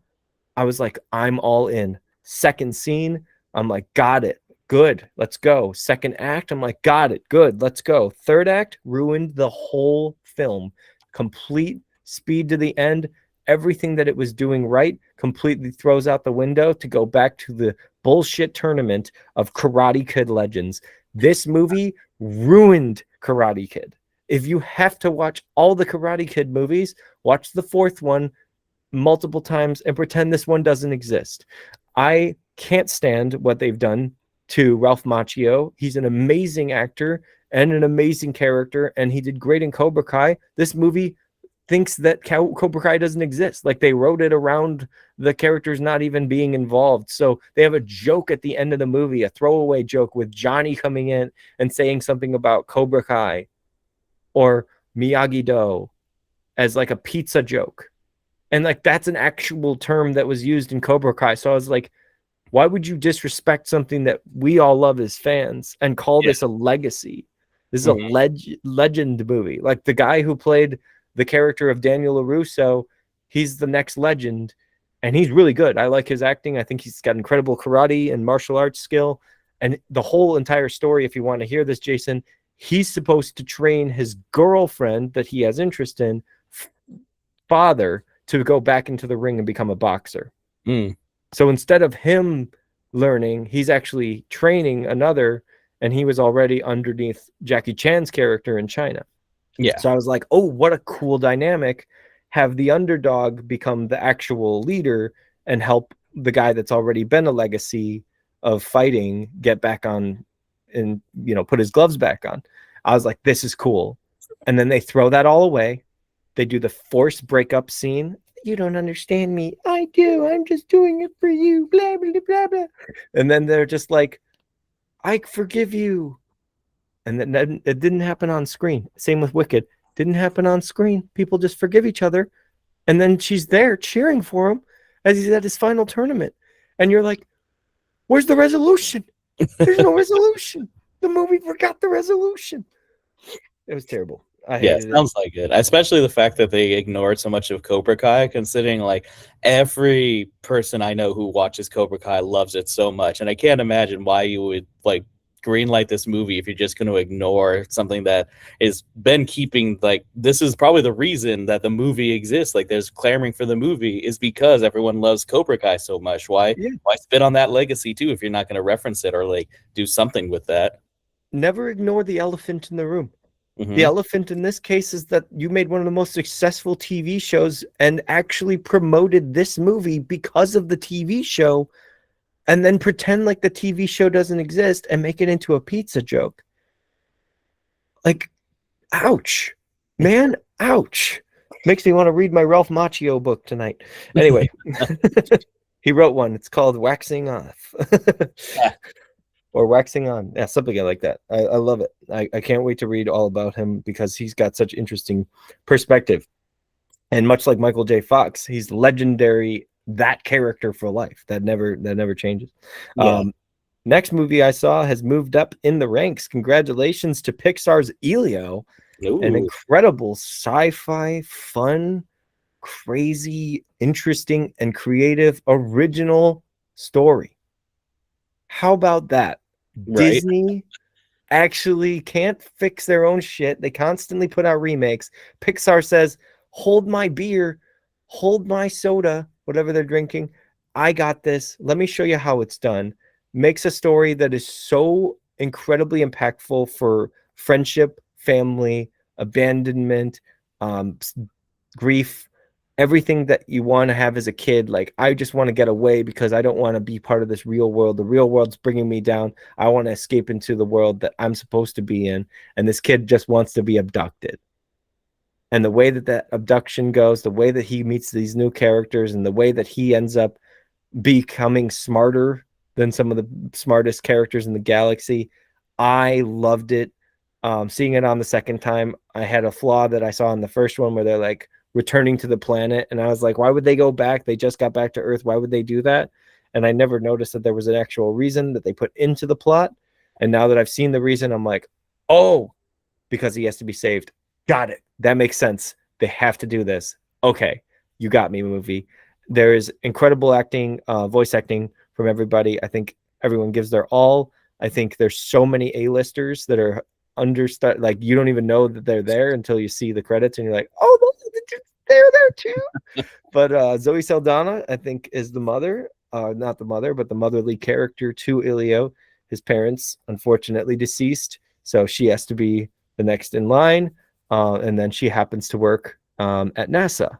I was like, I'm all in. Second scene, I'm like, got it. Good. Let's go. Second act, I'm like, got it. Good. Let's go. Third act ruined the whole film. Complete speed to the end. Everything that it was doing right completely throws out the window to go back to the bullshit tournament of Karate Kid Legends. This movie ruined Karate Kid. If you have to watch all the Karate Kid movies, watch the fourth one multiple times and pretend this one doesn't exist. I can't stand what they've done to Ralph Macchio. He's an amazing actor and an amazing character, and he did great in Cobra Kai. This movie thinks that Cobra Kai doesn't exist. Like they wrote it around the characters not even being involved. So they have a joke at the end of the movie, a throwaway joke with Johnny coming in and saying something about Cobra Kai or Miyagi-Do as like a pizza joke. And like that's an actual term that was used in Cobra Kai. So I was like, why would you disrespect something that we all love as fans and call this a legacy? This is a legend movie. Like the guy who played the character of Daniel LaRusso, he's the next legend, and he's really good. I like his acting. I think he's got incredible karate and martial arts skill, And the whole entire story, if you want to hear this, Jason, he's supposed to train his girlfriend that he has interest in, father, to go back into the ring and become a boxer. Mm. So instead of him learning, he's actually training another, and he was already underneath Jackie Chan's character in China. Yeah. So I was like, oh, what a cool dynamic. Have the underdog become the actual leader and help the guy that's already been a legacy of fighting get back on and, you know, put his gloves back on. I was like, this is cool. And then they throw that all away. They do the forced breakup scene. You don't understand me. I do. I'm just doing it for you. Blah, blah, blah, blah. And then they're just like, I forgive you. And then it didn't happen on screen. Same with Wicked. Didn't happen on screen. People just forgive each other. And then she's there cheering for him as he's at his final tournament. And you're like, where's the resolution? There's no resolution. The movie forgot the resolution. It was terrible. I hated it. Sounds like it. Especially the fact that they ignored so much of Cobra Kai, considering like every person I know who watches Cobra Kai loves it so much. And I can't imagine why you would like greenlight this movie if you're just going to ignore something that has been keeping, like, this is probably the reason that the movie exists. Like, there's clamoring for the movie is because everyone loves Cobra Kai so much. Why spit on that legacy too if you're not going to reference it or like do something with that? Never ignore the elephant in the room. Mm-hmm. The elephant in this case is that you made one of the most successful TV shows and actually promoted this movie because of the TV show, and then pretend like the TV show doesn't exist and make it into a pizza joke. Like, ouch, man, ouch. Makes me want to read my Ralph Macchio book tonight. Anyway, he wrote one. It's called Waxing Off. Or Waxing On. Yeah, something like that. I love it. I can't wait to read all about him because he's got such interesting perspective. And much like Michael J. Fox, he's legendary, that character for life. That never changes. Yeah. Next movie I saw has moved up in the ranks. Congratulations to Pixar's Elio. Ooh. An incredible sci-fi, fun, crazy, interesting, and creative original story. How about that? Right. Disney actually can't fix their own shit. They constantly put out remakes. Pixar says, hold my beer, hold my soda, whatever they're drinking. I got this. Let me show you how it's done. Makes a story that is so incredibly impactful for friendship, family, abandonment, grief, everything that you want to have as a kid. Like, I just want to get away because I don't want to be part of this real world. The real world's bringing me down. I want to escape into the world that I'm supposed to be in. And this kid just wants to be abducted. And the way that that abduction goes, the way that he meets these new characters, and the way that he ends up becoming smarter than some of the smartest characters in the galaxy, I loved it. Seeing it on the second time, I had a flaw that I saw in the first one where they're like returning to the planet, and I was like, why would they go back? They just got back to Earth. Why would they do that? And I never noticed that there was an actual reason that they put into the plot. And now that I've seen the reason, I'm like, oh, because he has to be saved. Got it. That makes sense. They have to do this. Okay, you got me, movie. There is incredible acting, voice acting from everybody. I think everyone gives their all. I think there's so many A-listers that are understudied. Like, you don't even know that they're there until you see the credits, and you're like, oh, they're there too. But Zoe Saldana, I think, is the mother. Not the mother, but the motherly character to Ilio. His parents, unfortunately, deceased, so she has to be the next in line. And then she happens to work at NASA.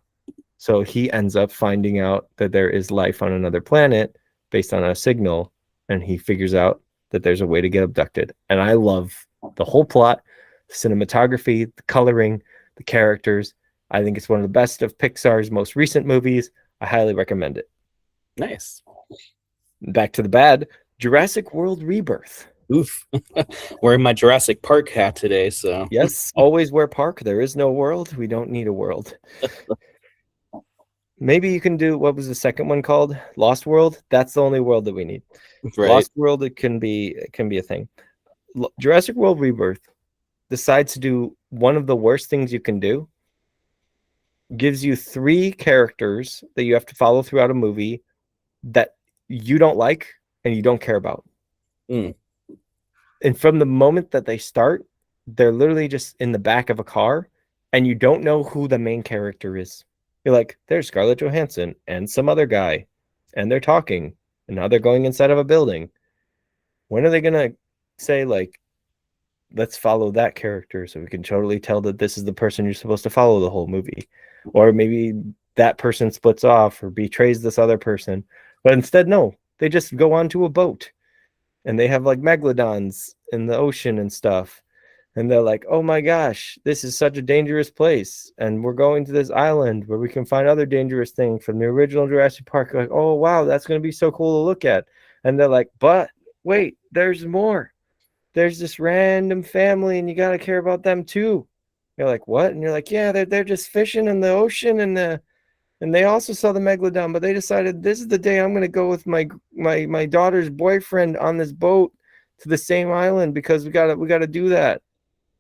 So he ends up finding out that there is life on another planet based on a signal, and he figures out that there's a way to get abducted. And I love the whole plot, the cinematography, the coloring, the characters. I think it's one of the best of Pixar's most recent movies. I highly recommend it. Nice. Back to the bad. Jurassic World Rebirth. Oof. Wearing my Jurassic Park hat today, so. Yes, always wear park. There is no world. We don't need a world. Maybe you can do, what was the second one called? Lost World? That's the only world that we need. Right. Lost World, it can be a thing. Jurassic World Rebirth decides to do one of the worst things you can do. Gives you 3 characters that you have to follow throughout a movie that you don't like and you don't care about. Mm. And from the moment that they start, they're literally just in the back of a car, and you don't know who the main character is. You're like, there's Scarlett Johansson and some other guy, and they're talking, and now they're going inside of a building. When are they gonna say, like, let's follow that character so we can totally tell that this is the person you're supposed to follow the whole movie? Or maybe that person splits off or betrays this other person. But instead, no, they just go onto a boat and they have like megalodons in the ocean and stuff. And they're like, oh my gosh, this is such a dangerous place. And we're going to this island where we can find other dangerous things from the original Jurassic Park. Like, oh, wow, that's going to be so cool to look at. And they're like, but wait, there's more. There's this random family and you got to care about them too. You're like, what? And you're like, yeah, they're just fishing in the ocean and they also saw the megalodon, but they decided this is the day I'm going to go with my daughter's boyfriend on this boat to the same island because we got to do that.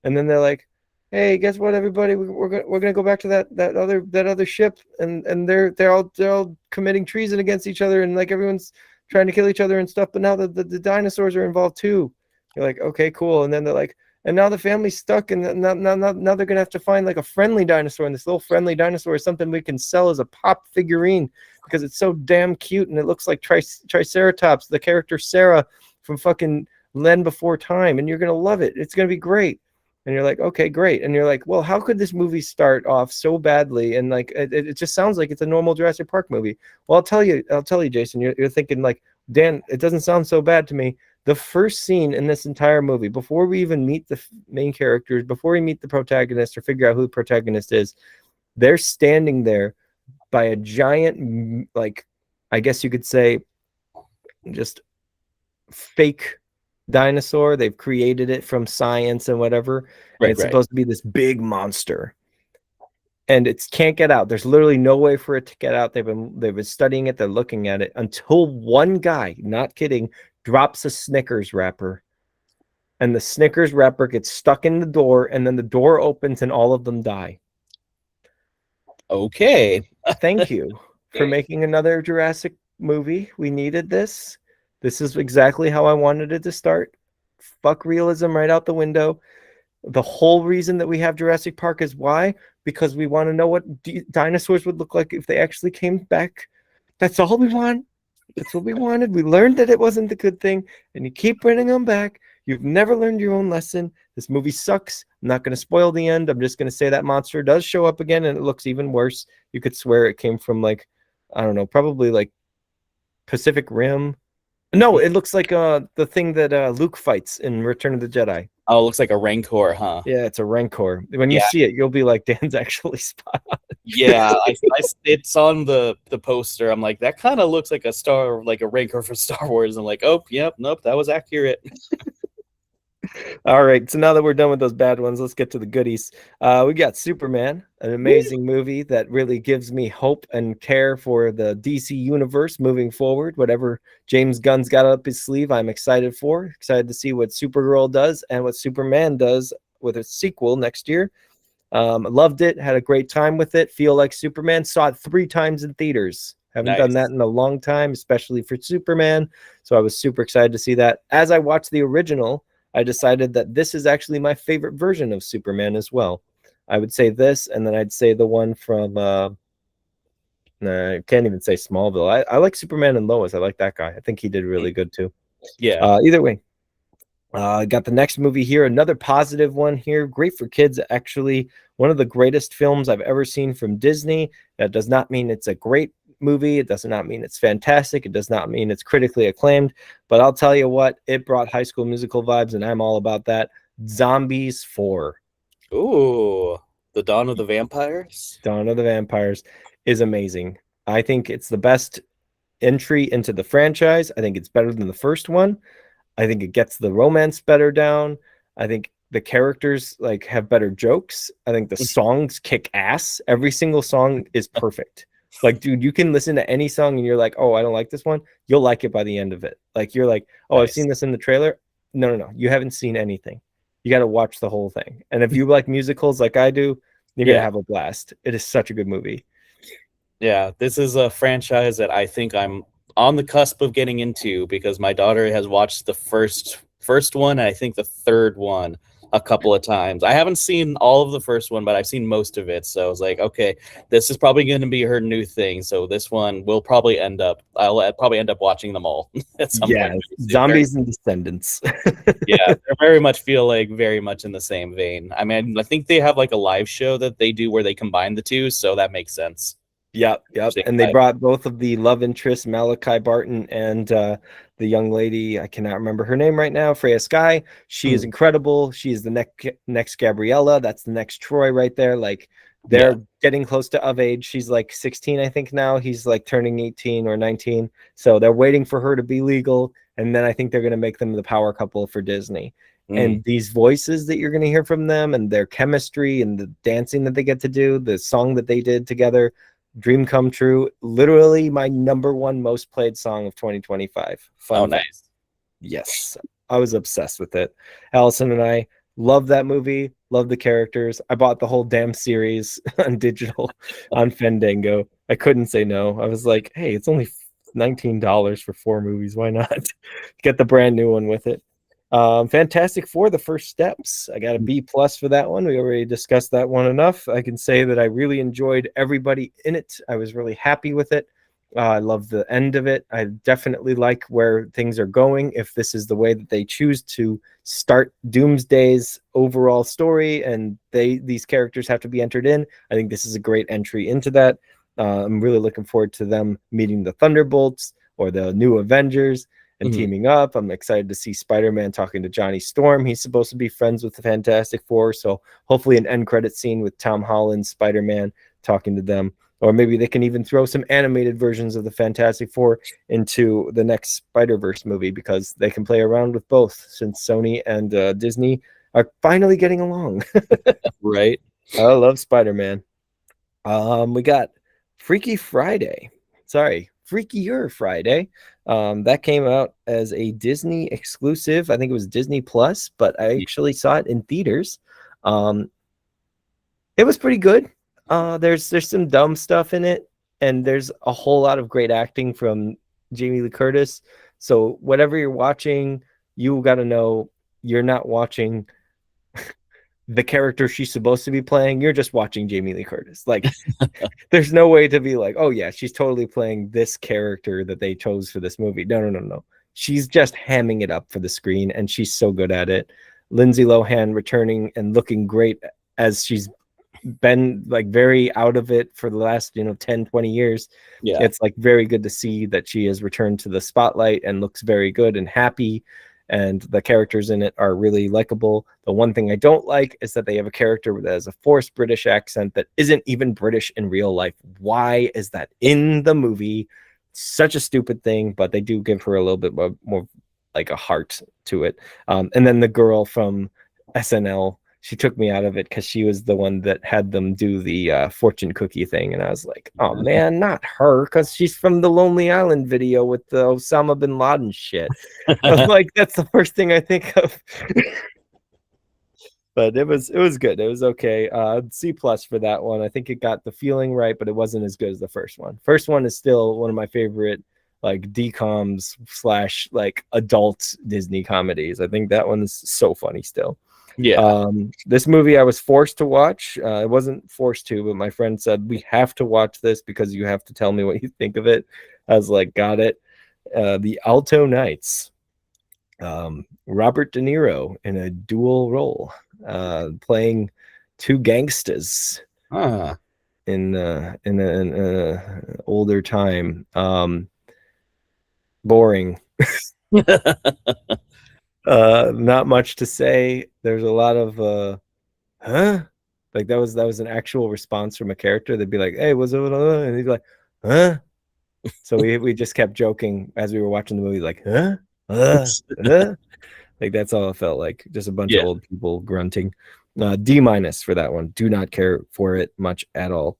And then they're like, hey, guess what, everybody? We're gonna go back to that other ship, and they're all committing treason against each other, and like everyone's trying to kill each other and stuff. But now the dinosaurs are involved too. You're like, okay, cool. And then they're like, and now the family's stuck, and now they're gonna have to find like a friendly dinosaur, and this little friendly dinosaur is something we can sell as a pop figurine because it's so damn cute, and it looks like Triceratops, the character Sarah from fucking Land Before Time, and you're gonna love it. It's gonna be great. And you're like, okay, great. And you're like, well, how could this movie start off so badly? And like, it just sounds like it's a normal Jurassic Park movie. Well, I'll tell you, Jason, you're thinking like, Dan, it doesn't sound so bad to me. The first scene in this entire movie, before we even meet the main characters, before we meet the protagonist or figure out who the protagonist is, they're standing there by a giant, like, I guess you could say, just fake dinosaur. They've created it from science and whatever, and it's supposed to be this big monster, and it can't get out. There's literally no way for it to get out. They've been studying it, they're looking at it, until one guy, not kidding, drops a Snickers wrapper, and the Snickers wrapper gets stuck in the door, and then the door opens and all of them die. Okay. Thank you for making another Jurassic movie. We needed this. This is exactly how I wanted it to start. Fuck realism right out the window. The whole reason that we have Jurassic Park is why? Because we want to know what dinosaurs would look like if they actually came back. That's all we want. That's what we wanted. We learned that it wasn't the good thing, and you keep bringing them back. You've never learned your own lesson. This movie sucks. I'm not going to spoil the end. I'm just going to say that monster does show up again, and it looks even worse. You could swear it came from, like, I don't know, probably like Pacific Rim. No, it looks like the thing that Luke fights in Return of the Jedi. Oh, it looks like a Rancor, huh? Yeah, it's a Rancor. When you see it, you'll be like, Dan's actually spot on. Yeah, it's on the poster. I'm like, that kind of looks like a Rancor for Star Wars. I'm like, oh, yep, nope, that was accurate. All right, so now that we're done with those bad ones, let's get to the goodies. We got Superman, an amazing movie that really gives me hope and care for the DC universe moving forward. Whatever James Gunn's got up his sleeve, I'm excited for. Excited to see what Supergirl does and what Superman does with its sequel next year. Loved it, had a great time with it. Feel like Superman. Saw it 3 times in theaters. Haven't done that in a long time, especially for Superman. So I was super excited to see that. As I watched the original, I decided that this is actually my favorite version of Superman as well. I would say this, and then I'd say the one from, I can't even say Smallville. I like Superman and Lois. I like that guy. I think he did really good too. Yeah. Either way, got the next movie here. Another positive one here. Great for kids, actually. One of the greatest films I've ever seen from Disney. That does not mean it's a great movie. It does not mean it's fantastic. It does not mean it's critically acclaimed, but I'll tell you what, it brought High School Musical vibes, and I'm all about that. Zombies 4. Ooh, the Dawn of the Vampires. Dawn of the Vampires is amazing. I think it's the best entry into the franchise. I think it's better than the first one. I think it gets the romance better down. I think the characters like have better jokes. I think the songs kick ass. Every single song is perfect. Like, dude, you can listen to any song and you're like, oh, I don't like this one. You'll like it by the end of it. Like, you're like, oh, I've seen this in the trailer. No. You haven't seen anything. You got to watch the whole thing. And if you like musicals like I do, you're going to have a blast. It is such a good movie. Yeah, this is a franchise that I think I'm on the cusp of getting into because my daughter has watched the first first one and I think the third one a couple of times. I haven't seen all of the first one, but I've seen most of it. So I was like, okay, this is probably going to be her new thing. So this one will probably I'll probably end up watching them all at some Yeah, point. zombies and descendants. Yeah, they very much feel like very much in the same vein. I mean, I think they have like a live show that they do where they combine the two, so that makes sense. Yep. And they brought both of the love interests, Malachi Barton and the young lady, I cannot remember her name right now, Freya Sky. She is incredible. She is the next Gabriella. That's the next Troy right there. Like they're getting close to of age. She's like 16, I think now. He's like turning 18 or 19. So they're waiting for her to be legal. And then I think they're going to make them the power couple for Disney. And these voices that you're going to hear from them and their chemistry and the dancing that they get to do, the song that they did together, dream come true. Literally my number one most played song of 2025. Fun fact. Nice. Yes, I was obsessed with it. Allison and I love that movie, love the characters. I bought the whole damn series on digital on Fandango. I couldn't say no. I was like, hey, it's only $19 for 4 movies. Why not get the brand new one with it? Fantastic Four, The First Steps. I got a B+ for that one. We already discussed that one enough. I can say that I really enjoyed everybody in it. I was really happy with it. I love the end of it. I definitely like where things are going. If this is the way that they choose to start Doomsday's overall story and these characters have to be entered in, I think this is a great entry into that. I'm really looking forward to them meeting the Thunderbolts or the new Avengers and teaming up. I'm excited to see Spider-Man talking to Johnny Storm. He's supposed to be friends with the Fantastic Four, so hopefully an end credit scene with Tom Holland, Spider-Man talking to them. Or maybe they can even throw some animated versions of the Fantastic Four into the next Spider-Verse movie because they can play around with both since Sony and Disney are finally getting along. Right. I love Spider-Man. We got Freakier Friday. That came out as a Disney exclusive. I think it was Disney Plus, but I actually saw it in theaters. It was pretty good. There's some dumb stuff in it, and there's a whole lot of great acting from Jamie Lee Curtis. So whatever you're watching, you got to know you're not watching the character she's supposed to be playing. You're just watching Jamie Lee Curtis. Like there's no way to be like, oh yeah, she's totally playing this character that they chose for this movie. No. She's just hamming it up for the screen, and she's so good at it. Lindsay Lohan returning and looking great as she's been like very out of it for the last 10 20 years. It's like very good to see that she has returned to the spotlight and looks very good and happy, and the characters in it are really likable. The one thing I don't like is that they have a character that has a forced British accent that isn't even British in real life. Why is that in the movie? Such a stupid thing, but they do give her a little bit more like a heart to it. And then the girl from SNL, she took me out of it because she was the one that had them do the fortune cookie thing. And I was like, oh man, not her, because she's from the Lonely Island video with the Osama bin Laden shit. I was like, that's the first thing I think of. But it was good. It was okay. C+ for that one. I think it got the feeling right, but it wasn't as good as the first one. First one is still one of my favorite like DComs / like adult Disney comedies. I think that one is so funny still. This movie I was forced to watch. I wasn't forced to, but my friend said we have to watch this because you have to tell me what you think of it. I was like, got it. The Alto Knights. Robert De Niro in a dual role, playing two gangsters in an older time. Boring. Not much to say. There's a lot of like that was an actual response from a character. They'd be like, hey, what's up? And he'd be like, huh? So we just kept joking as we were watching the movie, like, huh? Like that's all it felt like. Just a bunch of old people grunting. D- for that one. Do not care for it much at all.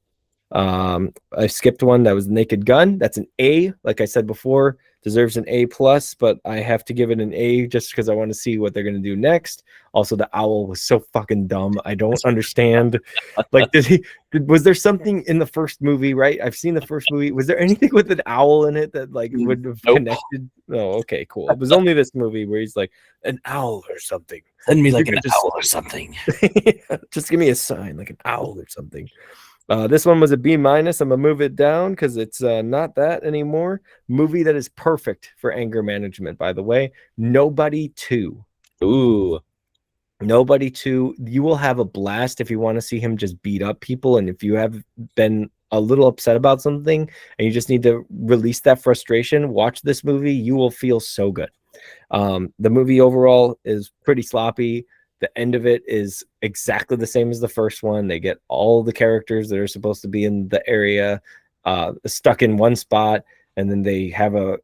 I skipped one that was Naked Gun. That's an A. Like I said before, deserves an A+, but I have to give it an A just because I want to see what they're going to do next. Also, the owl was so fucking dumb. I don't understand. Like, was there something in the first movie, right? I've seen the first movie. Was there anything with an owl in it that like would have connected? Oh, okay, cool. It was only this movie where he's like, an owl or something. Send me like You an could just- owl or something. Just give me a sign, like an owl or something. This one was a B-. I'm gonna move it down because it's not that anymore. Movie that is perfect for anger management, by the way. Nobody 2. Ooh. Nobody 2. You will have a blast if you want to see him just beat up people, and if you have been a little upset about something and you just need to release that frustration, watch this movie. You will feel so good. The movie overall is pretty sloppy. The end of it is exactly the same as the first one. They get all the characters that are supposed to be in the area stuck in one spot, and then they have a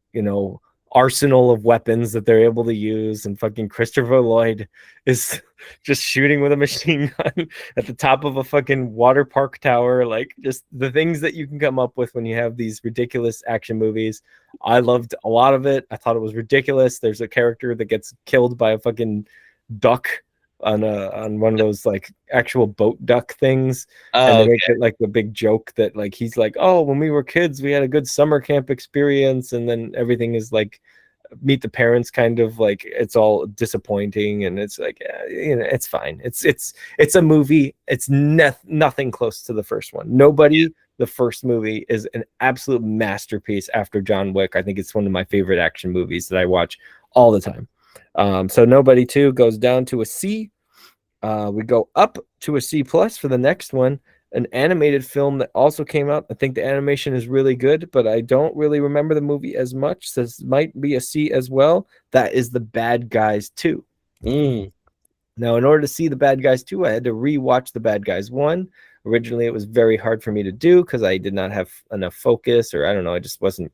arsenal of weapons that they're able to use. And fucking Christopher Lloyd is just shooting with a machine gun at the top of a fucking water park tower. Like, just the things that you can come up with when you have these ridiculous action movies. I loved a lot of it. I thought it was ridiculous. There's a character that gets killed by a fucking duck on one of those like actual boat duck things, and they make it like the big joke that like he's like, oh, when we were kids we had a good summer camp experience, and then everything is like Meet the Parents kind of like it's all disappointing, and it's like it's fine. It's a movie. It's nothing close to the first one. The first movie is an absolute masterpiece after John Wick. I think it's one of my favorite action movies that I watch all the time. So Nobody 2 goes down to a C. We go up to a C+ for the next one, an animated film that also came out. I think the animation is really good, but I don't really remember the movie as much. So this might be a C as well. That is The Bad Guys 2. Now, in order to see The Bad Guys 2, I had to rewatch The Bad Guys 1. Originally, it was very hard for me to do because I did not have enough focus, or I don't know, I just wasn't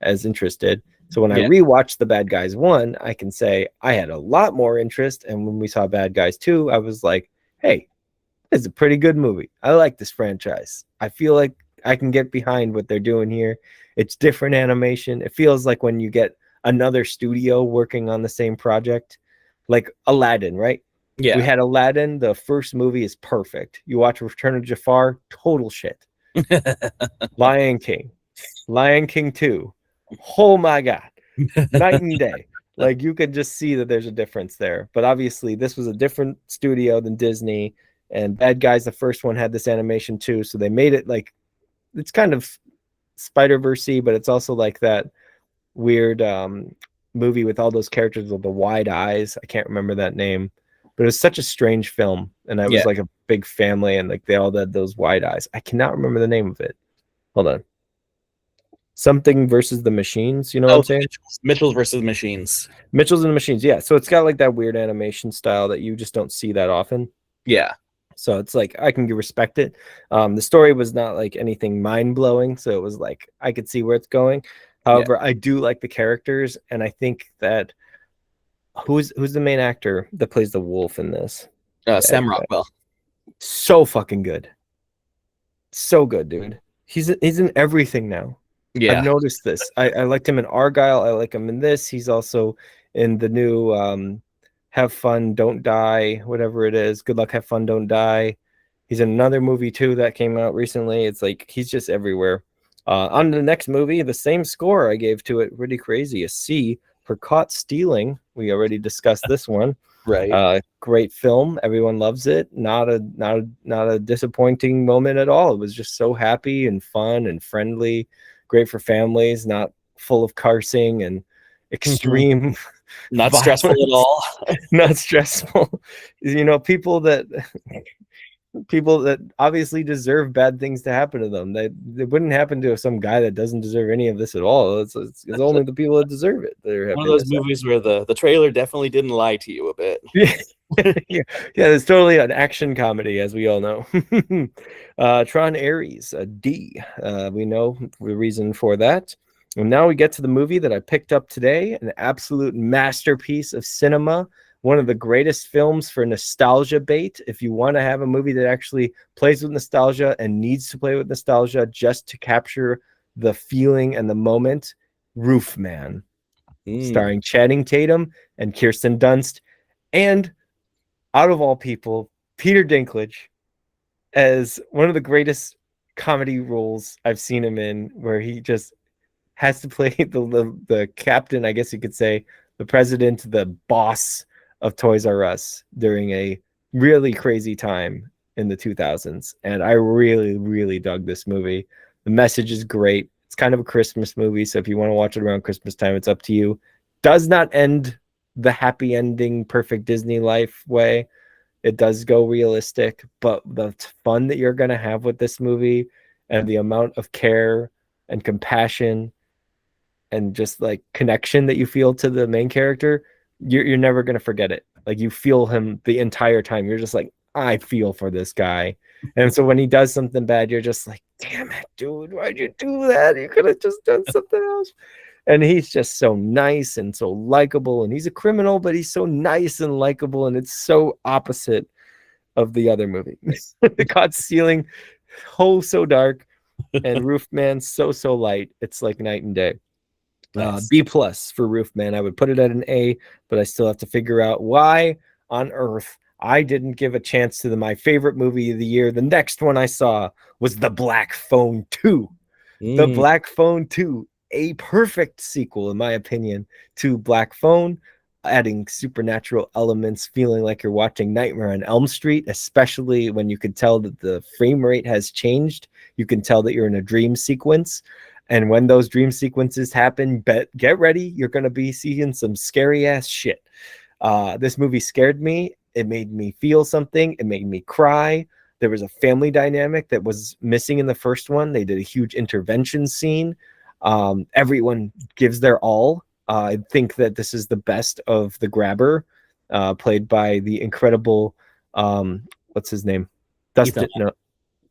as interested. So when I rewatched The Bad Guys 1, I can say I had a lot more interest. And when we saw Bad Guys 2, I was like, hey, this is a pretty good movie. I like this franchise. I feel like I can get behind what they're doing here. It's different animation. It feels like when you get another studio working on the same project, like Aladdin, right? Yeah. We had Aladdin. The first movie is perfect. You watch Return of Jafar, total shit. Lion King 2. Oh my God, night and day. Like, you could just see that there's a difference there. But obviously this was a different studio than Disney, and Bad Guys, the first one, had this animation too, so they made it like, it's kind of Spider-Verse-y, but it's also like that weird movie with all those characters with the wide eyes. I can't remember that name, but it was such a strange film, and I was like a big family, and like they all had those wide eyes. I cannot remember the name of it. Hold on. Something versus the Machines, you know what I'm saying? Mitchell's versus Machines. Mitchell's and the Machines, yeah. So it's got like that weird animation style that you just don't see that often. Yeah. So it's like I can respect it. The story was not like anything mind-blowing, so it was like I could see where it's going. However, I do like the characters, and I think that who's the main actor that plays the wolf in this? Sam Rockwell. So fucking good. So good, dude. He's in everything now. Yeah. I've noticed this. I liked him in Argyle. I like him in this. He's also in the new Have Fun, Don't Die, whatever it is. Good Luck, Have Fun, Don't Die. He's in another movie too that came out recently. It's like he's just everywhere. On the next movie, the same score I gave to it, pretty crazy, a C for Caught Stealing. We already discussed this one. Right. Great film. Everyone loves it. Not a disappointing moment at all. It was just so happy and fun and friendly. Great for families, not full of cursing and extreme not stressful at all. Not stressful. People that obviously deserve bad things to happen to them. They wouldn't happen to some guy that doesn't deserve any of this at all. It's only the people that deserve it. One of those movies where the trailer definitely didn't lie to you a bit. yeah, it's totally an action comedy, as we all know. Tron Ares, a D. We know the reason for that. And now we get to the movie that I picked up today, an absolute masterpiece of cinema. One of the greatest films for nostalgia bait. If you want to have a movie that actually plays with nostalgia and needs to play with nostalgia just to capture the feeling and the moment, Roof Man, Mm. starring Channing Tatum and Kirsten Dunst, and out of all people, Peter Dinklage as one of the greatest comedy roles I've seen him in, where he just has to play the captain, I guess you could say, the president, the boss of Toys R Us during a really crazy time in the 2000s. And I really, really dug this movie. The message is great. It's kind of a Christmas movie, so if you want to watch it around Christmas time, it's up to you. Does not end the happy ending, perfect Disney life way. It does go realistic, but the fun that you're going to have with this movie and the amount of care and compassion and just like connection that you feel to the main character, you're never going to forget it. Like you feel him the entire time. You're just like, I feel for this guy. And so when he does something bad, you're just like, damn it, dude, why'd you do that? You could have just done something else. And he's just so nice and so likable. And he's a criminal, but he's so nice and likable. And it's so opposite of the other movie. The God's Ceiling, so dark, and Roof Man, so light. It's like night and day. Nice. B plus for Roof Man. I would put it at an A, but I still have to figure out why on earth I didn't give a chance to my favorite movie of the year. The next one I saw was The Black Phone 2. The Black Phone 2, a perfect sequel, in my opinion, to Black Phone, adding supernatural elements, feeling like you're watching Nightmare on Elm Street, especially when you could tell that the frame rate has changed. You can tell that you're in a dream sequence. And when those dream sequences happen, get ready. You're going to be seeing some scary ass shit. This movie scared me. It made me feel something. It made me cry. There was a family dynamic that was missing in the first one. They did a huge intervention scene. Everyone gives their all. I think that this is the best of the grabber, played by the incredible, what's his name?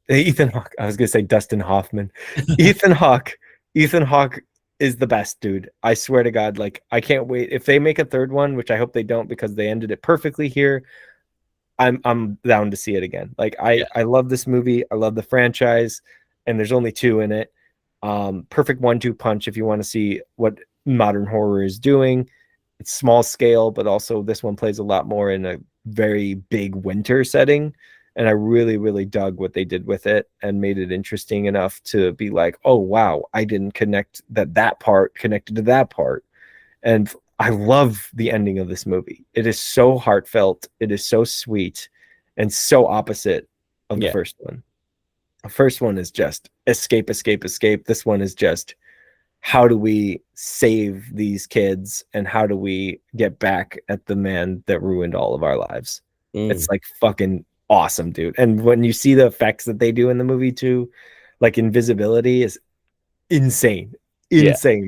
Ethan Hawke. I was going to say Dustin Hoffman. Ethan Hawke. Ethan Hawke is the best, dude. I swear to God, like, I can't wait. If they make a third one, which I hope they don't because they ended it perfectly here, I'm down to see it again. Like, I love this movie. I love the franchise, and there's only 2 in it. Perfect 1-2 punch if you want to see what modern horror is doing. It's small scale, but also this one plays a lot more in a very big winter setting. And I really, really dug what they did with it and made it interesting enough to be like, oh, wow, I didn't connect that part connected to that part. And I love the ending of this movie. It is so heartfelt. It is so sweet and so opposite of the first one. The first one is just escape, escape, escape. This one is just, how do we save these kids and how do we get back at the man that ruined all of our lives? It's like fucking awesome, dude. And when you see the effects that they do in the movie too, like invisibility is insane.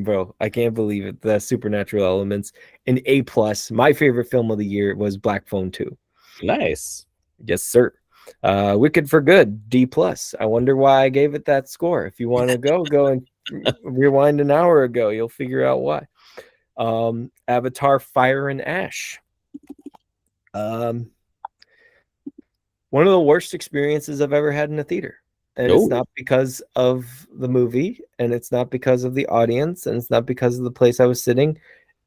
Bro. I can't believe it. The supernatural elements. An A plus. My favorite film of the year was Black Phone 2. Nice. Yes, sir. Wicked for Good, D plus. I wonder why I gave it that score. If you want to go and rewind an hour ago, you'll figure out why. Avatar Fire and Ash. One of the worst experiences I've ever had in a theater. And it's not because of the movie, and it's not because of the audience, and it's not because of the place I was sitting.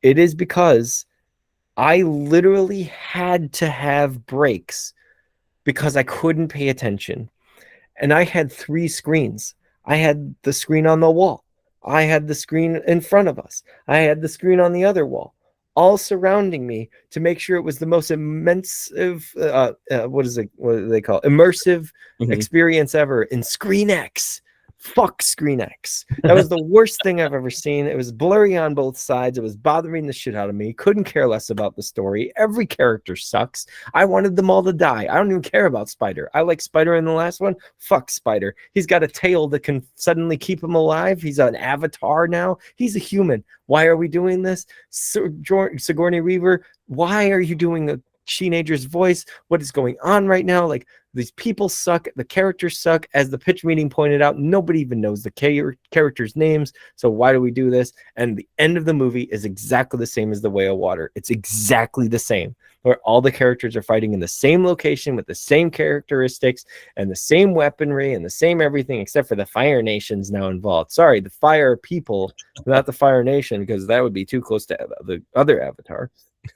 It is because I literally had to have breaks because I couldn't pay attention. And I had 3 screens. I had the screen on the wall. I had the screen in front of us. I had the screen on the other wall, all surrounding me to make sure it was the most immersive, what do they call it? Immersive experience ever in Screen X. Fuck Screen X. That was the worst thing I've ever seen. It was blurry on both sides. It was bothering the shit out of me. Couldn't care less about the story. Every character sucks. I wanted them all to die. I don't even care about Spider. I like Spider in the last one. Fuck Spider. He's got a tail that can suddenly keep him alive. He's an avatar now. He's a human. Why are we doing this? Sigourney Weaver, why are you doing a teenager's voice? What is going on right now? Like, these people suck. The characters suck. As the pitch meeting pointed out, nobody even knows the characters' names. So why do we do this? And the end of the movie is exactly the same as The Way of Water. It's exactly the same. where all the characters are fighting in the same location with the same characteristics and the same weaponry and the same everything, except for the Fire Nation's now involved. Sorry, the Fire people, not the Fire Nation, because that would be too close to the other Avatar.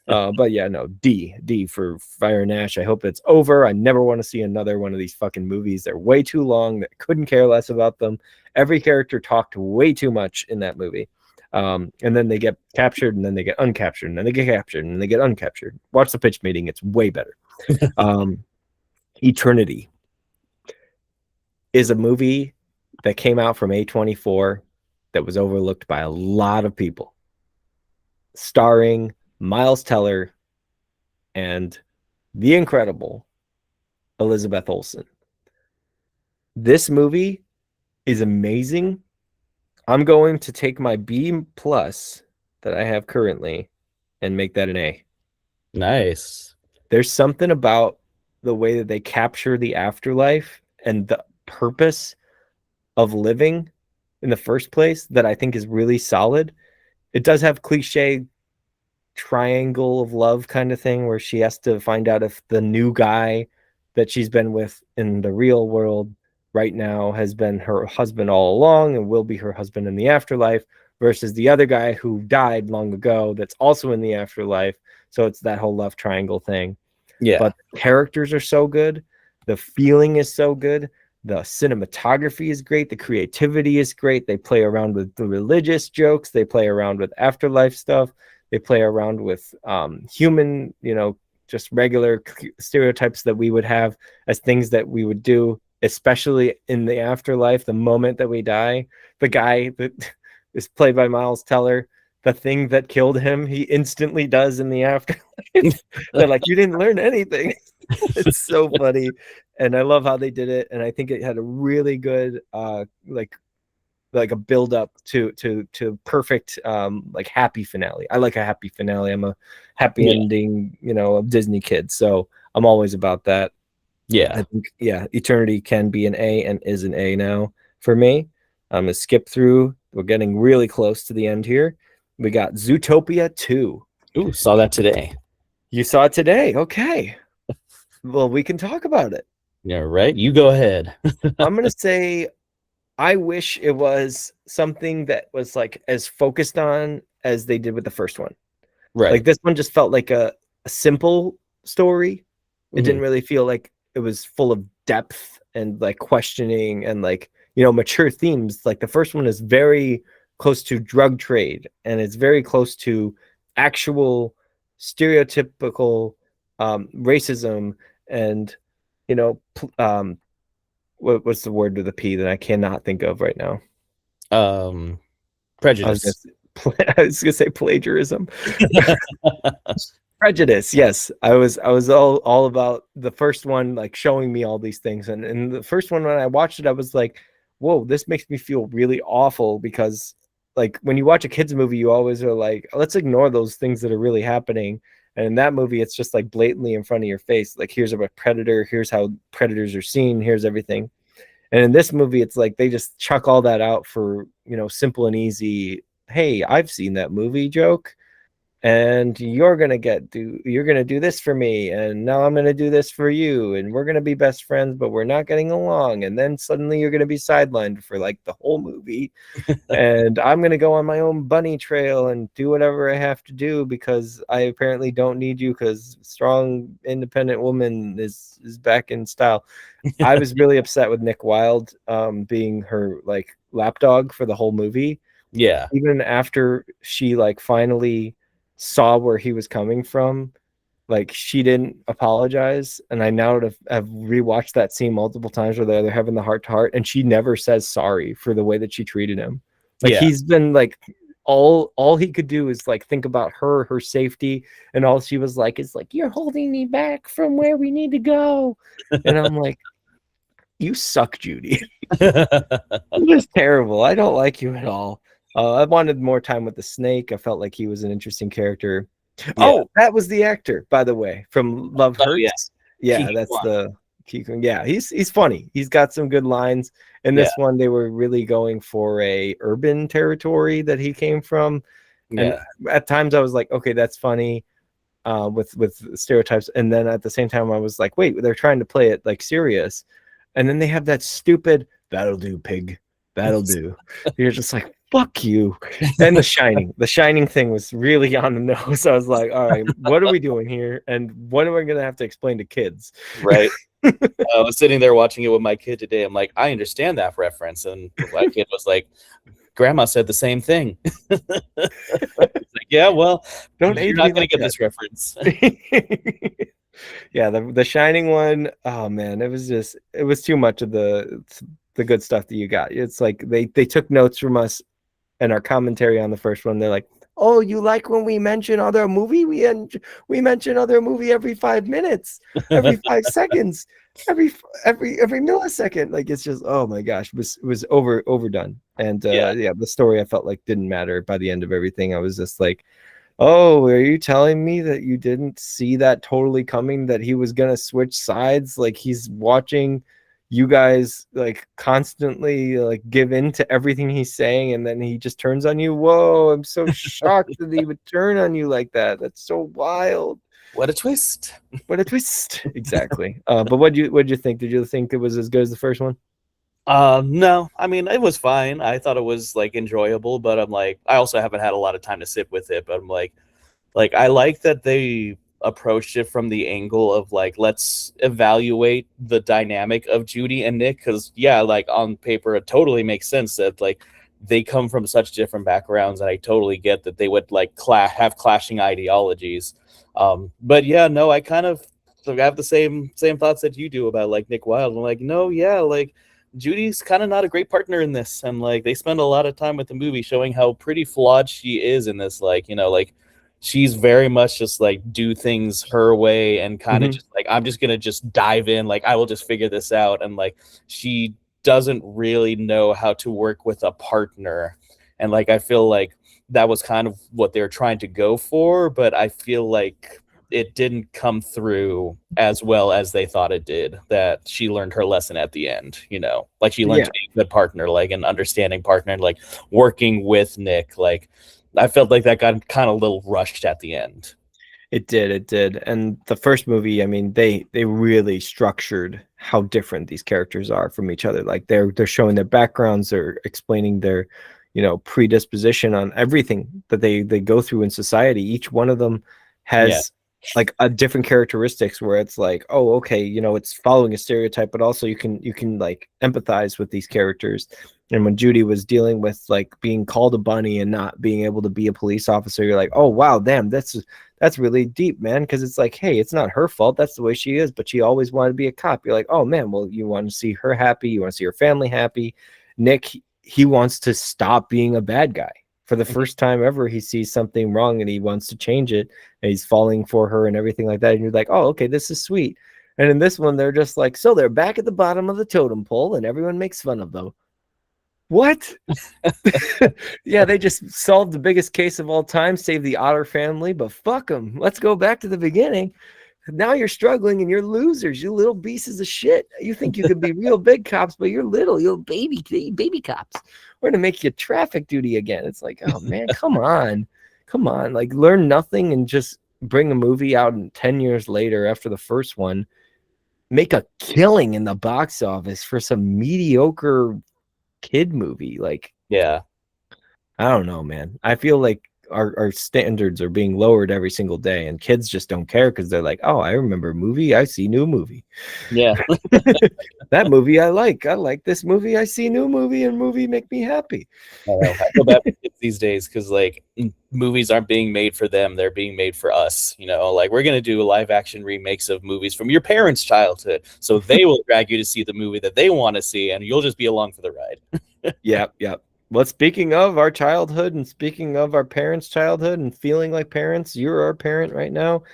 But yeah, no, D for Fire and Ash. I hope it's over. I never want to see another one of these fucking movies. They're way too long. I couldn't care less about them. Every character talked way too much in that movie. And then they get captured, and then they get uncaptured, and then they get captured, and then they get uncaptured. Watch the pitch meeting. It's way better. Eternity is a movie that came out from A24 that was overlooked by a lot of people. Starring Miles Teller and the incredible Elizabeth Olsen. This movie is amazing. I'm going to take my B+ that I have currently and make that an A. Nice. There's something about the way that they capture the afterlife and the purpose of living in the first place that I think is really solid. It does have cliche triangle of love kind of thing where she has to find out if the new guy that she's been with in the real world right now has been her husband all along and will be her husband in the afterlife, versus the other guy who died long ago that's also in the afterlife. So it's that whole love triangle thing. Yeah. But the characters are so good. The feeling is so good. The cinematography is great. The creativity is great. They play around with the religious jokes. They play around with afterlife stuff. They play around with human, just regular stereotypes that we would have as things that we would do, especially in the afterlife, the moment that we die. The guy that is played by Miles Teller, the thing that killed him, he instantly does in the afterlife. They're like, you didn't learn anything. It's so funny. And I love how they did it. And I think it had a really good, like a build up to perfect happy finale. I like a happy finale. I'm a happy ending, of Disney kid. So I'm always about that. Yeah. I think, Eternity can be an A and is an A now for me. I'm gonna skip through. We're getting really close to the end here. We got Zootopia 2. Ooh, saw that today. You saw it today. Okay. Well, we can talk about it. Yeah, right. You go ahead. I'm gonna say I wish it was something that was like as focused on as they did with the first one. Right. Like this one just felt like a simple story. It didn't really feel like it was full of depth and like questioning and like, mature themes. Like the first one is very close to drug trade, and it's very close to actual stereotypical racism and, what's the word with a P that I cannot think of right now? Prejudice. I was gonna say plagiarism. Prejudice. Yes, I was all about the first one, like showing me all these things, and the first one when I watched it, I was like, whoa, this makes me feel really awful, because like when you watch a kids movie, you always are like, let's ignore those things that are really happening. And in that movie, it's just like blatantly in front of your face. Like, here's a predator. Here's how predators are seen. Here's everything. And in this movie, it's like they just chuck all that out for, simple and easy. Hey, I've seen that movie joke. And you're gonna do this for me, and now I'm gonna do this for you, and we're gonna be best friends, but we're not getting along. And then suddenly you're gonna be sidelined for like the whole movie, and I'm gonna go on my own bunny trail and do whatever I have to do because I apparently don't need you because strong, independent woman is back in style. I was really upset with Nick Wilde being her like lapdog for the whole movie. Yeah. Even after she like finally saw where he was coming from, like she didn't apologize. And I now have rewatched that scene multiple times where they're having the heart to heart, and she never says sorry for the way that she treated him. Like he's been like all he could do is like think about her safety, and all she was like is like, you're holding me back from where we need to go. And I'm like, you suck, Judy. It was terrible. I don't like you at all. I wanted more time with the snake. I felt like he was an interesting character. Yeah. Oh, that was the actor, by the way, from Love Hurts. Yeah, that's the Keegan. Yeah, he's funny. He's got some good lines. In this one, they were really going for a urban territory that he came from. And at times I was like, okay, that's funny. with stereotypes, and then at the same time I was like, wait, they're trying to play it like serious, and then they have that stupid "that'll do, pig, that'll do." You're just like, fuck you. And the shining thing was really on the nose. I was like, all right, what are we doing here, and what am I gonna have to explain to kids? Right. I was sitting there watching it with my kid today. I'm like, I understand that reference, and my kid was like, Grandma said the same thing. Like, yeah, well, Don't you're age not me going to like get that. this reference. Yeah, the Shining one, oh man, it was too much of the good stuff that you got. It's like they took notes from us and our commentary on the first one. They're like, oh, you like when we mention other movie? We mention other movie every 5 minutes, every 5 seconds, every millisecond. Like, it's just, oh my gosh, it was overdone. And Yeah. yeah, the story I felt like didn't matter by the end of everything. I was just like, oh, are you telling me that you didn't see that totally coming, that he was gonna switch sides? Like, he's watching you guys like constantly like give in to everything he's saying, and then he just turns on you. Whoa, I'm so shocked that he would turn on you like that. That's so wild. What a twist. What a twist. Exactly. But what'd you think? Did you think it was as good as the first one? No, I mean, it was fine. I thought it was like enjoyable, but I'm like, I also haven't had a lot of time to sit with it, but I'm like, I like that they approached it from the angle of like, let's evaluate the dynamic of Judy and Nick, because yeah, like on paper it totally makes sense that like they come from such different backgrounds, and I totally get that they would like have clashing ideologies. But yeah, no, I kind of have the same thoughts that you do about like Nick Wilde. I'm like, no, yeah, like Judy's kind of not a great partner in this, and like they spend a lot of time with the movie showing how pretty flawed she is in this. Like, you know, like she's very much just like do things her way, and kind of just like, I'm just gonna just dive in, like I will just figure this out, and like she doesn't really know how to work with a partner. And like I feel like that was kind of what they were trying to go for, but I feel like it didn't come through as well as they thought it did. That she learned her lesson at the end, you know, like she learned Yeah. to be a good partner, like an understanding partner, and like working with Nick. Like I felt like that got kind of a little rushed at the end. It did. And the first movie, I mean, they really structured how different these characters are from each other. Like they're showing their backgrounds, they're explaining their, predisposition on everything that they go through in society. Each one of them Yeah. has like a different characteristics where it's like, oh, okay, it's following a stereotype, but also you can like empathize with these characters. And when Judy was dealing with like being called a bunny and not being able to be a police officer, you're like, oh wow, damn, that's really deep, man. Because it's like, hey, it's not her fault. That's the way she is. But she always wanted to be a cop. You're like, oh man, well, you want to see her happy. You want to see her family happy. Nick, he wants to stop being a bad guy. For the first time ever, he sees something wrong and he wants to change it. And he's falling for her and everything like that. And you're like, oh, okay, this is sweet. And in this one, they're just like, so they're back at the bottom of the totem pole and everyone makes fun of them. What? Yeah, they just solved the biggest case of all time, saved the Otter family, but fuck them. Let's go back to the beginning. Now you're struggling and you're losers. You little pieces of shit. You think you could be real big cops, but you're little baby cops. We're gonna make you traffic duty again. It's like, oh man, come on. Like, learn nothing and just bring a movie out, and 10 years later after the first one, make a killing in the box office for some mediocre kid movie. Like, Yeah. I don't know, man. I feel like our standards are being lowered every single day, and kids just don't care because they're like, oh, I remember a movie, I see new movie. Yeah. That movie I like this movie, I see new movie, and movie make me happy. I feel bad for kids these days, because like movies aren't being made for them, they're being made for us. Like we're gonna do live action remakes of movies from your parents' childhood, so they will drag you to see the movie that they want to see, and you'll just be along for the ride. Yep. Well, speaking of our childhood and speaking of our parents' childhood and feeling like parents, you're our parent right now.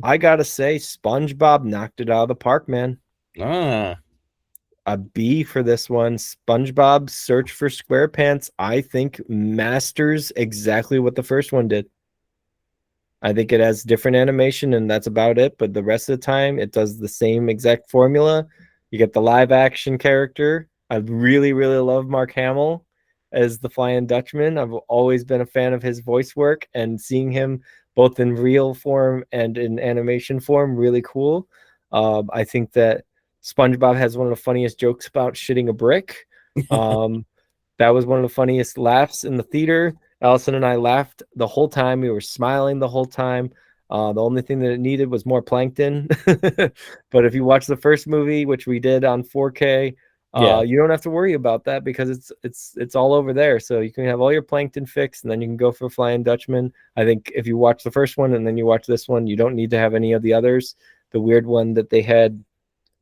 I gotta say, SpongeBob knocked it out of the park, man. A B for this one. SpongeBob Search for SquarePants, I think, masters exactly what the first one did. I think it has different animation and that's about it, but the rest of the time it does the same exact formula. You get the live action character. I really, really love Mark Hamill as the Flying Dutchman. I've always been a fan of his voice work, and seeing him both in real form and in animation form, really cool. I think that SpongeBob has one of the funniest jokes about shitting a brick. Um, that was one of the funniest laughs in the theater. Allison and I laughed the whole time. We were smiling the whole time. The only thing that it needed was more plankton. But if you watch the first movie, which we did on 4K, Yeah. you don't have to worry about that because it's all over there. So you can have all your plankton fixed, and then you can go for Flying Dutchman. I think if you watch the first one and then you watch this one, you don't need to have any of the others. The weird one that they had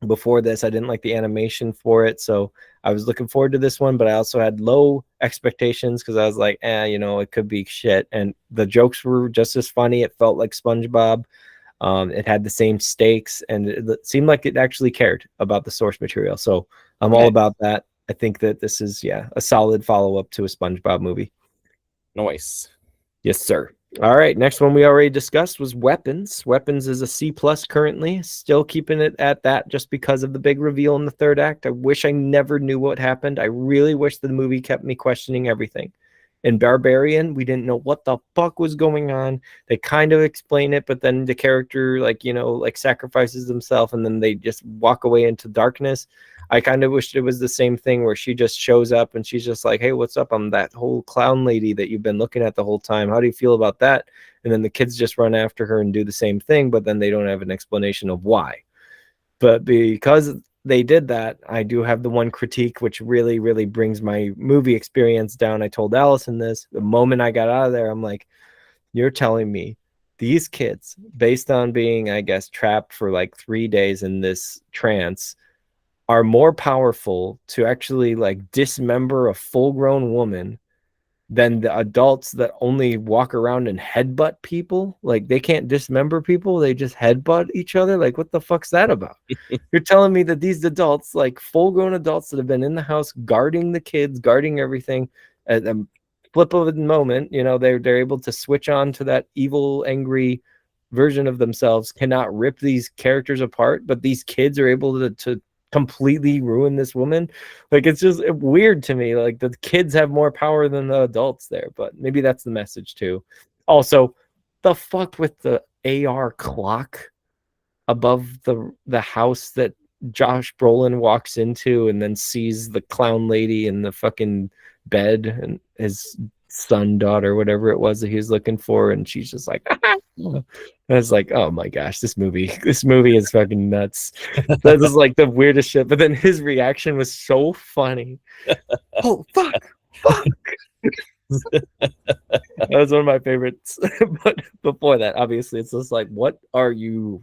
before this, I didn't like the animation for it, so I was looking forward to this one, but I also had low expectations because I was like, it could be shit. And the jokes were just as funny. It felt like SpongeBob. It had the same stakes, and it seemed like it actually cared about the source material. So I'm all Nice. about that. I think that this is, a solid follow-up to a SpongeBob movie. Nice. Yes, sir. All right, next one we already discussed was Weapons. Weapons is a C plus currently, still keeping it at that just because of the big reveal in the third act. I wish I never knew what happened. I really wish the movie kept me questioning everything. In Barbarian, we didn't know what the fuck was going on. They kind of explain it, but then the character, sacrifices himself and then they just walk away into darkness. I kind of wished it was the same thing where she just shows up and she's just like, hey, what's up? I'm that whole clown lady that you've been looking at the whole time. How do you feel about that? And then the kids just run after her and do the same thing, but then they don't have an explanation of why. But because they did that, I do have the one critique, which really, really brings my movie experience down. I told Allison this the moment I got out of there. I'm like, you're telling me these kids, based on being, I guess, trapped for like 3 days in this trance, are more powerful to actually like dismember a full-grown woman than the adults that only walk around and headbutt people. Like they can't dismember people, they just headbutt each other. Like what the fuck's that about? You're telling me that these adults, like full-grown adults that have been in the house guarding the kids, guarding everything, at a flip of a moment, they're able to switch on to that evil, angry version of themselves, cannot rip these characters apart, but these kids are able to completely ruin this woman. Like it's just weird to me. Like the kids have more power than the adults there, but maybe that's the message too. Also, the fuck with the AR clock above the house that Josh Brolin walks into and then sees the clown lady in the fucking bed and his son, daughter, whatever it was that he was looking for, and she's just like, I was like, oh my gosh, this movie is fucking nuts. That is like the weirdest shit. But then his reaction was so funny. Oh fuck. That was one of my favorites. But before that, obviously, it's just like, what are you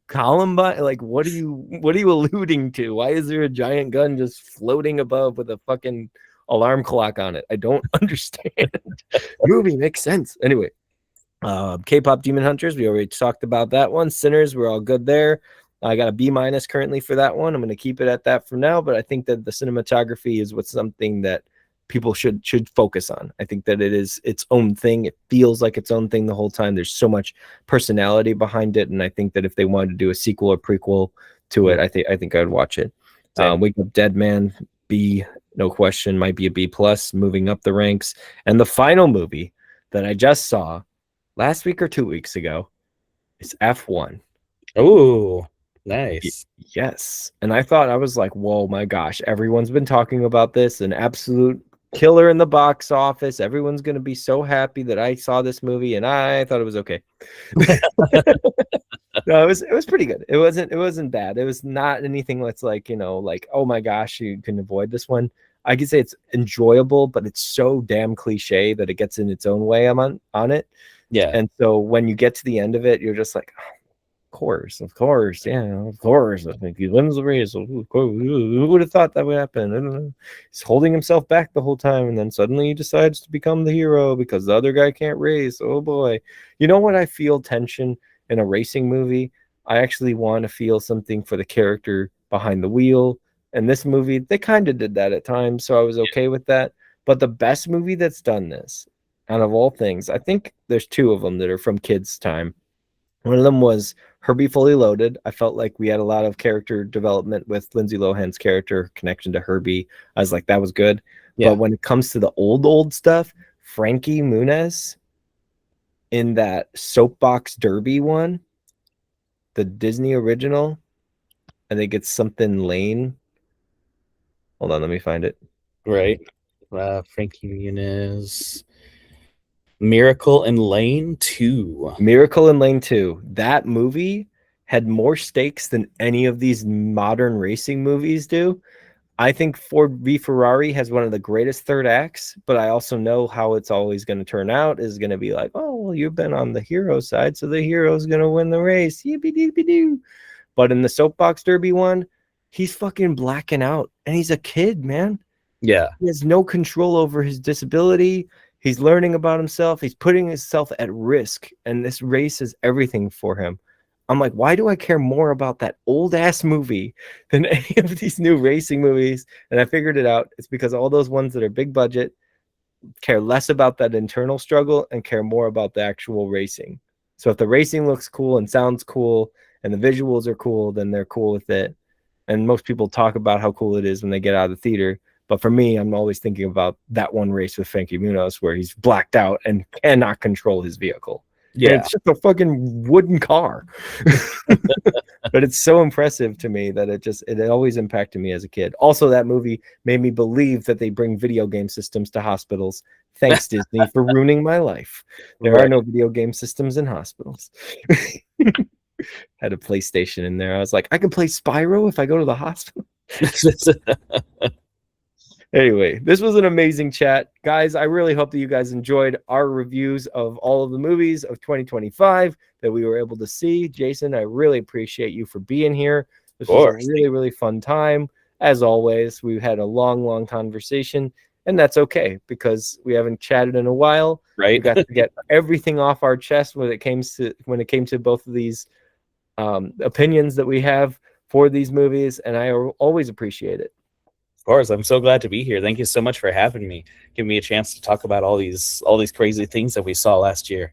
Columbine? Like, what are you alluding to? Why is there a giant gun just floating above with a fucking alarm clock on it? I don't understand. Movie makes sense. Anyway, K-pop Demon Hunters, we already talked about that one. Sinners, we're all good there. I got a B- currently for that one. I'm going to keep it at that for now, but I think that the cinematography is what's something that people should focus on. I think that it is its own thing. It feels like its own thing the whole time. There's so much personality behind it, and I think that if they wanted to do a sequel or prequel to it, I think I'd watch it. Wake Up Dead Man, B, no question, might be a B plus, moving up the ranks. And the final movie that I just saw last week or 2 weeks ago is F1. Oh, nice. Yes. And I was like, whoa, my gosh, everyone's been talking about this, an absolute killer in the box office. Everyone's going to be so happy that I saw this movie, and I thought it was okay. No, it was pretty good. It wasn't bad. It was not anything that's like, like, oh my gosh, you can avoid this one. I could say it's enjoyable, but it's so damn cliche that it gets in its own way. I'm on it. Yeah. And so when you get to the end of it, you're just like, of course, yeah, of course. I think he wins the race. Of course. Who would have thought that would happen? I don't know. He's holding himself back the whole time, and then suddenly he decides to become the hero because the other guy can't race. Oh boy. You know what? I feel tension in a racing movie. I actually want to feel something for the character behind the wheel. And this movie, they kind of did that at times, so I was okay with that. But the best movie that's done this, out of all things, I think there's two of them that are from kids' time. One of them was Herbie Fully Loaded. I felt like we had a lot of character development with Lindsay Lohan's character connection to Herbie. I was like, that was good. Yeah. But when it comes to the old stuff, Frankie Muniz in that Soapbox Derby one, the Disney original. I think it's something Lane. Hold on, let me find it. Right. Frankie Muniz. Miracle in Lane 2. Miracle in Lane 2. That movie had more stakes than any of these modern racing movies do. I think Ford v Ferrari has one of the greatest third acts, but I also know how it's always going to turn out is going to be like, oh, well, you've been on the hero side, so the hero's going to win the race. Yippee-dee-dee-doo. But in the Soapbox Derby one, he's fucking blacking out, and he's a kid, man. Yeah. He has no control over his disability. He's learning about himself. He's putting himself at risk, and this race is everything for him. I'm like, why do I care more about that old ass movie than any of these new racing movies? And I figured it out. It's because all those ones that are big budget care less about that internal struggle and care more about the actual racing. So if the racing looks cool and sounds cool and the visuals are cool, then they're cool with it. And most people talk about how cool it is when they get out of the theater. But for me, I'm always thinking about that one race with Frankie Muniz where he's blacked out and cannot control his vehicle. Yeah. And it's just a fucking wooden car. But it's so impressive to me that it always impacted me as a kid. Also, that movie made me believe that they bring video game systems to hospitals. Thanks, Disney, for ruining my life. There are no video game systems in hospitals. Had a PlayStation in there. I was like, I can play Spyro if I go to the hospital. Anyway, this was an amazing chat. Guys, I really hope that you guys enjoyed our reviews of all of the movies of 2025 that we were able to see. Jason, I really appreciate you for being here. This was a really, really fun time. As always, we've had a long, long conversation, and that's okay because we haven't chatted in a while. Right. We got to get everything off our chest when it came to both of these opinions that we have for these movies, and I always appreciate it. Of course, I'm so glad to be here. Thank you so much for having me. Give me a chance to talk about all these crazy things that we saw last year.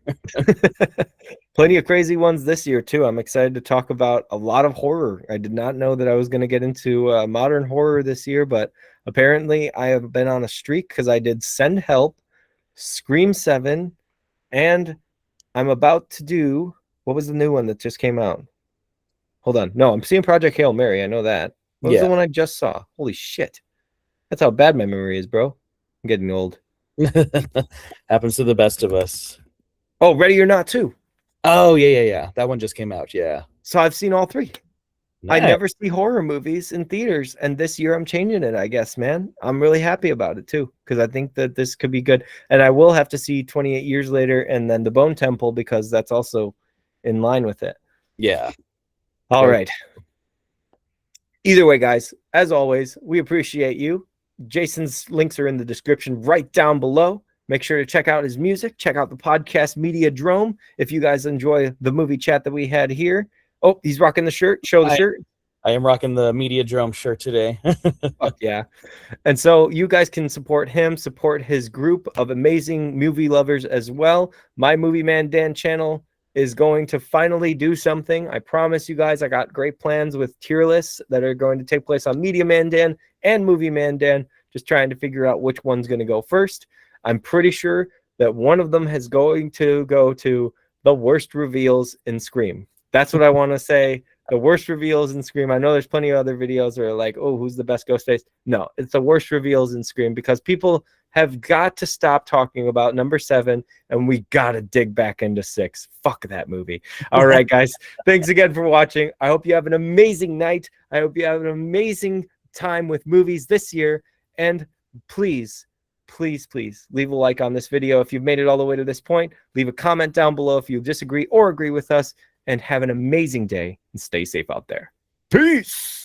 Plenty of crazy ones this year too. I'm excited to talk about a lot of horror. I did not know that I was going to get into modern horror this year, but apparently I have been on a streak because I did Send Help, Scream 7, and I'm about to do, what was the new one that just came out? Hold on. No, I'm seeing Project Hail Mary. I know that. What was the one I just saw? Holy shit. That's how bad my memory is, bro. I'm getting old. Happens to the best of us. Oh, Ready or Not 2. Oh, yeah. That one just came out, yeah. So I've seen all three. Nice. I never see horror movies in theaters, and this year I'm changing it, I guess, man. I'm really happy about it, too, because I think that this could be good. And I will have to see 28 Years Later and then The Bone Temple, because that's also in line with it. Yeah. All right. Either way, guys, as always, we appreciate you. Jason's links are in the description right down below. Make sure to check out his music. Check out the podcast MediaDrome if you guys enjoy the movie chat that we had here. Oh, he's rocking the shirt. Show the shirt. I am rocking the MediaDrome shirt today. Fuck yeah. And so you guys can support him, support his group of amazing movie lovers as well. My Movie Man Dan channel is going to finally do something. I promise you guys, I got great plans with tier lists that are going to take place on Media Man Dan and Movie Man Dan, just trying to figure out which one's going to go first. I'm pretty sure that one of them is going to go to the worst reveals in Scream. That's what I want to say. The worst reveals in Scream. I know there's plenty of other videos that are like, oh, who's the best ghost face? No, it's the worst reveals in Scream because people have got to stop talking about number 7 and we got to dig back into 6. Fuck that movie. All right, guys. Thanks again for watching. I hope you have an amazing night. I hope you have an amazing time with movies this year. And please, please, please leave a like on this video. If you've made it all the way to this point, leave a comment down below if you disagree or agree with us, and have an amazing day and stay safe out there. Peace.